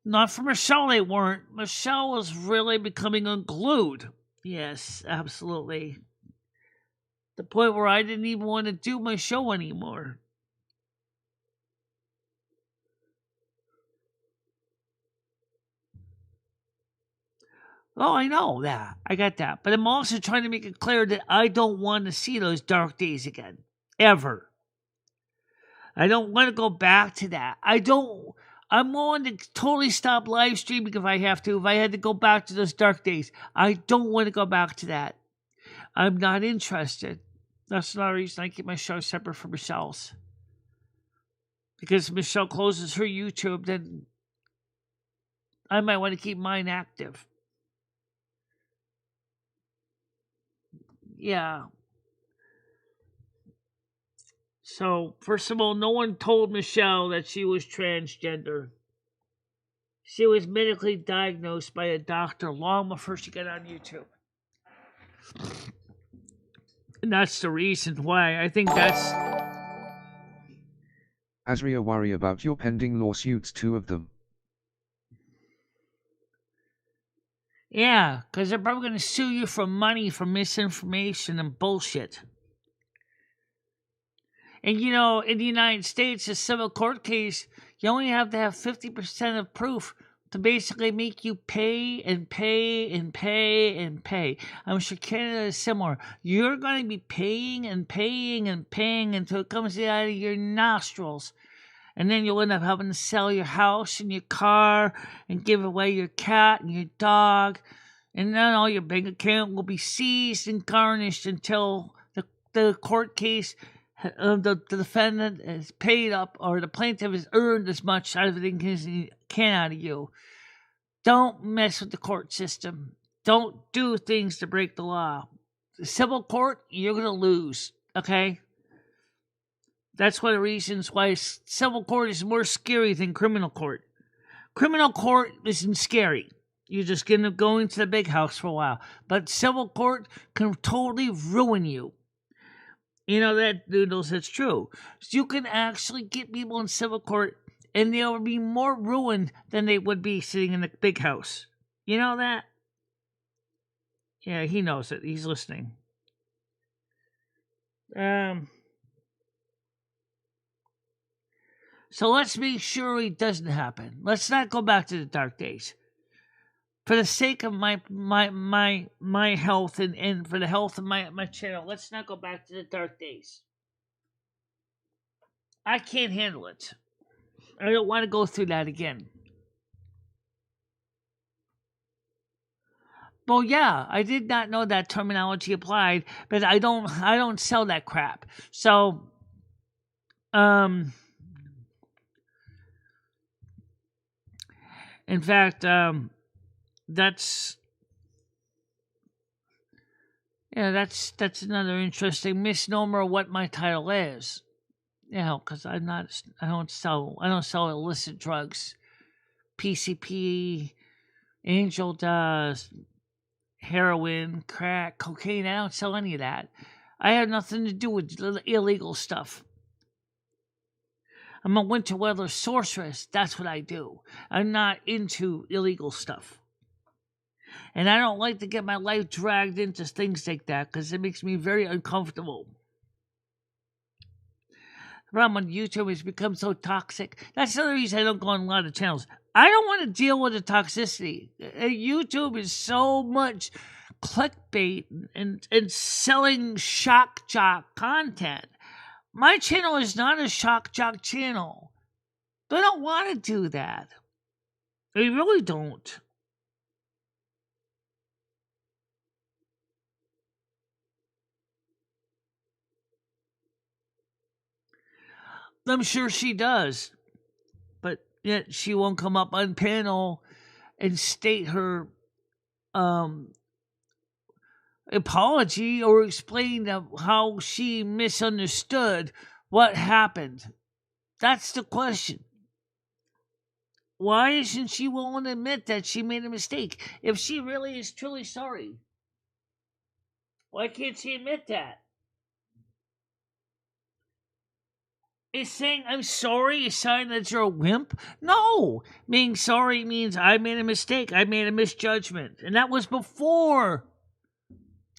Not for Michelle, they weren't. Michelle was really becoming unglued. Yes, absolutely. The point where I didn't even want to do my show anymore. Oh, I know that. I got that. But I'm also trying to make it clear that I don't want to see those dark days again. Ever. I don't want to go back to that. I'm willing to totally stop live streaming if I have to. If I had to go back to those dark days, I don't want to go back to that. I'm not interested. That's another reason I keep my show separate from Michelle's. Because if Michelle closes her YouTube, then I might want to keep mine active. Yeah. So, first of all, no one told Michelle that she was transgender. She was medically diagnosed by a doctor long before she got on YouTube. And that's the reason why. I think that's... Azria, worry about your pending lawsuits, 2 of them. Yeah, because they're probably going to sue you for money for misinformation and bullshit. And you know, in the United States, a civil court case, you only have to have 50% of proof to basically make you pay and pay and pay and pay. I'm sure Canada is similar. You're going to be paying and paying and paying until it comes out of your nostrils. And then you'll end up having to sell your house and your car and give away your cat and your dog. And then all your bank account will be seized and garnished until the court case, the defendant is paid up, or the plaintiff has earned as much out of it as he can out of you. Don't mess with the court system. Don't do things to break the law. The civil court, you're going to lose, okay? That's one of the reasons why civil court is more scary than criminal court. Criminal court isn't scary. You're just going to go into the big house for a while. But civil court can totally ruin you. You know that, Doodles, it's true. So you can actually get people in civil court and they'll be more ruined than they would be sitting in the big house. You know that? Yeah, he knows it. He's listening. So let's make sure it doesn't happen. Let's not go back to the dark days. For the sake of my health and for the health of my channel, let's not go back to the dark days. I can't handle it. I don't want to go through that again. Well, yeah, I did not know that terminology applied, but I don't sell that crap. So, In fact, that's that's another interesting misnomer of what my title is. Because I don't sell illicit drugs. PCP, Angel dust, heroin, crack, cocaine. I don't sell any of that. I have nothing to do with illegal stuff. I'm a winter weather sorceress. That's what I do. I'm not into illegal stuff. And I don't like to get my life dragged into things like that because it makes me very uncomfortable. The problem on YouTube has become so toxic. That's the other reason I don't go on a lot of channels. I don't want to deal with the toxicity. YouTube is so much clickbait and selling shock jock content. My channel is not a shock jock channel. They don't want to do that. They really don't. I'm sure she does. But yet she won't come up on panel and state her apology or explain how she misunderstood what happened. That's the question. Why isn't she willing to admit that she made a mistake? If she really is truly sorry, why can't she admit that? Is saying I'm sorry a sign that you're a wimp? No. Being sorry means I made a mistake. I made a misjudgment. And that was before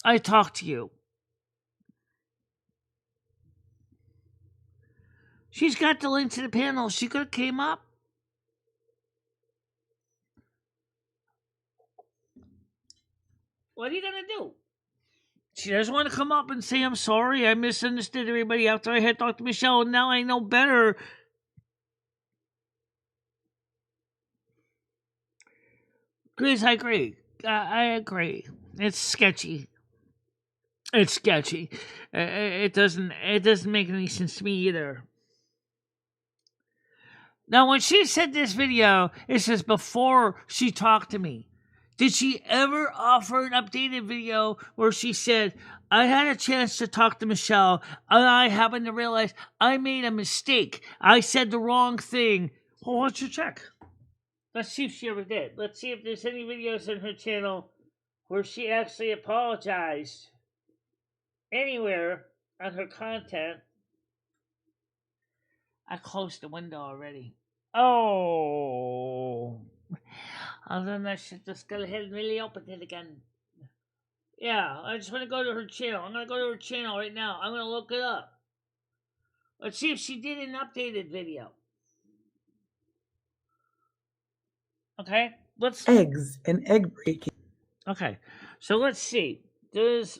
I talked to you. She's got the link to the panel. She could have came up. What are you going to do? She doesn't want to come up and say, I'm sorry, I misunderstood everybody after I had talked to Michelle, and now I know better. Chris, I agree. I agree. It's sketchy. It's sketchy. It doesn't make any sense to me either. Now, when she said this video, it says before she talked to me. Did she ever offer an updated video where she said, I had a chance to talk to Michelle, and I happened to realize I made a mistake. I said the wrong thing. Well, let's check. Let's see if she ever did. Let's see if there's any videos on her channel where she actually apologized anywhere on her content. I closed the window already. Oh. Then I should just go ahead and really open it again. Yeah, I just want to go to her channel. I'm going to go to her channel right now. I'm going to look it up. Let's see if she did an updated video. Okay, let's... Eggs and egg breaking. Okay, so let's see. It's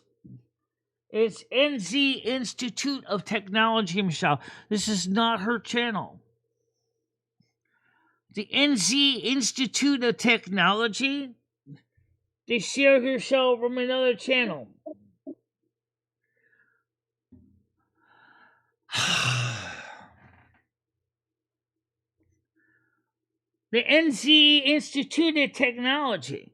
NZ Institute of Technology, Michelle. This is not her channel. The NZ Institute of Technology, they share her show from another channel. The NZ Institute of Technology.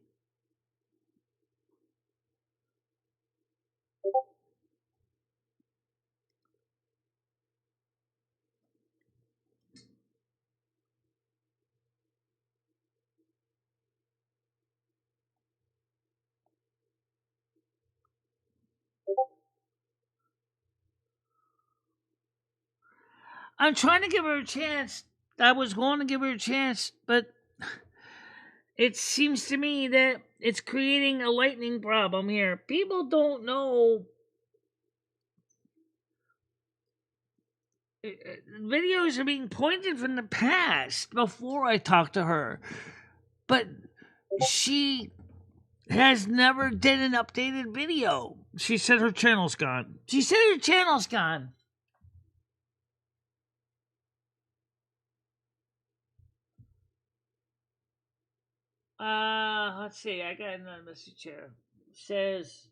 I'm trying to give her a chance. I was going to give her a chance, but it seems to me that it's creating a lightning problem here. People don't know. Videos are being pointed from the past before I talked to her. But she has never did an updated video. She said her channel's gone. She said her channel's gone. Let's see. I got another message here. It says,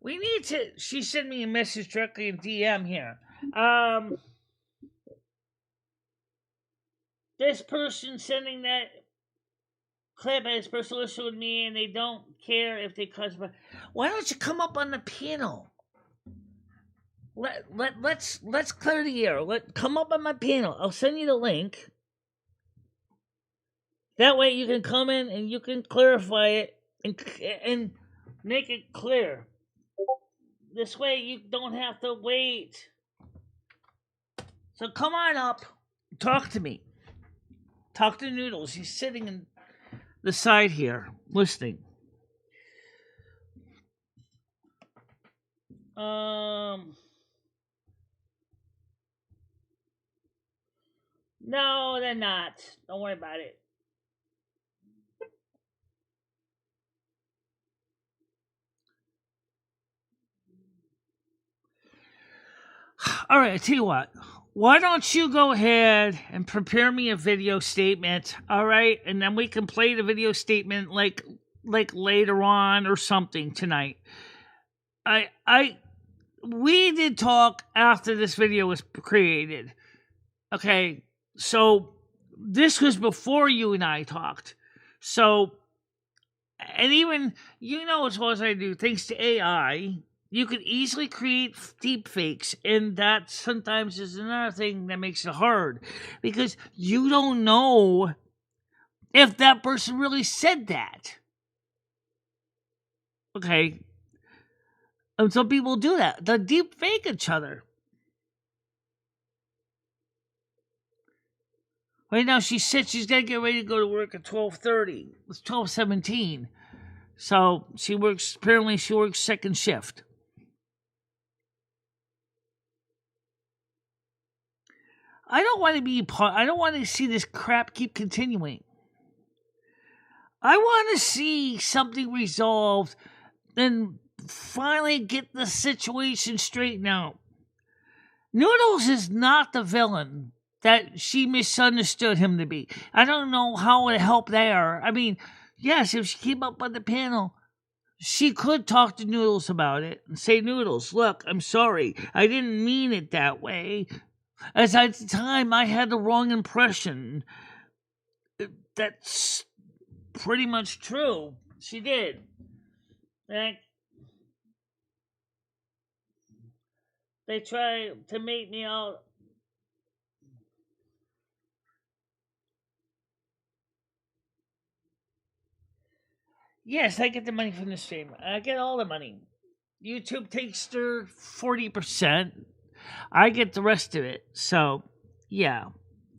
We need to. She sent me a message directly in DM here. This person sending that clip has personal issue with me, and they don't care if they cuss. But why don't you come up on the panel? Let's clear the air. Come up on my panel. I'll send you the link. That way you can come in and you can clarify it and make it clear. This way you don't have to wait. So come on up. Talk to me. Talk to Noodles. He's sitting in the side here, listening. No, they're not. Don't worry about it. All right, I tell you what. Why don't you go ahead and prepare me a video statement, all right? And then we can play the video statement like later on or something tonight. We did talk after this video was created. Okay, so this was before you and I talked. So, and even, you know as well as I do, thanks to AI, you could easily create deep fakes, and that sometimes is another thing that makes it hard, because you don't know if that person really said that. Okay, and some people do that. They deep fake each other. Right now, she said she's got to get ready to go to work at 12:30. It's 12:17. So apparently she works second shift. I don't want to see this crap keep continuing. I want to see something resolved and finally get the situation straightened out. Noodles is not the villain that she misunderstood him to be. I don't know how it helped there. I mean, yes, if she came up on the panel, she could talk to Noodles about it and say, Noodles, look, I'm sorry. I didn't mean it that way. As at the time, I had the wrong impression. That's pretty much true. She did. And they try to make me out. Yes, I get the money from the stream. I get all the money. YouTube takes their 40%. I get the rest of it. So, yeah,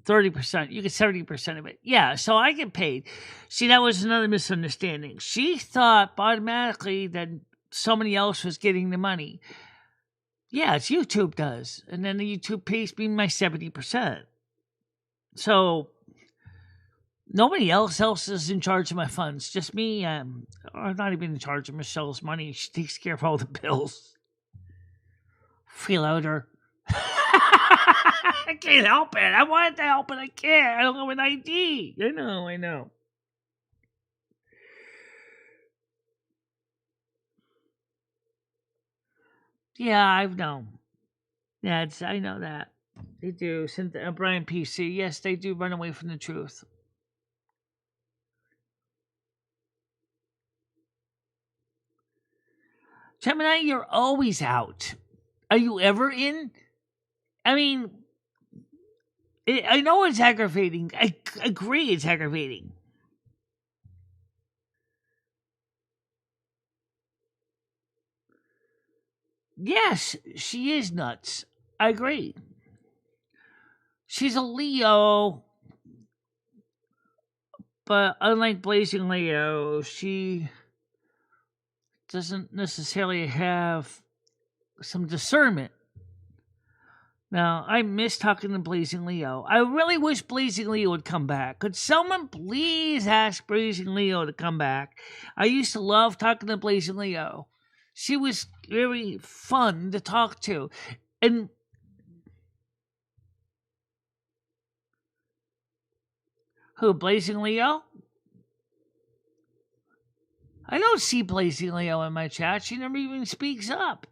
30%. You get 70% of it. Yeah, so I get paid. See, that was another misunderstanding. She thought automatically that somebody else was getting the money. Yeah, it's YouTube does. And then the YouTube pays me my 70%. So, nobody else is in charge of my funds. Just me. I'm not even in charge of Michelle's money. She takes care of all the bills. Freeloader. I can't help it. I wanted to help, but I can't. I don't have an ID. I know. Yeah, I know. Yeah, I know that. They do. Brian PC. Yes, they do run away from the truth. Gemini, you're always out. Are you ever in? I mean, I know it's aggravating. I agree it's aggravating. Yes, she is nuts. I agree. She's a Leo, but unlike Blazing Leo, she doesn't necessarily have some discernment. Now, I miss talking to Blazing Leo. I really wish Blazing Leo would come back. Could someone please ask Blazing Leo to come back? I used to love talking to Blazing Leo. She was very fun to talk to. And who, Blazing Leo? I don't see Blazing Leo in my chat. She never even speaks up.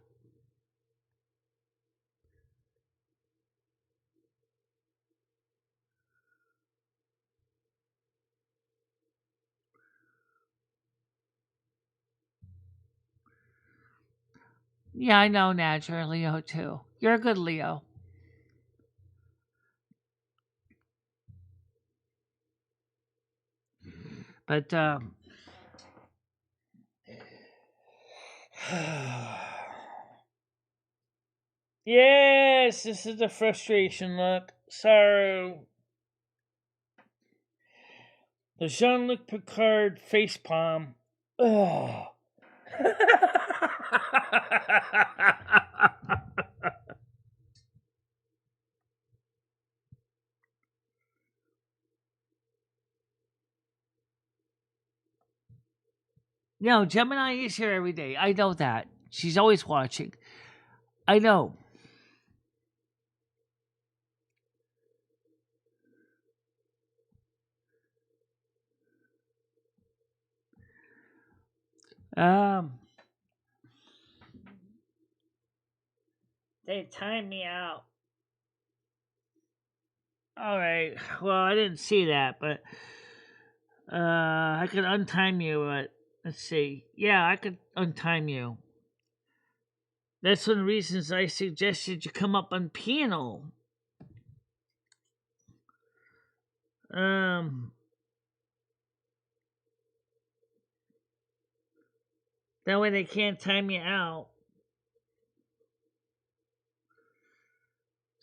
Yeah, I know, Nat. You're a Leo, too. You're a good Leo. But, yes, this is the frustration look. Sorry. The Jean-Luc Picard facepalm. Ugh. No, Gemini is here every day. I know that. She's always watching. I know. They timed me out. All right. Well, I didn't see that, but I could untime you. But let's see. Yeah, I could untime you. That's one of the reasons I suggested you come up on piano. That way they can't time you out.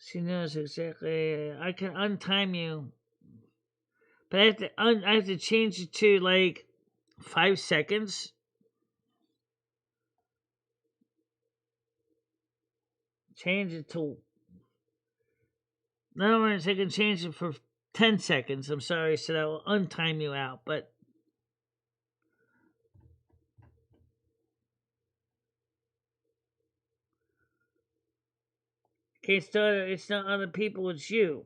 She knows exactly. I can untime you, but I have to change it to like 5 seconds. Change it to. In other words, I can change it for 10 seconds. I'm sorry, so that will untime you out. But okay, it's not other people, it's you.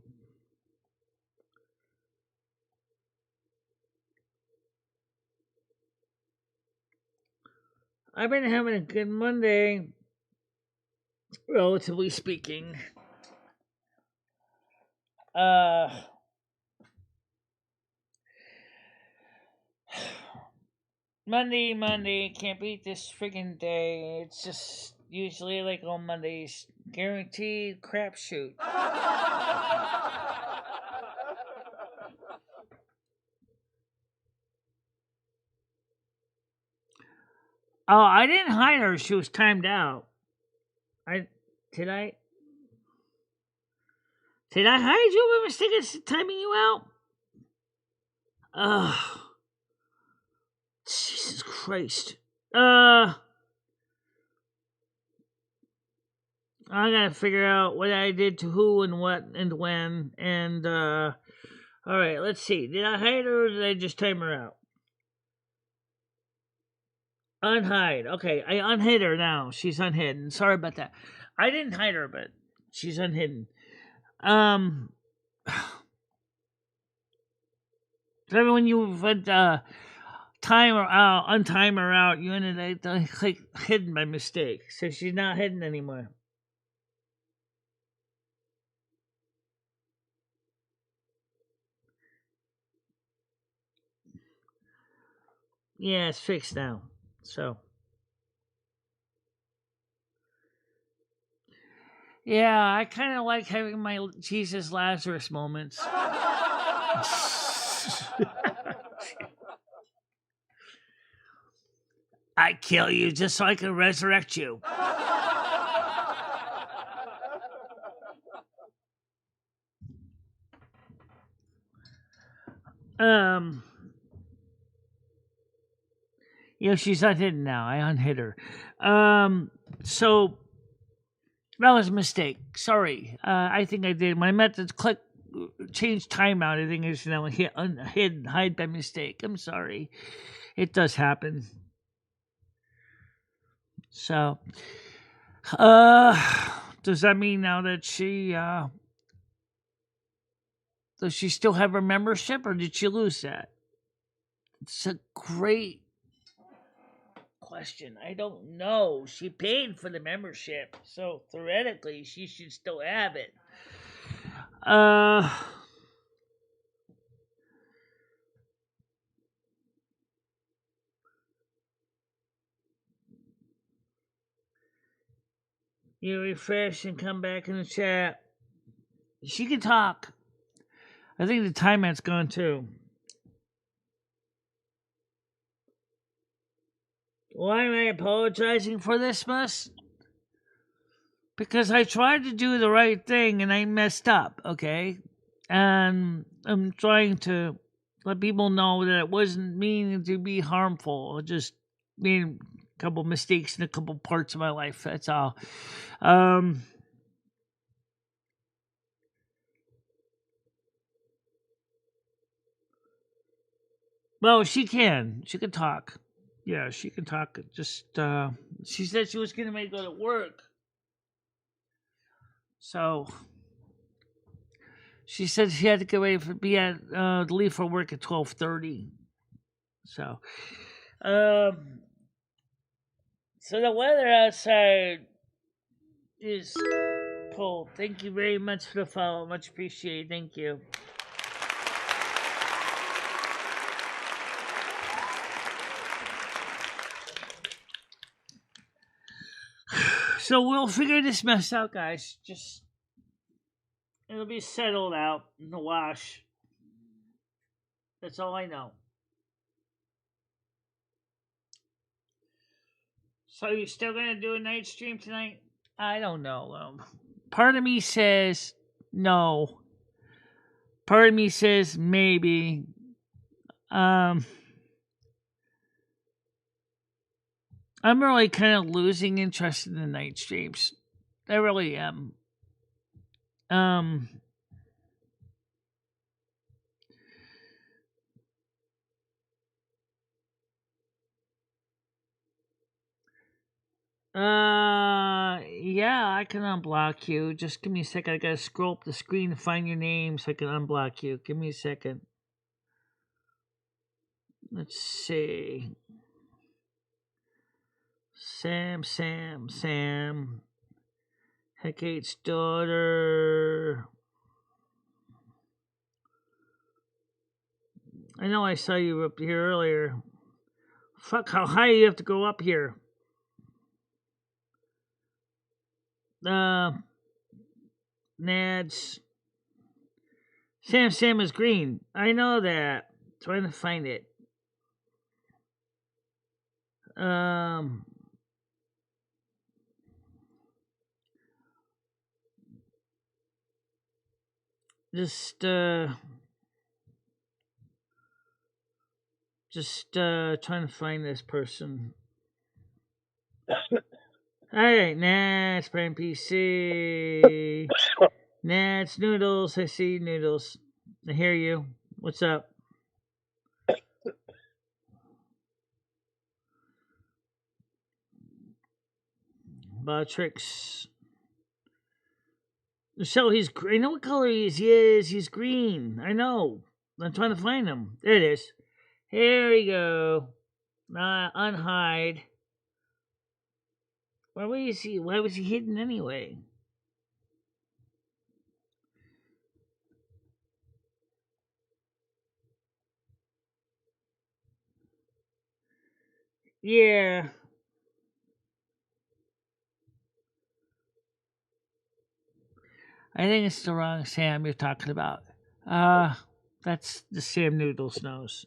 I've been having a good Monday, relatively speaking. Monday, can't beat this friggin' day. It's just usually like on Mondays, guaranteed crapshoot. Oh, I didn't hide her. She was timed out. Did I hide you by mistake? It's timing you out. Ugh. Jesus Christ. I gotta figure out what I did to who and what and when. And all right, let's see. Did I hide her or did I just time her out? Unhide. Okay, I unhid her now. She's unhidden. Sorry about that. I didn't hide her, but she's unhidden. So when you went time her out, untime her out, you ended up click hidden by mistake. So she's not hidden anymore. Yeah, it's fixed now. So yeah, I kind of like having my Jesus Lazarus moments. I kill you just so I can resurrect you. Yeah, she's unhidden now. I unhid her. So that was a mistake. Sorry. I think I did. When I meant to click change timeout, I think it's now hide by mistake. I'm sorry. It does happen. So, does that mean now that does she still have her membership or did she lose that? It's a great question. I don't know. She paid for the membership, so theoretically she should still have it. You refresh and come back in the chat. She can talk. I think the timeout's gone too. Why am I apologizing for this, Miss? Because I tried to do the right thing and I messed up, okay? And I'm trying to let people know that it wasn't meaning to be harmful. I just made a couple mistakes in a couple parts of my life. That's all. Well, she can. She can talk. Yeah, she can talk. Just she said she was getting ready to go to work. So she said she had to get ready to leave for work at 12:30. So so the weather outside is cold. Thank you very much for the follow. Much appreciated. Thank you. So we'll figure this mess out, guys. Just it'll be settled out in the wash. That's all I know. So you still gonna do a night stream tonight? I don't know. Part of me says no. Part of me says maybe. I'm really kind of losing interest in the night streams. I really am. Yeah, I can unblock you. Just give me a second. I gotta scroll up the screen to find your name so I can unblock you. Give me a second. Let's see. Sam. Hecate's daughter. I know I saw you up here earlier. Fuck, how high you have to go up here? Nads. Sam is green. I know that. Trying to find it. Just trying to find this person. Alright, Nats, Prime PC. Nats, Noodles, I see Noodles. I hear you. What's up? Botrix. So he's green. I know what color he is. He's green. I know. I'm trying to find him. There it is. Here we go. Unhide. Why was he hidden anyway? Yeah. I think it's the wrong Sam you're talking about. That's the Sam Noodles nose.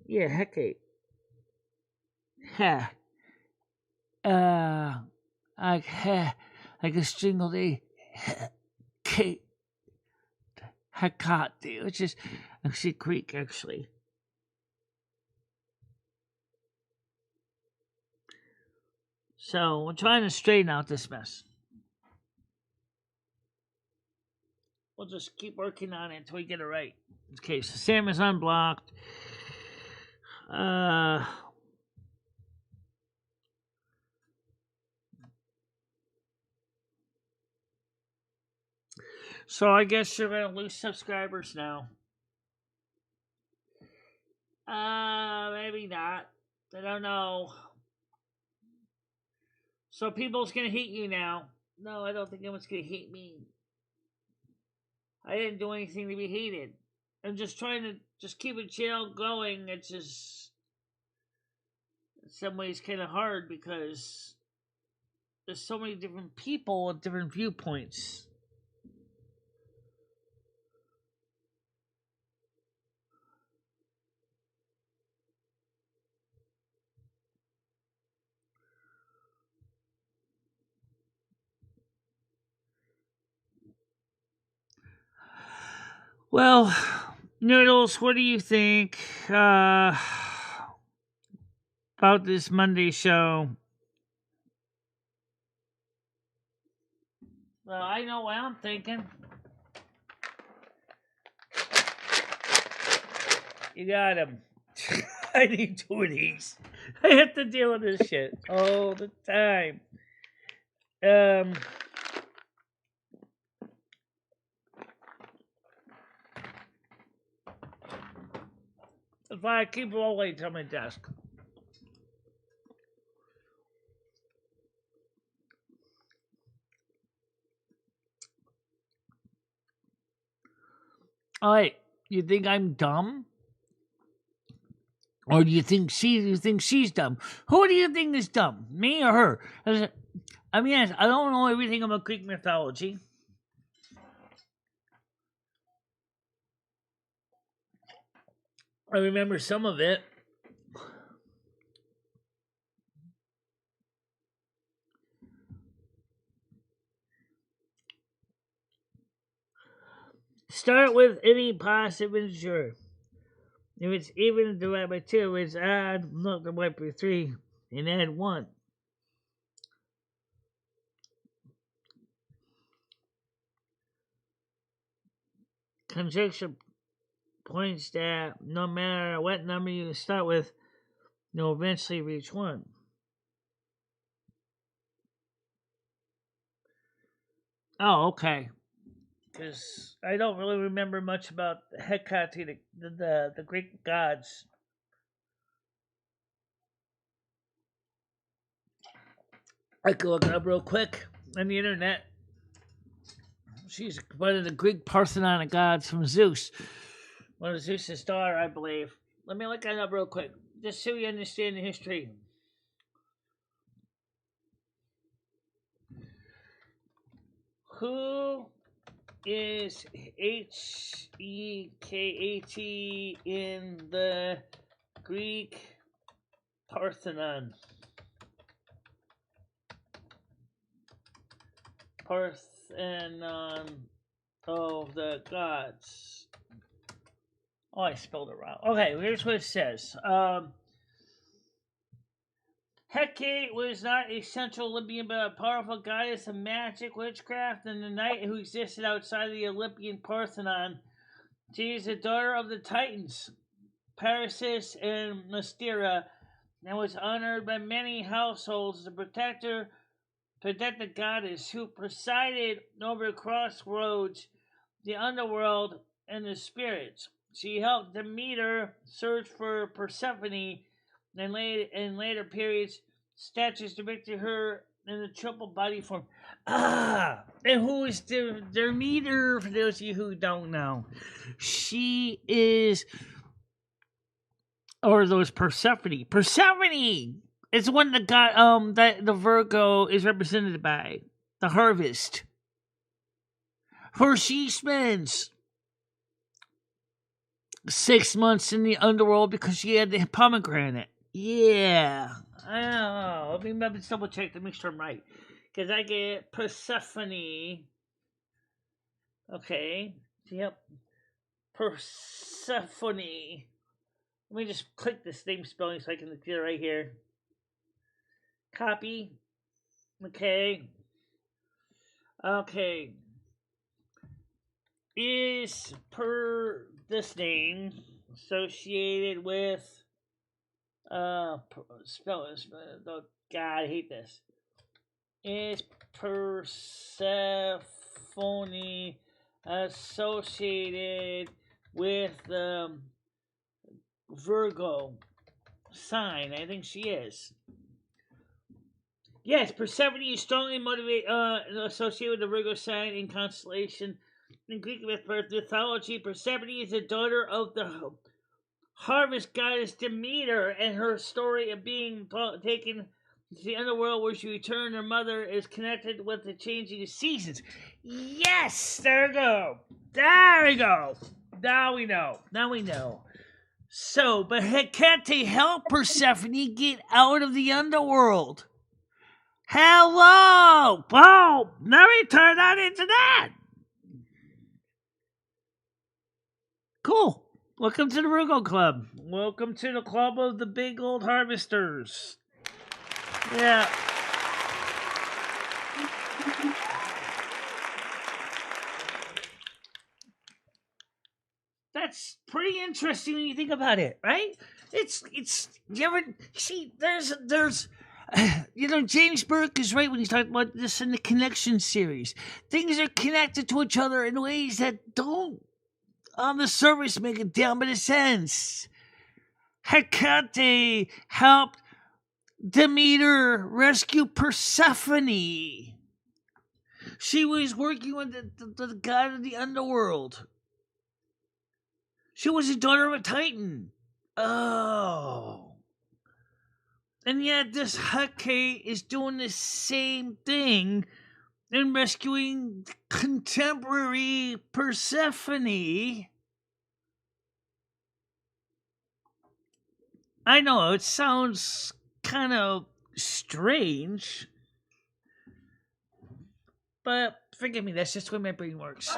Yeah, Hecate. Ha. Like a strangled A. Kate. Hecate, which is actually Greek, actually. So we're trying to straighten out this mess. We'll just keep working on it until we get it right. Okay, so Sam is unblocked. So I guess you're gonna lose subscribers now. Maybe not. I don't know. So people's gonna hate you now. No, I don't think anyone's gonna hate me. I didn't do anything to be hated. I'm just trying to just keep a channel going. It's just in some ways kind of hard because there's so many different people with different viewpoints. Well, Noodles, what do you think about this Monday show? Well, I know what I'm thinking. You got him. I need 2 of these. I have to deal with this shit all the time. If I keep rolling to my desk. All right, you think I'm dumb? Or do you think she's dumb? Who do you think is dumb? Me or her? I mean, I don't know everything about Greek mythology. I remember some of it. Start with any positive integer. If it's even, divide by 2. It's odd, multiply by 3, and add 1. Conjunction points that no matter what number you start with, you'll eventually reach 1. Oh, okay. Because I don't really remember much about Hecate, the Greek gods. I could look it up real quick on the internet. She's one of the Greek Parthenon gods from Zeus. One of Zeus's daughter, I believe. Let me look it up real quick, just so you understand the history. Who is Hekate in the Greek Parthenon? Parthenon of the gods. Oh, I spelled it wrong. Okay, here's what it says. Hecate was not a central Olympian, but a powerful goddess of magic, witchcraft, and the night who existed outside of the Olympian Parthenon. She is the daughter of the Titans, Perseus and Mystera, and was honored by many households to protect the goddess who presided over crossroads, the underworld, and the spirits. She helped Demeter search for Persephone, and in later periods, statues depicted her in the triple body form. Ah, and who is Demeter? For those of you who don't know, she is, or those Persephone. Persephone is one that got that the Virgo is represented by the harvest. For she spends 6 months in the underworld because she had the pomegranate. Yeah. I don't know. Let me double check to make sure I'm right. Because I get Persephone. Okay. Yep. Persephone. Let me just click this name spelling so I can get it right here. Copy. Okay. Okay. Is per this name associated with spell this? Oh, God, I hate this. Is Persephone associated with Virgo sign. I think she is. Yes, Persephone is strongly motivated, associated with the Virgo sign in constellation. In Greek mythology, Persephone is the daughter of the harvest goddess Demeter, and her story of being taken to the underworld where she returned her mother is connected with the changing seasons. Yes! There we go. There we go. Now we know. Now we know. So, but Hecate helped Persephone get out of the underworld. Hello! Boom! Now we turn that into that. Cool. Welcome to the Virgo Club. Welcome to the club of the big old harvesters. Yeah. That's pretty interesting when you think about it, right? It's you ever see there's James Burke is right when he's talking about this in the connection series. Things are connected to each other in ways that don't on the surface make a damn bit of sense. Hecate helped Demeter rescue Persephone. She was working with the god of the underworld. She was the daughter of a Titan. Oh. And yet this Hecate is doing the same thing in rescuing contemporary Persephone. I know, it sounds kind of strange. But forgive me, that's just the way my brain works.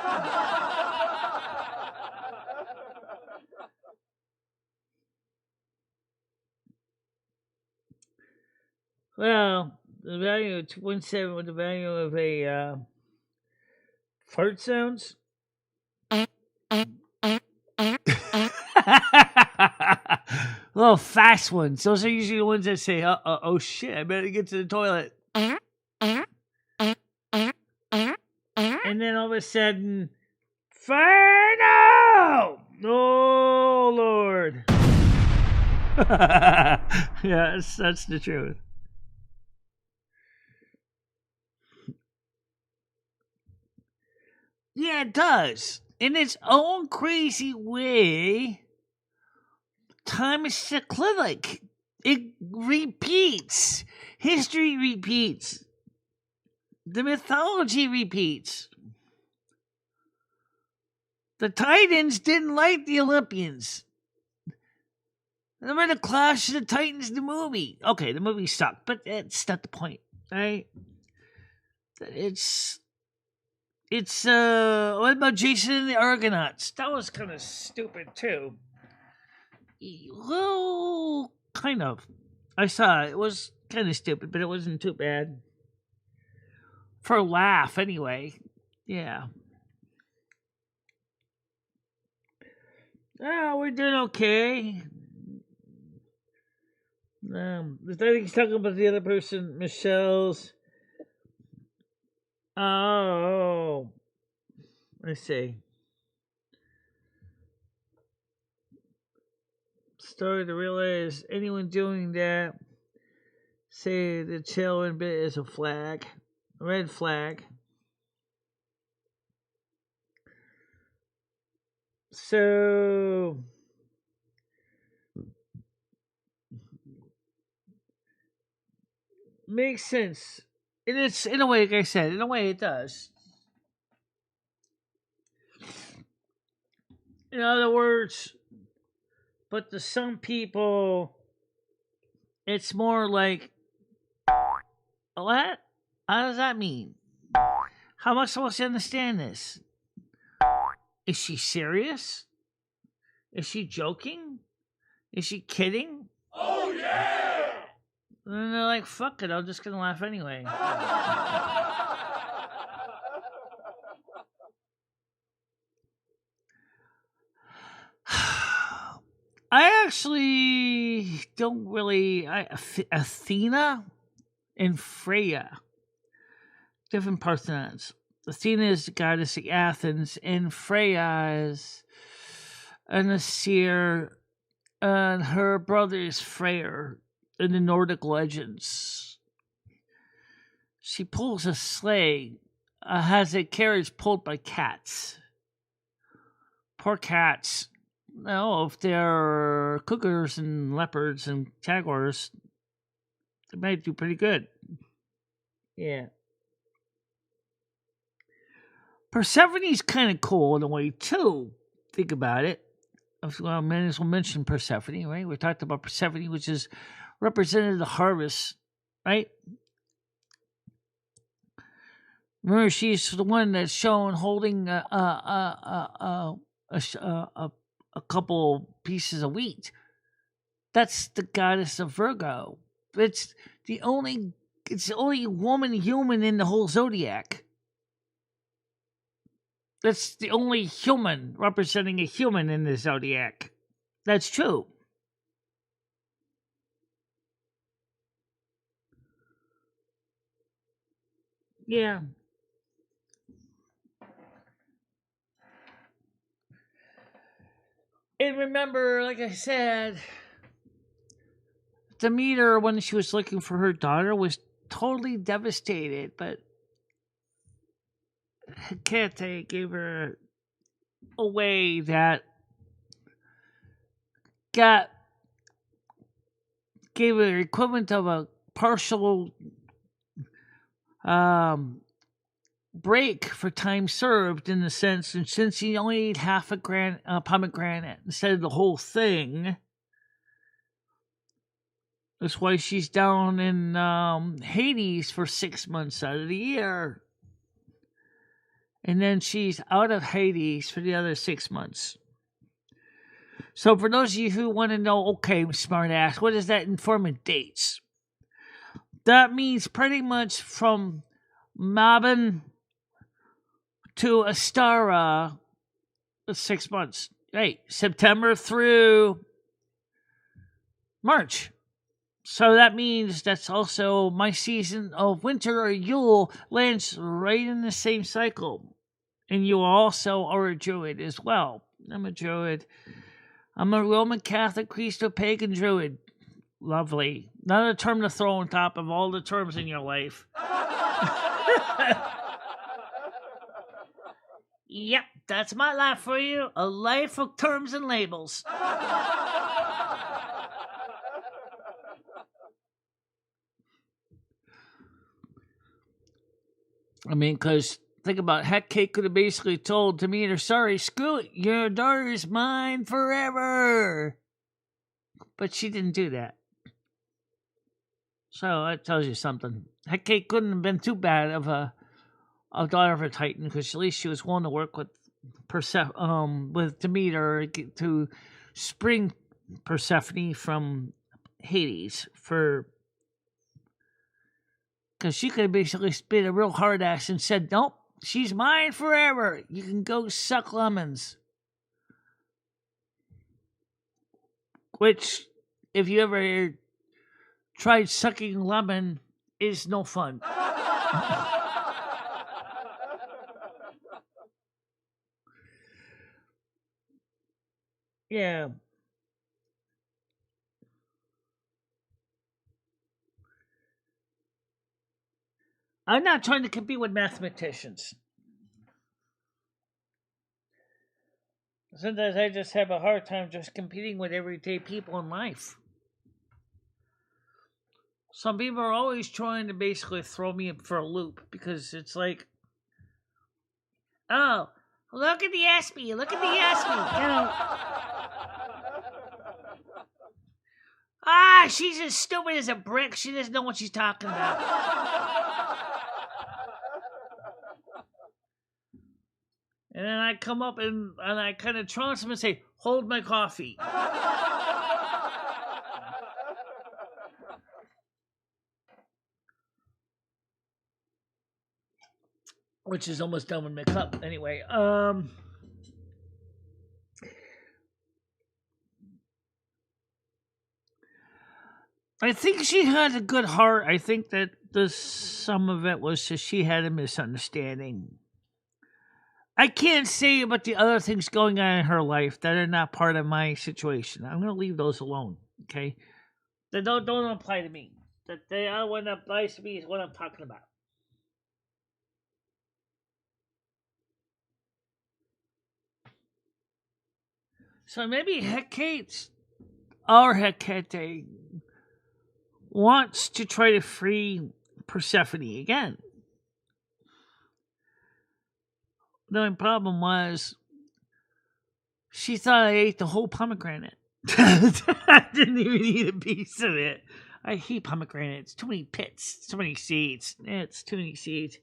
Well, the value of 2.7 with the value of a fart sounds. Little fast ones. Those are usually the ones that say, oh shit, I better get to the toilet. And then all of a sudden, Ferno! Oh, Lord. Yeah, that's the truth. Yeah, it does. In its own crazy way, time is cyclic. It repeats. History repeats. The mythology repeats. The Titans didn't like the Olympians. Remember the Clash of the Titans, the movie? Okay, the movie sucked, but that's not the point, right? It's what about Jason and the Argonauts? That was kind of stupid too. Well, kind of. I saw it. It was kind of stupid, but it wasn't too bad. For a laugh, anyway. Yeah. Oh, we're doing okay. I think he's talking about the other person, Michelle's. Oh, I see. Started to realize anyone doing that, say the tailwind bit is a flag, a red flag. So makes sense. And it's in a way, like I said, in a way it does. In other words, but to some people, it's more like, what? How does that mean? How am I supposed to understand this? Is she serious? Is she joking? Is she kidding? Oh, yeah! And they're like, fuck it, I'm just gonna laugh anyway. I actually don't really. Athena and Freya, different parthenoids. Athena is the goddess of Athens, and Freya is an Aesir, and her brother is Freyr in the Nordic legends. She pulls a sleigh, has a carriage pulled by cats. Poor cats. No, if they're cougars and leopards and jaguars, they might do pretty good. Yeah. Persephone's kind of cool in a way, too. Think about it. Well, I might as well mention Persephone, right? We talked about Persephone, which is represented the harvest, right? Remember, she's the one that's shown holding a couple pieces of wheat. That's the goddess of Virgo. It's the only woman human in the whole zodiac. That's the only human representing a human in the zodiac. That's true. Yeah. And remember, like I said, Demeter, when she was looking for her daughter, was totally devastated, but Hecate gave her a way that gave her equivalent of a partial break for time served, in the sense, and since he only ate half a pomegranate instead of the whole thing, that's why she's down in Hades for 6 months out of the year. And then she's out of Hades for the other 6 months. So for those of you who want to know, okay, smart ass, what does that inform in dates? That means pretty much from Mabon to Astara, 6 months. Right, September through March. So that means that's also my season of winter, or Yule, lands right in the same cycle. And you also are a Druid as well. I'm a Druid. I'm a Roman Catholic, Christo-pagan Druid. Lovely. Another term to throw on top of all the terms in your life. Yep, that's my life for you. A life of terms and labels. I mean, because think about, Hecate could have basically told Demeter, sorry, screw it, your daughter is mine forever. But she didn't do that. So that tells you something. Hecate couldn't have been too bad of a daughter of a Titan, because at least she was willing to work with Demeter to spring Persephone from Hades, because she could have basically been a real hard ass and said, nope, she's mine forever. You can go suck lemons. Which, if you ever tried sucking lemon, is no fun. Yeah. I'm not trying to compete with mathematicians. Sometimes I just have a hard time just competing with everyday people in life. Some people are always trying to basically throw me for a loop, because it's like, oh, look at the ESPY, look at the ESPY, you know. She's as stupid as a brick. She doesn't know what she's talking about. And then I come up and I kind of trounce him and say, hold my coffee. Which is almost done with my cup. Anyway, I think she had a good heart. I think that some of it was just she had a misunderstanding. I can't say about the other things going on in her life that are not part of my situation. I'm going to leave those alone, okay? They don't apply to me. That they are what applies to me is what I'm talking about. So maybe Hecate, our Hecate, wants to try to free Persephone again. The only problem was she thought I ate the whole pomegranate. I didn't even eat a piece of it. I hate pomegranates. Too many pits. Too many seeds. It's too many seeds.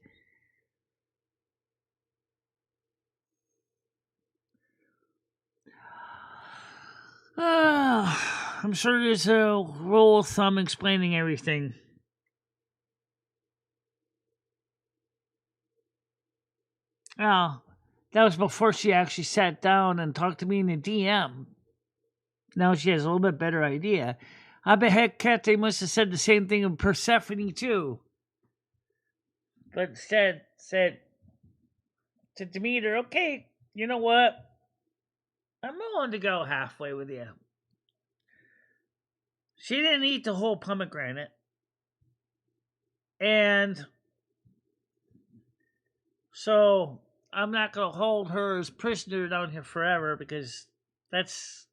I'm sure there's a rule of thumb explaining everything. Oh, that was before she actually sat down and talked to me in the DM. Now she has a little bit better idea. I bet Hecate must have said the same thing of Persephone too. But instead said to Demeter, okay, you know what? I'm willing to go halfway with you. She didn't eat the whole pomegranate. And so I'm not going to hold her as prisoner down here forever because that's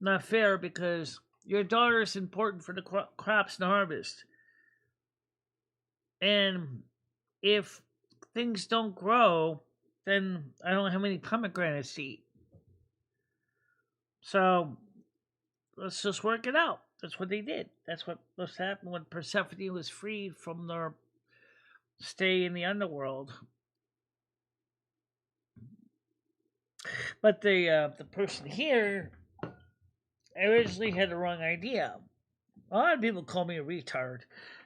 not fair, because your daughter is important for the crops and harvest. And if things don't grow, then I don't have any pomegranates to eat. So let's just work it out. That's what they did. That's what must happen when Persephone was freed from their stay in the underworld. But the person here originally had the wrong idea. A lot of people call me a retard.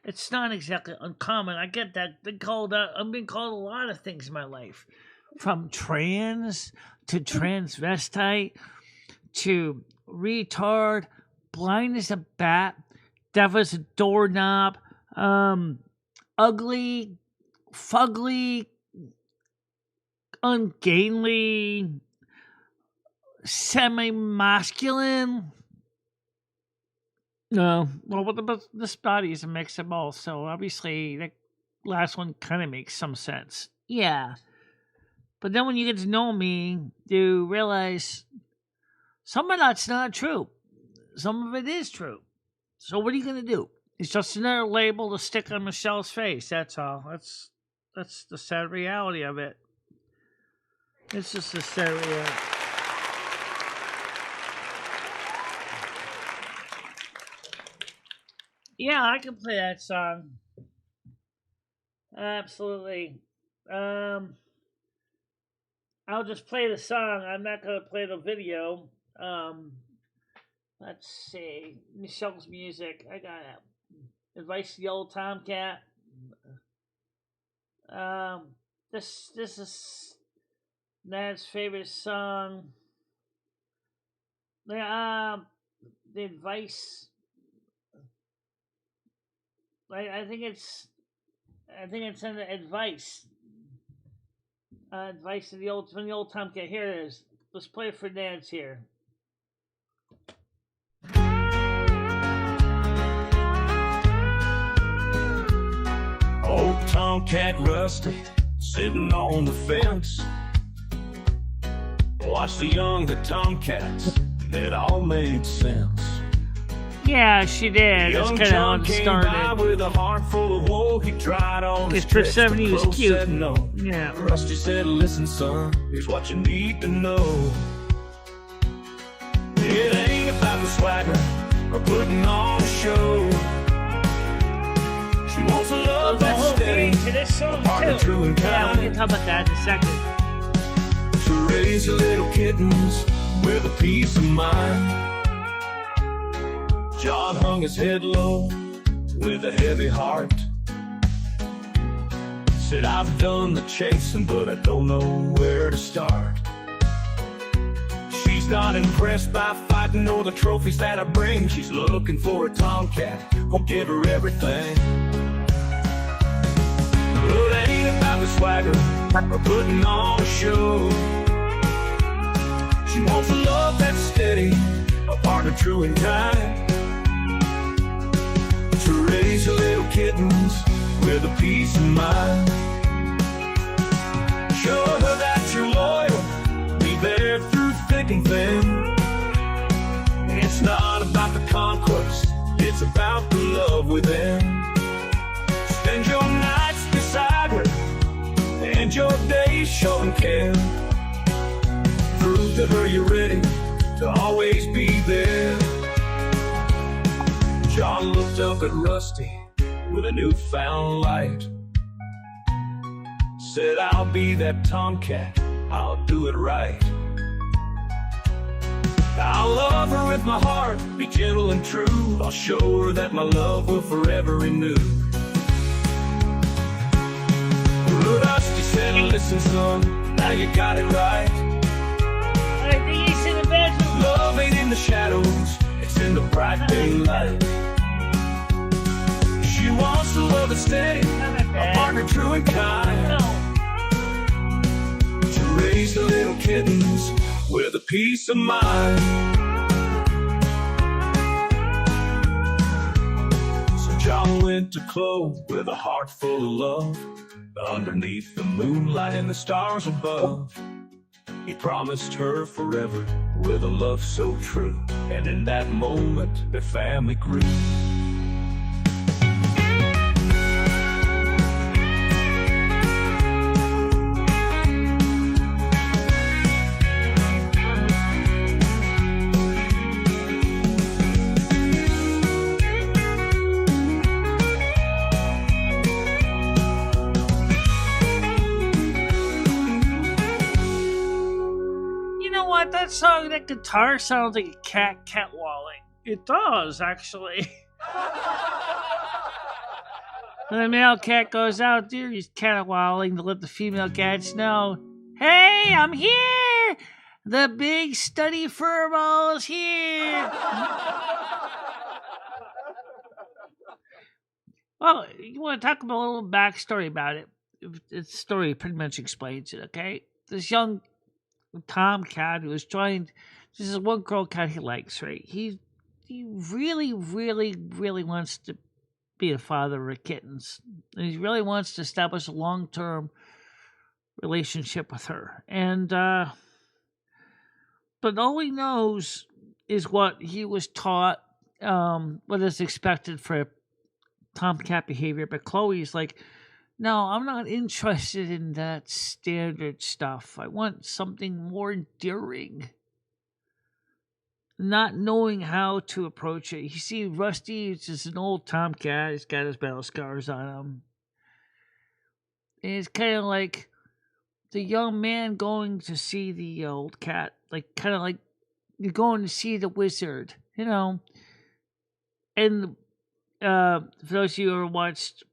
It's not exactly uncommon. I get that. I've been called a lot of things in my life, from trans to transvestite to retard, blind as a bat, deaf as a doorknob, ugly, fugly, ungainly, semi-masculine. No, well, this body is a mix of both, so obviously that last one kind of makes some sense. Yeah. But then when you get to know me, you realize some of that's not true. Some of it is true. So what are you going to do? It's just another label to stick on Michelle's face, that's all. That's the sad reality of it. It's just the sad reality. Yeah, I can play that song. Absolutely. I'll just play the song. I'm not going to play the video. Let's see. Michelle's music. I got Advice to the Old Tomcat. This is Nad's favorite song. The advice. I think it's in the advice. Advice to the old Tomcat. Here it is. Let's play it for Nad's here. Old Tomcat Rusty sitting on the fence. Watch the younger Tomcats. It all made sense. Yeah, she did. That's kind of how it started. With a heart full of woe, he tried all his tricks. Persephone was cute. Said no. Yeah. Rusty said, listen, son, here's what you need to know. It ain't about the swagger or putting on a show. She wants a love that's steady, partner true and kind. Yeah, we can talk about that in a second. To raise your little kittens with a peace of mind. John hung his head low with a heavy heart. Said, I've done the chasing, but I don't know where to start. She's not impressed by fighting or the trophies that I bring. She's looking for a Tomcat, won't give her everything. But it ain't about the swagger or putting on a show. She wants a love that's steady, a partner true and kind, to raise her little kittens with a peace of mind. Show her that you're loyal, be there through thick and thin. It's not about the conquest, it's about the love within. Spend your nights beside her, and your days showing care. Prove to her you're ready to always be there. John looked up at Rusty with a newfound light. Said, I'll be that tomcat, I'll do it right. I'll love her with my heart, be gentle and true. I'll show her that my love will forever renew. Rusty said, listen son, now you got it right. I think he's in the bedroom. Love ain't in the shadows, it's in the bright daylight. She wants to love that's steady, a partner true and kind, to raise the little kittens with a peace of mind. So John went to Chloe with a heart full of love. Underneath the moonlight and the stars above, he promised her forever with a love so true. And in that moment, their family grew. That song, that guitar sounds like a cat catwalling. It does, actually. When the male cat goes out there, he's catwalling to let the female cats know, hey, I'm here! The big study furball's here! Well, you want to talk about a little backstory about it. The story pretty much explains it, okay? This young tomcat who was trying. This is one girl cat he likes, right? He really, really, really wants to be a father of kittens, and he really wants to establish a long-term relationship with her. And but all he knows is what he was taught, what is expected for tomcat behavior. But Chloe's like, no, I'm not interested in that standard stuff. I want something more endearing. Not knowing how to approach it. You see, Rusty is just an old tomcat. He's got his battle scars on him. And it's kind of like the young man going to see the old cat. Like, kind of like you're going to see the wizard, you know. And for those of you who ever watched...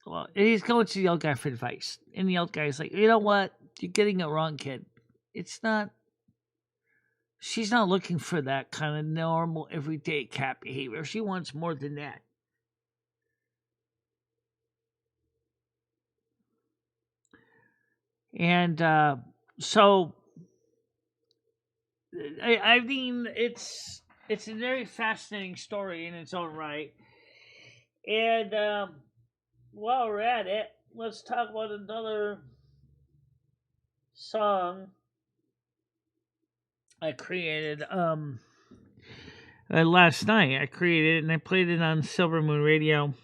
well, he's going to the old guy for advice. And the old guy's like, you know what? You're getting it wrong, kid. It's not... She's not looking for that kind of normal, everyday cat behavior. She wants more than that. And so... I mean, it's a very fascinating story in its own right. And... while we're at it, let's talk about another song I created last night. I created it and I played it on Silver Moon Radio,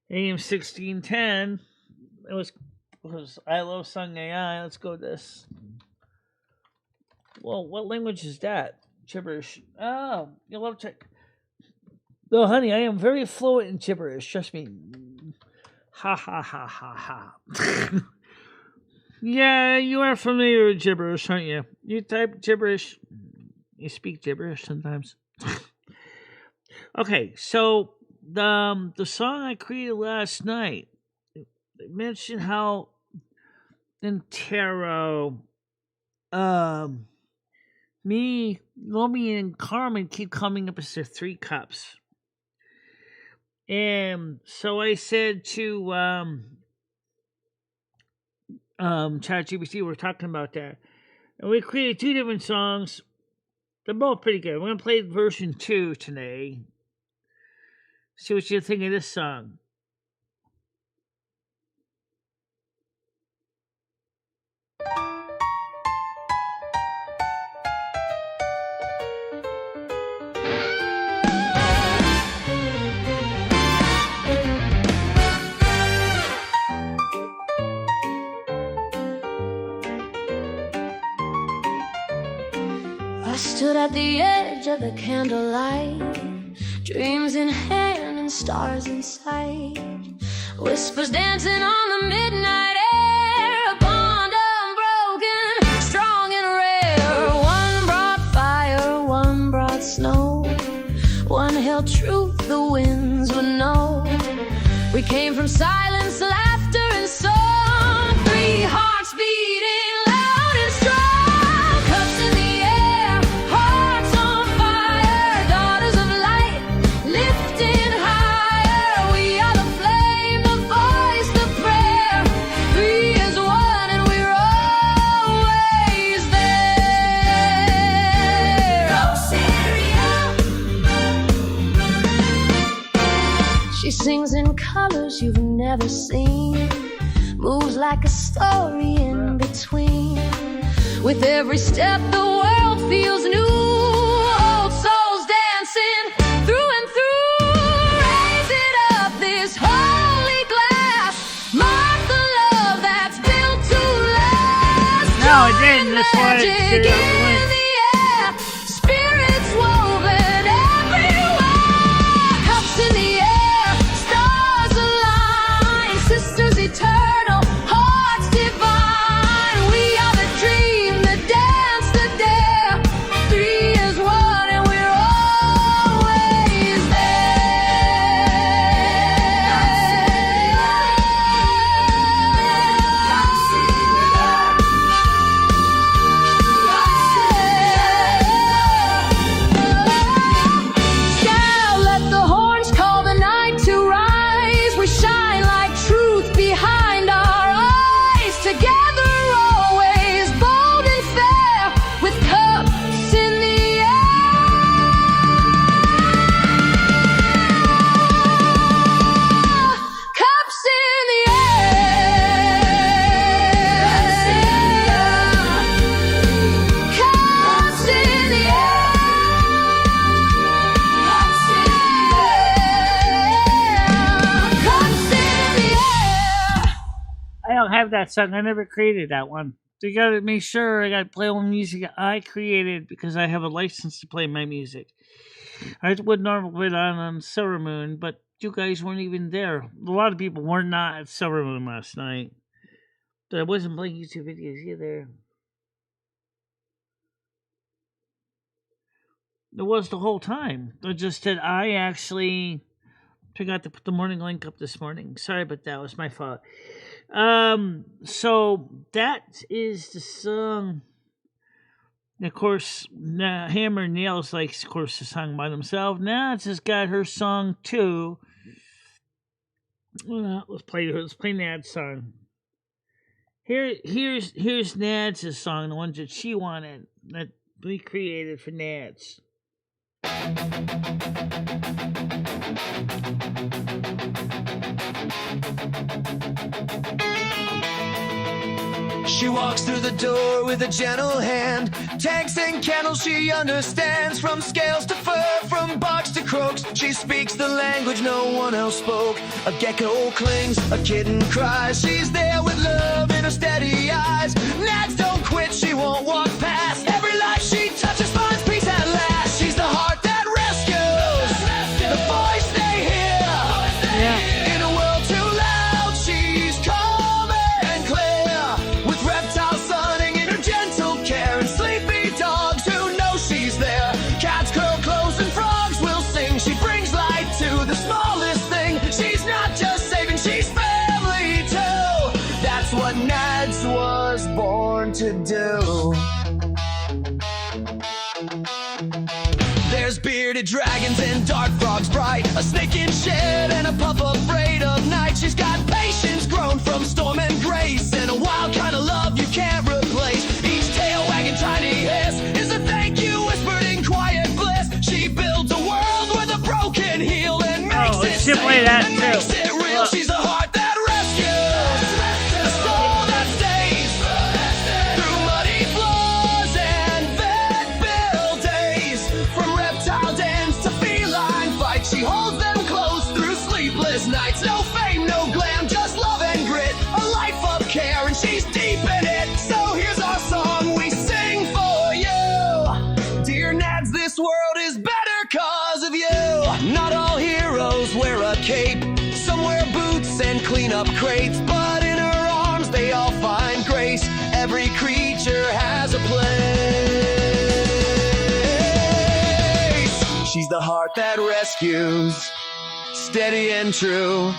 AM 1610. It was I Love Sung AI. Let's go with this. Well, what language is that? Gibberish. Oh, you love check. No, honey, I am very fluent in gibberish. Trust me. Ha ha ha ha ha. Yeah, you are familiar with gibberish, aren't you? You type gibberish. You speak gibberish sometimes. Okay, so the song I created last night, I mentioned how in tarot, me, Lomi, and Carmen keep coming up as their 3 cups. And so I said to ChatGPT, we're talking about that. And we created 2 different songs. They're both pretty good. We're going to play version 2 today. See what you think of this song. I stood at the edge of the candlelight, dreams in hand and stars in sight, whispers dancing on the midnight air, a bond unbroken, strong and rare. One brought fire, one brought snow, one held truth the winds would know. We came from silence, laughter and song, 3 hearts beating loud and strong, cups in the air, hearts on fire, daughters of light, lifting higher. We are the flame, the voice, the prayer, 3 is 1 and we're always there. Oh, Syria. She sings in colors you've never seen, moves like a story in between. With every step the world feels new, old souls dancing through and through. Raise it up, this holy glass, mark the love that's built to last. No, it didn't. That's why it Magic did it. in the air, spirits woven everywhere. Cups in the air, stars align, sisters eternal, hearts divine. We are the dream, the dance, the dare. 3 is 1 and we're always Shout, let the horns call the night to rise. We shine like truth behind our eyes. Together always, bold and fair, with cups in the air. Cups in the air. Cups in the I don't have that song. I never created that one. So you gotta make sure I gotta play all the music I created because I have a license to play my music. I would normally put it on Silver Moon, but you guys weren't even there. A lot of people were not at Silver Moon last night. But I wasn't playing YouTube videos either. It was the whole time. I just said I actually forgot to put the morning link up this morning. Sorry about that. It was my fault. So that is the song. And of course, Hammer Nails likes, of course, the song by themselves. Nats has got her song too. Let's play Nad's song. Here's Nad's song, the ones that she wanted, that we created for Nads. She walks through the door with a gentle hand. Tanks and kennels she understands. From scales to fur, from barks to croaks, she speaks the language no one else spoke. A gecko clings, a kitten cries. She's there with love in her steady eyes. Nads don't quit, she won't walk past. Every life she touches finds peace at last. She's the heart that rescues, the voice they hear. In a world too loud, she's calm and clear. With reptiles sunning in her gentle care, and sleepy dogs who know she's there. Cats curl close and frogs will sing. She brings light to the smallest thing. She's not just saving, she's family too. That's what Nads was born to do. bearded dragons and dark frogs bright, a snake in shed and a puff afraid of night. She's got patience grown from storm and grace, and a wild kind of love you can't replace. Each tail wagging tiny hiss is a thank you whispered in quiet bliss. She builds a world where the broken heal and makes it safe and makes it real. She's the heart that rescues, the soul that stays through muddy floors and vet-built days. From reptile dens to feline fights, she holds them close through sleepless nights. No fame, no glam, just love and grit, a life of care, and she's deep in it. So here's our song we sing for you. Dear Nads, this world is better 'cause of you. Not all heroes wear a cape, some wear boots and clean up crates, but in her arms they all find grace. Every creature has a place. She's the heart that rescues, steady and true,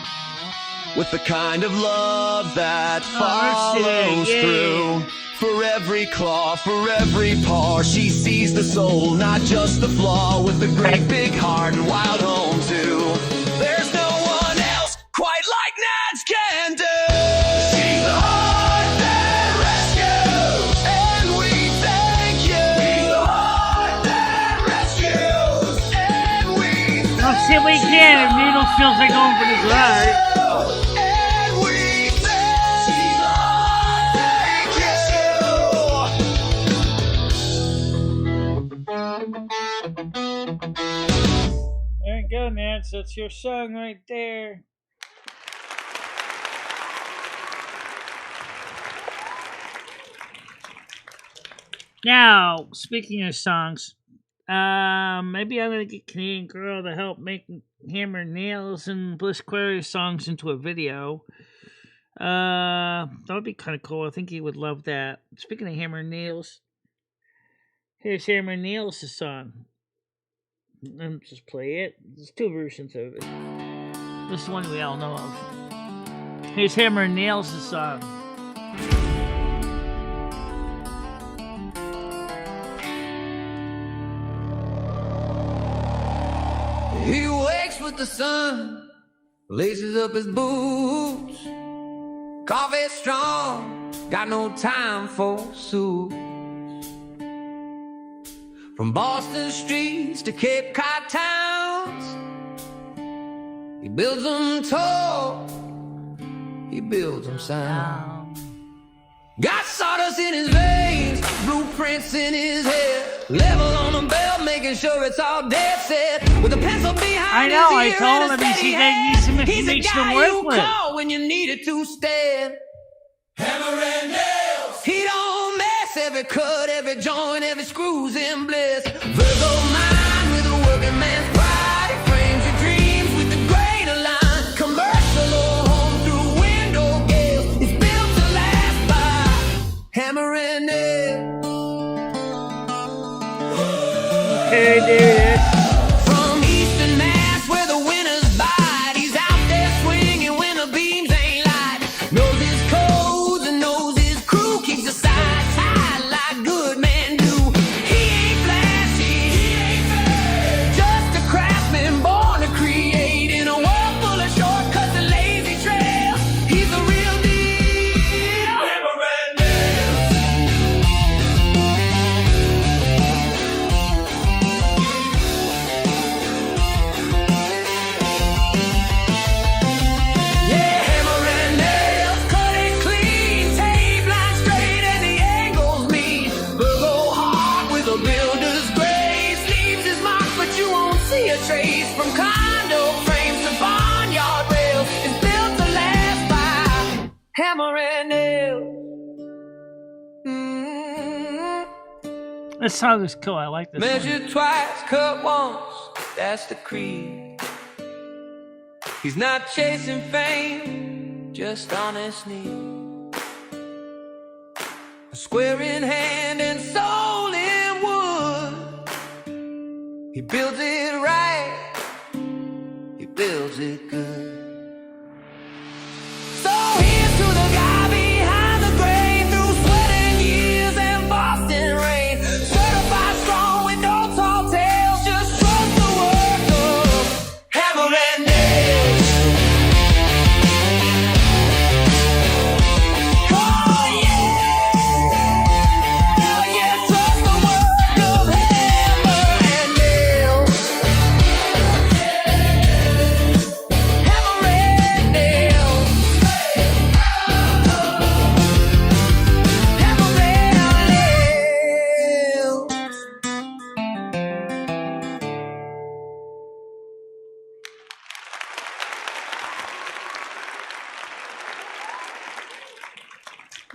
with the kind of love that follows through. For every claw, for every paw, she sees the soul, not just the flaw, with a great big heart and wild home too. There's no one else quite like Nads can do. She's the heart that rescues, and we thank you. She's the heart that rescues, and we thank Let's see if we can. If Needle feels like going for this ride. and we thank you. There you go, Nance. That's your song right there. Now, speaking of songs, maybe I'm gonna get Canadian Girl to help make Hammer Nails and Bliss Query songs into a video. That would be kind of cool. I think he would love that. Speaking of Hammer Nails, here's Hammer Nails' song. Let me just play it. There's two versions of it. This is one we all know of. Here's Hammer Nails' song. He wakes with the sun, laces up his boots. Coffee strong, got no time for suits. From Boston streets to Cape Cod towns, he builds them tall, he builds them sound. Got sawdust in his veins, blueprints in his head, level on the belt, making sure it's all dead set. With a pencil behind I know, I his ear told and a him steady he hand. needs some He's the information to guy work you with. call when you needed to stand. Hammer and nails. He don't mess, every cut, every joint, every screw's in bliss. Virgo mind with a working man's pride. He frames your dreams with the grain of line. Commercial or home through window gales. It's built to last by hammer and nails. Okay, dude. From Eastern Mass where the winners bite, he's out there swinging when the beams ain't light. Knows his codes and knows his crew, keeps the sides high like good men do. He ain't flashy, he ain't fake, just a craftsman born to create in a world full of shortcuts and lazy trails. He's the real deal. Hammer and yeah, hammer and nails, cut it clean, tape line straight and the angles mean. Virgo heart with a builder's grace, leaves his mark but you won't see a trace. From condo frames to barnyard rails, it's built to last by hammer and nails. This song is cool. I like this one. Measure twice, cut once, that's the creed. He's not chasing fame, just honest need. A square in hand and soul in wood. He builds it right, he builds it good. So here's to the guy behind the grain, through sweat and years and Boston rain. Certified strong with no tall tales, just trust the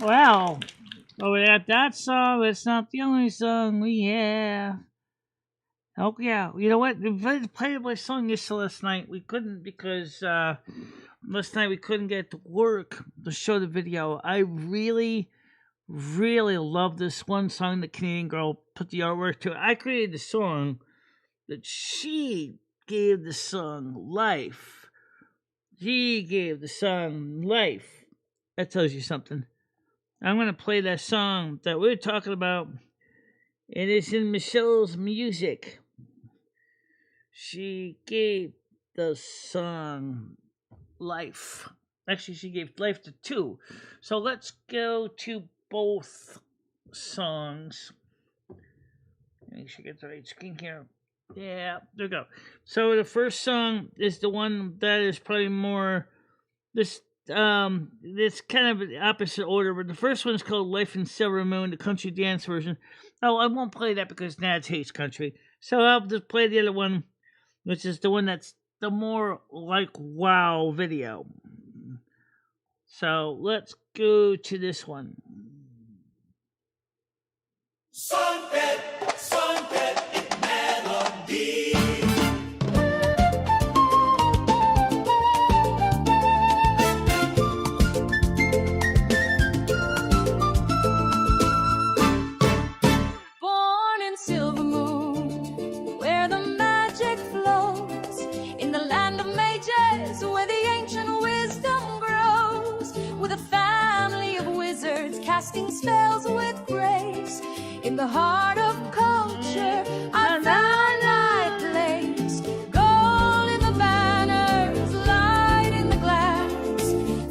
Well, we got that song. It's not the only song we have. Oh yeah, you know what? We played my song last night. We couldn't because last night we couldn't get to work to show the video. I really love this one song the Canadian girl put the artwork to. I created the song, but she gave the song life. She gave the song life. That tells you something. I'm gonna play that song that we're talking about. It is in Michele's music. She gave the song life. Actually, she gave life to two. So let's go to both songs. Make sure I get the right screen here. Yeah, there we go. So the first song is the one that is probably more this it's kind of the opposite order, but the first one is called Life in Silver Moon, the country dance version. Oh, I won't play that because Nads hates country. So I'll just play the other one, which is the one that's the more like wow video. So let's go to this one. Sunbed, in melody. Born in Silver Moon, where the magic flows, in the land of mages, where the ancient wisdom grows, with a family of wizards casting spells with grace. In the heart of culture, I found my place. Gold in the banners, light in the glass,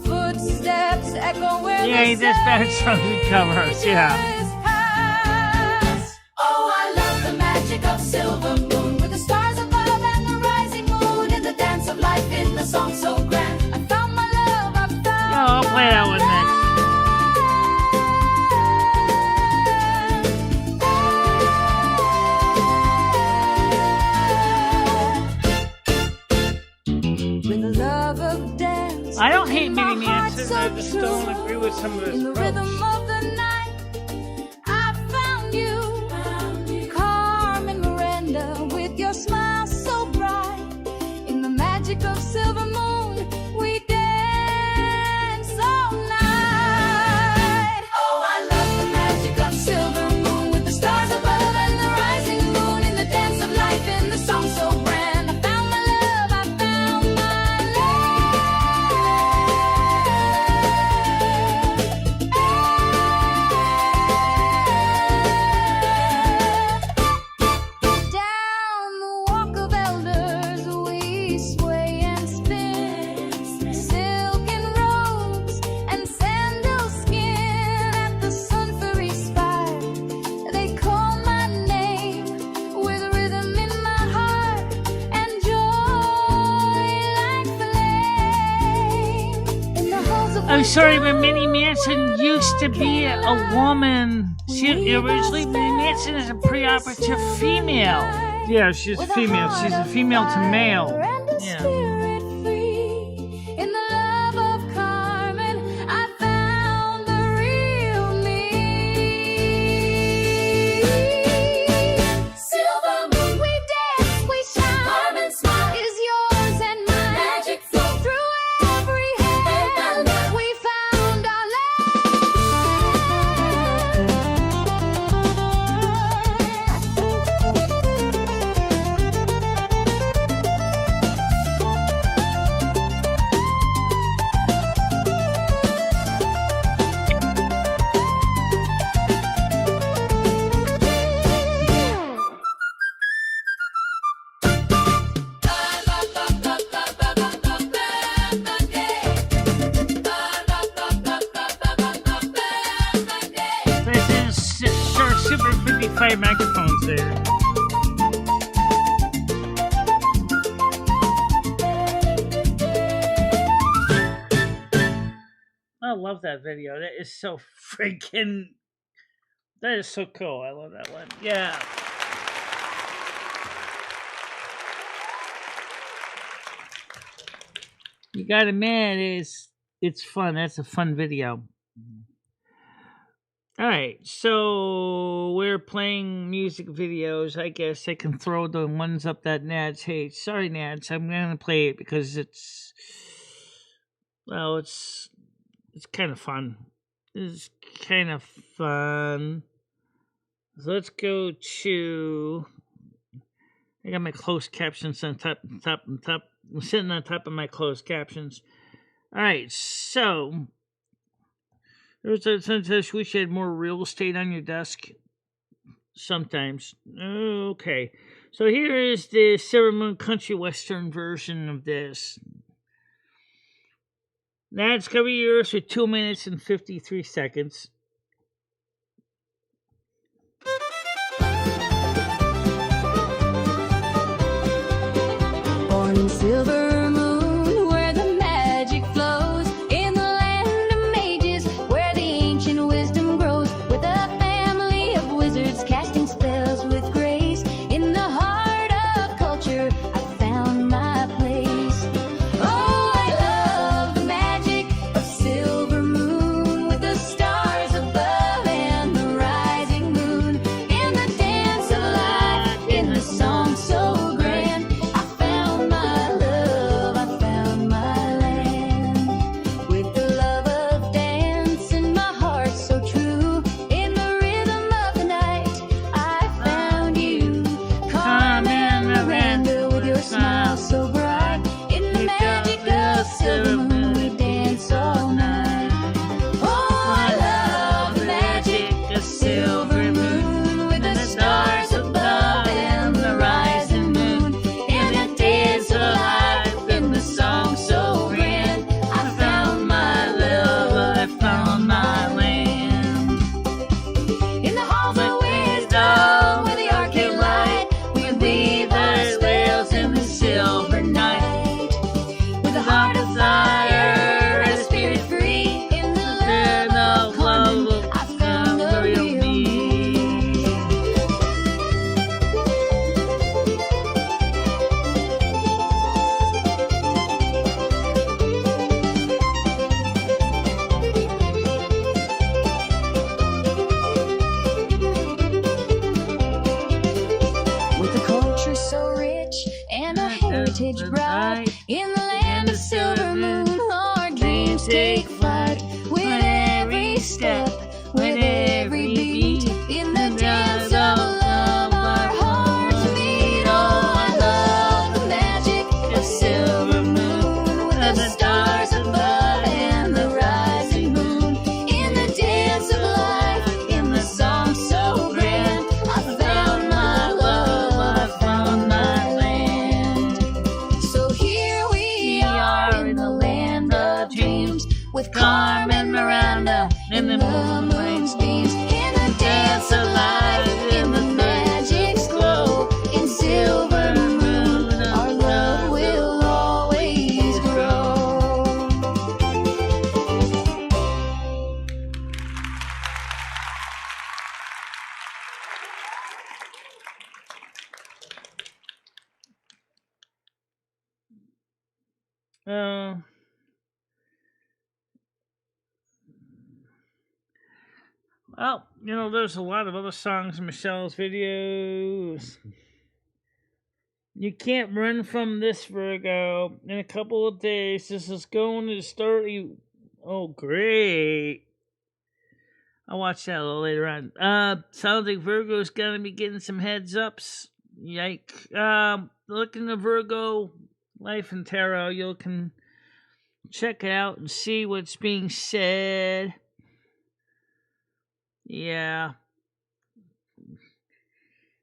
footsteps echo where Yeah, the this bad song we covers, yeah. sages pass. Oh, I love the magic of Silver Moon, with the stars above and the rising moon, in the dance of life, in the song so grand. I found my love, I found I'll play that one next. with the love of dance. I don't hate my Minnie heart Manson. so I just don't true. agree with some of his In the rhythm approach. of the night, I found you, Carmen Miranda, with your smile so bright. In the magic of Silver Moon, we dance all night. Oh, I love the magic of Silver Moon, with the stars above and the rising moon, in the dance of life, in the song so grand. I found my love, I found my down the walk of elders, we sway and spin, silken robes and sandal skin at the sun furry spire. They call my name with rhythm in my heart and joy like flame. In the halls of I'm sorry, but Minnie Manson used to be a woman. She originally, Minnie Manson is a preoperative female. Yeah, she's a female. She's a female to male. Yeah. In the love of Carmen, I found the real me. Silver Moon, we dance, we shine. Carmen's smile is yours and mine. Magic flow through every hand. We found our This is sure Super 55 microphones there. I love that video. That is so freaking. That is so cool. I love that one. Yeah. You gotta admit, it's fun. That's a fun video. Alright, so we're playing music videos. I guess I can throw the ones up that Nads hates. Sorry, Nads, I'm gonna play it because it's kind of fun. It's kind of fun. So let's go to. I got my closed captions on top. I'm sitting on top of my closed captions. Alright, so. There's a sense that I wish you had more real estate on your desk. Sometimes. Okay. So here is the Silver Moon Country Western version of this. That's cover yours for 2 minutes and 53 seconds. Born in Silver Moon, where the magic flows, in the land of mages, where the ancient wisdom grows, with a family of wizards casting spells with grace. In the heart of culture, I found my place. Oh, I love the magic of Silver Moon, with the stars above and the rising moon, in the dance of life, in the song so grand. I found my love, I found my land, with the love of dance in my heart so true. In the rhythm of the night, I found you. Carmen Miranda, with your smile so bright, in the magic of Silver Moon, we dance all night. Oh, I love the magic of Silver Moon, with the stars above and the rising moon, in the dance of life, in the song so grand. I found my love, I found my land. In the halls of wisdom, with the arcade light, we weave our spells in the silver night. With a heart of fire and a spirit free, in the land of London, I found the real me. With a culture so rich and a heritage bright, in the land of Silver Moon, our dreams take flight. With every step, with every beat, in the dance of love, our hearts meet. Oh, I love the magic of Silver Moon, with the stars above and the rising moon, in the dance of life, in the song so grand. I found my love, I found my land. So here we are in the land of dreams, with Carmen Miranda in the moon's beams, in the dance of life, in the magic's glow, in Silver Moon, our love will always grow. Well, there's a lot of other songs in Michelle's videos. You can't run from this, Virgo. In a couple of days, this is going to start. Oh, great. I'll watch that a little later on. Sounds like Virgo's gonna be getting some heads ups. Yike. Look in the Virgo Life and Tarot. You can check it out and see what's being said. Yeah.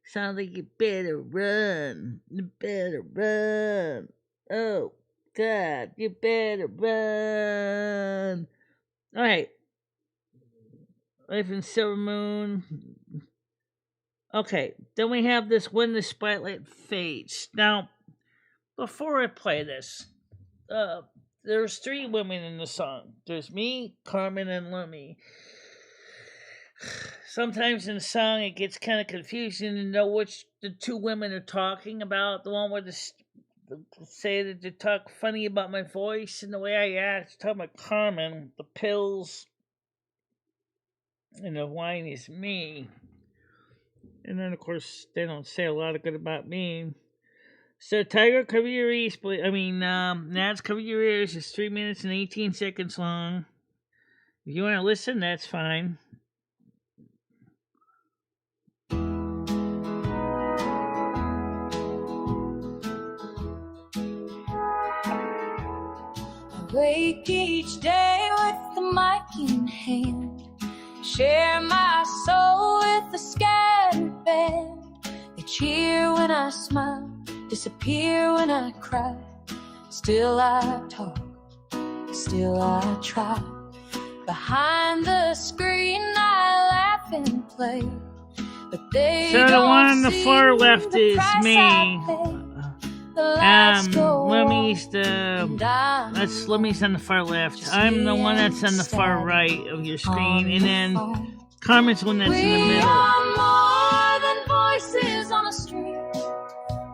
Sounds like you better run. You better run. Oh, God, you better run. Alright. Life in Silver Moon. Okay, then we have this When the Spotlight Fades. Now, before I play this, there's 3 women in the song. There's me, Carmen, and Lummy. Sometimes in the song it gets kind of confusing to know which the 2 women are talking about. The one with say that they talk funny about my voice and the way I act. Talk about Carmen, the pills, And the wine is me. And then, of course, they don't say a lot of good about me. So, Tiger, cover your ears, Nats, cover your ears. It's 3 minutes and 18 seconds long. If you want to listen, that's fine. Wake each day with the mic in hand, share my soul with the scattered band. They cheer when I smile, disappear when I cry. Still I talk, still I try. Behind the screen I laugh and play, but they So the don't one on the see far left the is price me. I pay. The lights go Lemmy's on, the and I'm Lemmy's on the far left. I'm the one that's on the far right of your screen, and then Carmen's the one that's in the we middle. are more than voices on a street,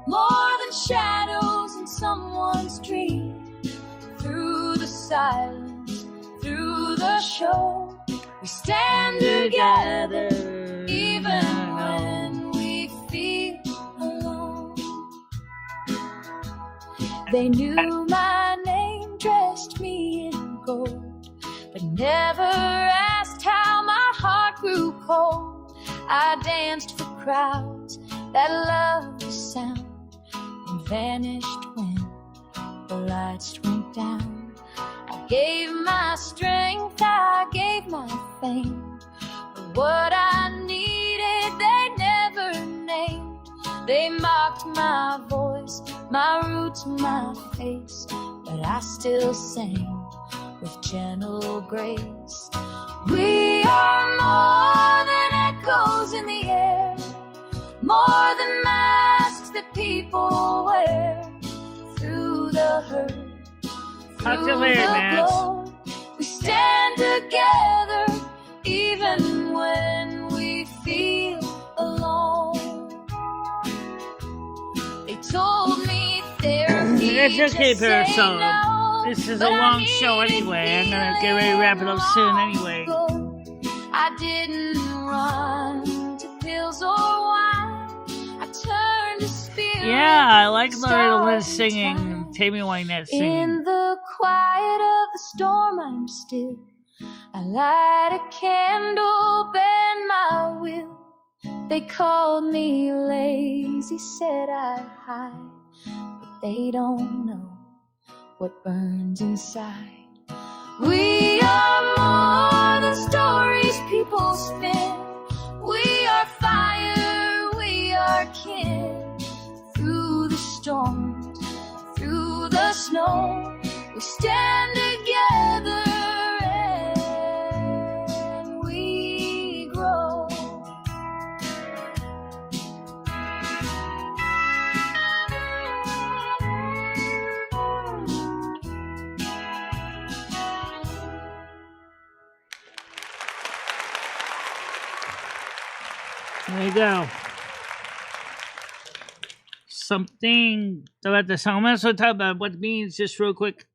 more than shadows in someone's dream. Through the silence, through the show, we stand together, even when we feel alone. They knew my name, dressed me in gold, but never asked how my heart grew cold. I danced for crowds that loved the sound and vanished when the lights went down. I gave my strength, I gave my fame, but what I needed they never named. They mocked my voice, my roots, my face, but I still sang with gentle grace. We are more than echoes in the air, more than masks that people wear. Through the hurt, Talk to through later, the Nats. glow, we stand together, even when we feel alone. They told me therapy That's okay, just say Parasol. no, This is but a I long show needed anyway. I'm gonna get ready to wrap it up soon anyway. I didn't run to pills or wine. I turned to spirit. Yeah, I like Loretta Lynn stars in singing, time. Tammy Wynette singing. In the quiet of the storm, I'm still. I light a candle, bend my will. They called me lazy, said I hide, but they don't know what burns inside. We are more than stories people spin. We are fire, we are kin. Through the storms, through the snow, we stand together and we grow. There you go. Something about the song. I'm also talk about what it means just real quick.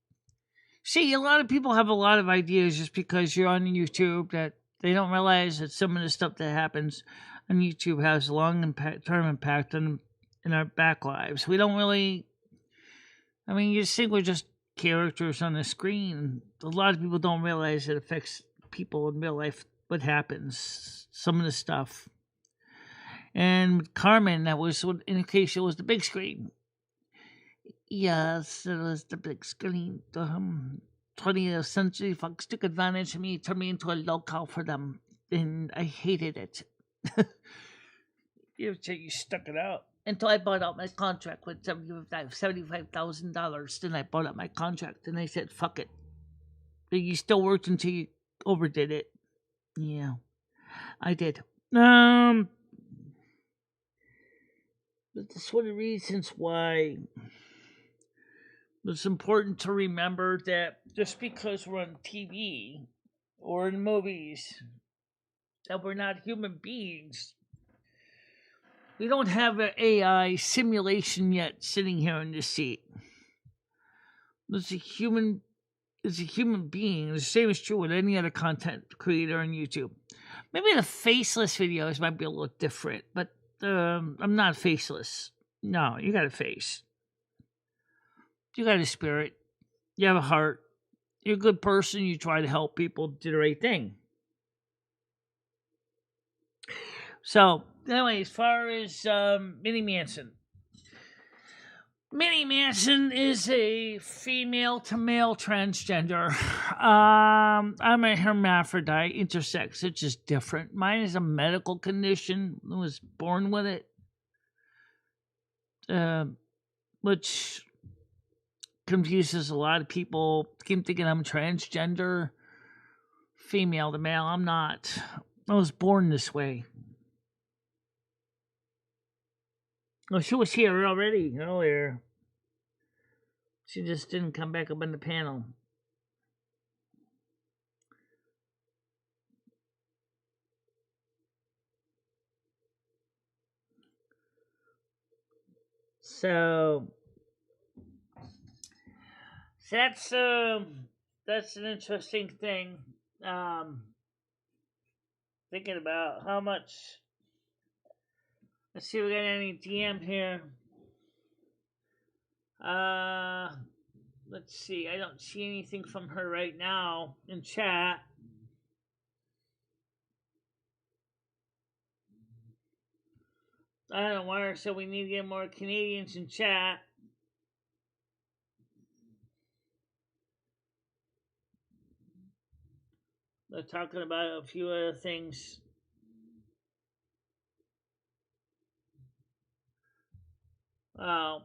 See, a lot of people have a lot of ideas just because you're on YouTube that they don't realize that some of the stuff that happens on YouTube has a long term impact in our back lives. We don't really. I mean, you just think we're just characters on the screen. A lot of people don't realize it affects people in real life. What happens? Some of the stuff. And with Carmen, that was in the case it was the big screen. Yes, it was the big screen. 20th Century Fox took advantage of me, turned me into a locale for them, and I hated it. You stuck it out until I bought out my contract with $75,000. Then I bought out my contract, and I said, "Fuck it." But you still worked until you overdid it. Yeah, I did. But that's one of the reasons why it's important to remember that just because we're on TV or in movies, that we're not human beings. We don't have an AI simulation yet sitting here in this seat. It's a human being. The same is true with any other content creator on YouTube. Maybe the faceless videos might be a little different, but I'm not faceless. No, you got a face. You got a spirit. You have a heart. You're a good person. You try to help people do the right thing. So, anyway, as far as Minnie Manson. Minnie Manson is a female to male transgender. I'm a hermaphrodite, intersex. It's just different. Mine is a medical condition. I was born with it. Which confuses a lot of people. Keep thinking I'm transgender, female to male. I'm not. I was born this way. Oh, she was here already earlier. She just didn't come back up on the panel. So that's an interesting thing. Thinking about how much. Let's see if we got any DM here. Let's see. I don't see anything from her right now in chat. I don't know why, so we need to get more Canadians in chat. They're talking about a few other things. Wow.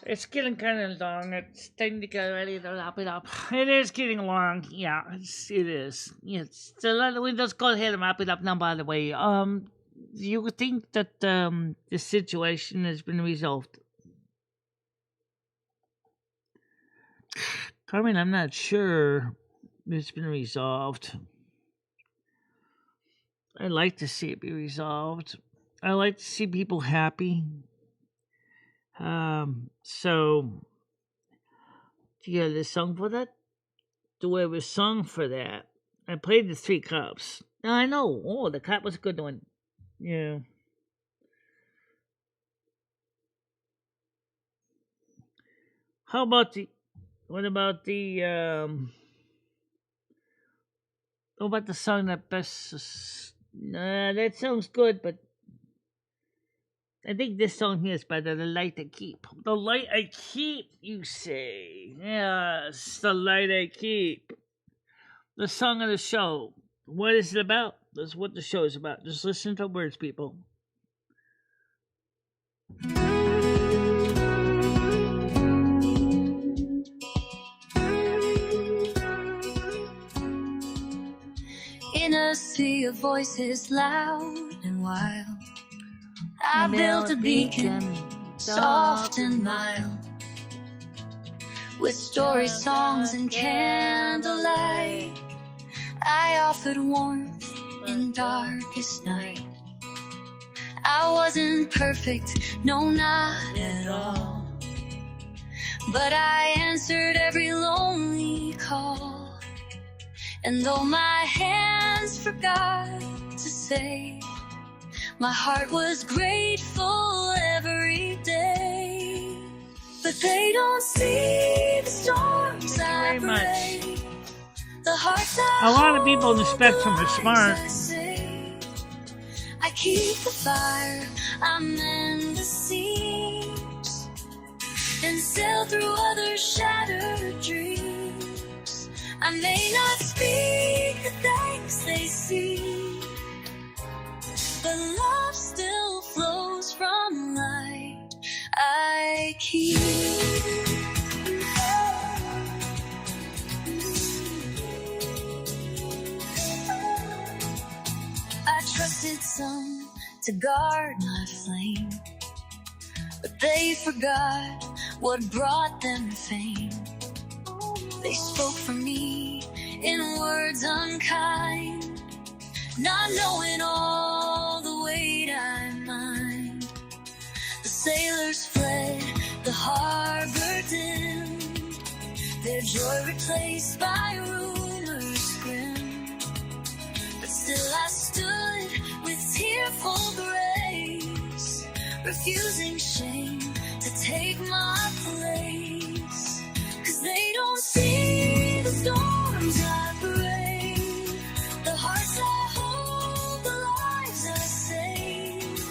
It's getting kind of long. It's time to get ready to wrap it up. It is getting long. Yeah, it is. It's we just go ahead and wrap it up now, by the way. You think that the situation has been resolved? Carmen, I'm not sure it's been resolved. I'd like to see it be resolved. I like to see people happy. So, do you have a song for that? Do we have a song for that? I played the 3 Cups. I know. Oh, the cup was a good one. Yeah. What about the song that best? That sounds good, but I think this song here is better. The Light I Keep. The Light I Keep, you say. Yes, the Light I Keep. The song of the show. What is it about? That's what the show is about. Just listen to the words, people. In a sea of voices loud and wild, I built a beacon, soft and mild, with story songs and candlelight. I offered warmth in darkest night. I wasn't perfect, no, not at all, but I answered every lonely call. And though my hands forgot to say, my heart was grateful every day. But they don't see the storms I brave, the hearts I A lot of people in the hold, spectrum the are lives smart. I save. I keep the fire, I mend the seams, and sail through others' shattered dreams. I may not speak the thanks they see, but love still flows from light I keep. I trusted some to guard my flame, but they forgot what brought them fame. They spoke for me in words unkind, not knowing all the weight I mind. The sailors fled, the harbor dimmed, their joy replaced by rumors full grace, refusing shame to take my place. 'Cause they don't see the storms I brave, the hearts I hold, the lives I save.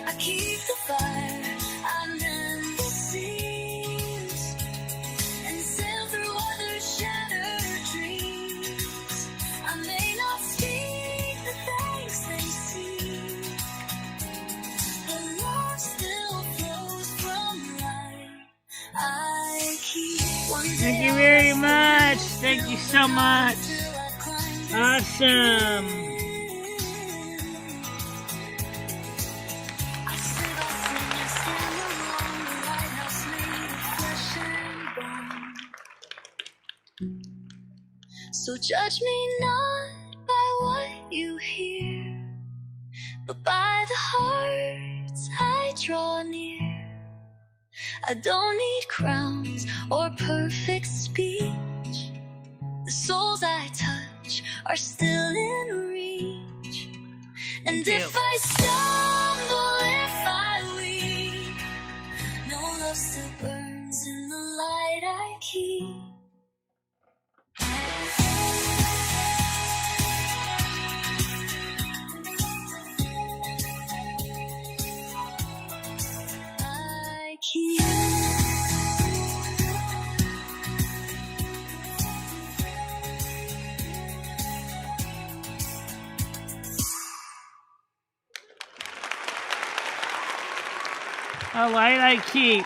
I keep the fire I never sees, and sail through others' shattered dreams. I may not speak the thanks they see, but love still flows from light I keep. One Thank day you I'll very rest much. still Thank you till so the much. top till I climb this Awesome. hill. I sing, I stand alone, the lighthouse made of flesh and bone. So judge me not by what you hear, but by the hearts I draw near. I don't need crowns or perfect speech. The souls I touch are still in reach. And Thank you. if I stumble, if I weep, no love still burns in the light I keep. I keep. A light I keep.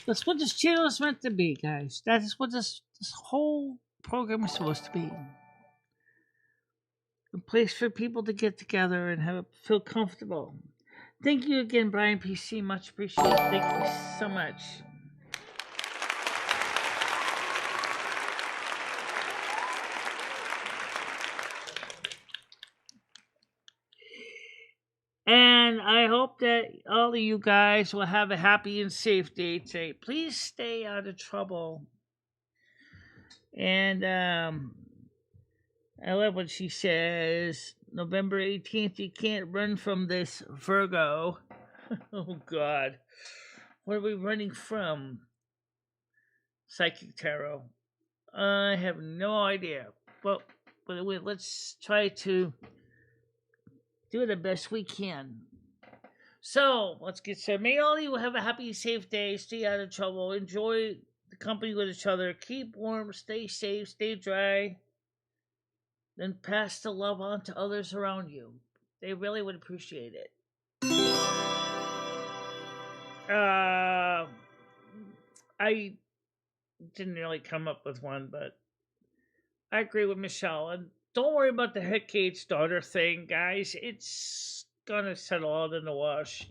That's what this channel is meant to be, guys. That is what this whole program is supposed to be. A place for people to get together and feel comfortable. Thank you again, Brian PC. Much appreciated. Thank you so much. And I hope that all of you guys will have a happy and safe day today. Please stay out of trouble. And I love what she says. November 18th, you can't run from this, Virgo. Oh, God. What are we running from? Psychic Tarot. I have no idea. But wait, let's try to do the best we can. So, let's get started. May all of you have a happy, safe day. Stay out of trouble. Enjoy the company with each other. Keep warm. Stay safe. Stay dry. Then pass the love on to others around you. They really would appreciate it. I didn't really come up with one, but I agree with Michelle. And don't worry about the Hecate's daughter thing, guys. It's gonna settle out in the wash.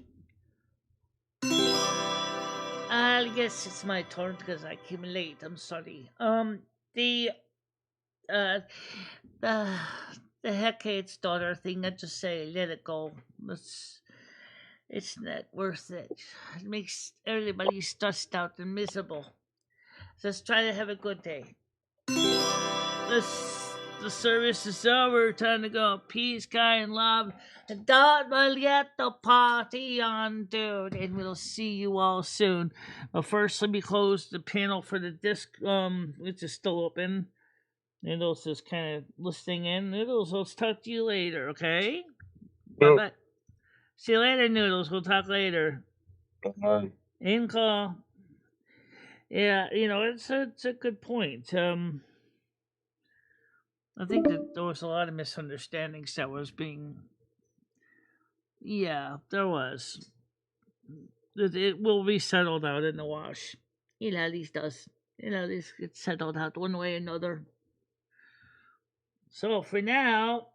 I guess it's my turn because I came late. I'm sorry. The uh the Hecate's daughter thing, I just say let it go. It's not worth it. It makes everybody stressed out and miserable. Just try to have a good day. The service is over. Time to go. Peace, kind love. And don't forget the party on, dude. And we'll see you all soon. But first, let me close the panel for the disc, which is still open. Noodles is kind of listening in. Noodles, let's talk to you later, okay? Nope. Bye-bye. See you later, Noodles. We'll talk later. In call. Yeah, it's a good point. I think that there was a lot of misunderstandings that was being. Yeah, there was. It will be settled out in the wash. At least does. This gets settled out one way or another. So for now.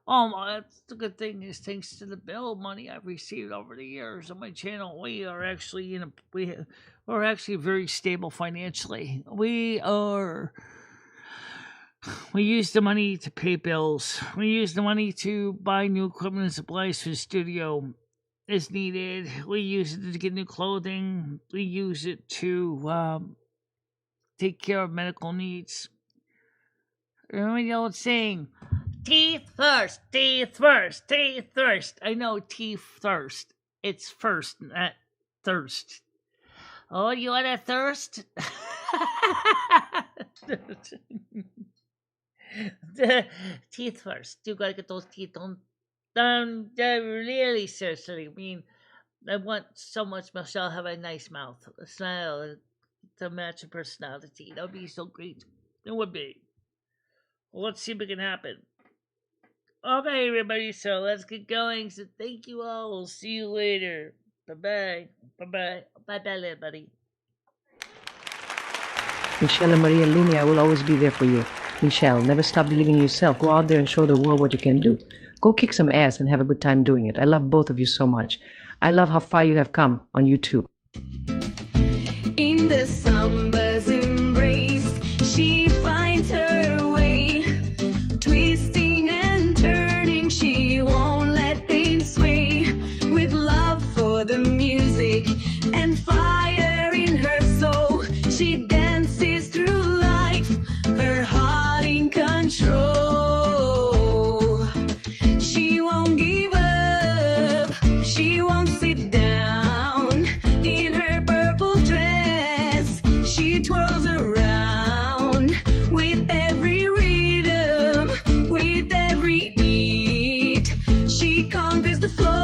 That's the good thing is thanks to the bill money I've received over the years on my channel, we are actually we're actually very stable financially. We use the money to pay bills. We use the money to buy new equipment and supplies for the studio as needed. We use it to get new clothing. We use it to take care of medical needs. Remember the old saying, teeth first, teeth first, teeth first. I know teeth first. It's first, not thirst. Oh, you want a thirst? The teeth first. You gotta get those teeth done really seriously. I mean, I want so much Michelle have a nice mouth, a smile to match her personality. That would be so great. It would be. Well, let's see if it can happen. Okay, everybody, so let's get going. So thank you all. We'll see you later. Bye-bye. Bye-bye. Bye-bye, everybody. Michele Marie Dalene, I will always be there for you. Michelle, never stop believing in yourself. Go out there and show the world what you can do. Go kick some ass and have a good time doing it. I love both of you so much. I love how far you have come on YouTube. In the summer's embrace, she finds her way, twisting and turning. She won't let things sway. With love for the music and fire in her soul, she dances through life, her heart in control. She won't give up, she won't sit down. In her purple dress, she twirls around. With every rhythm, with every beat, she conquers the floor.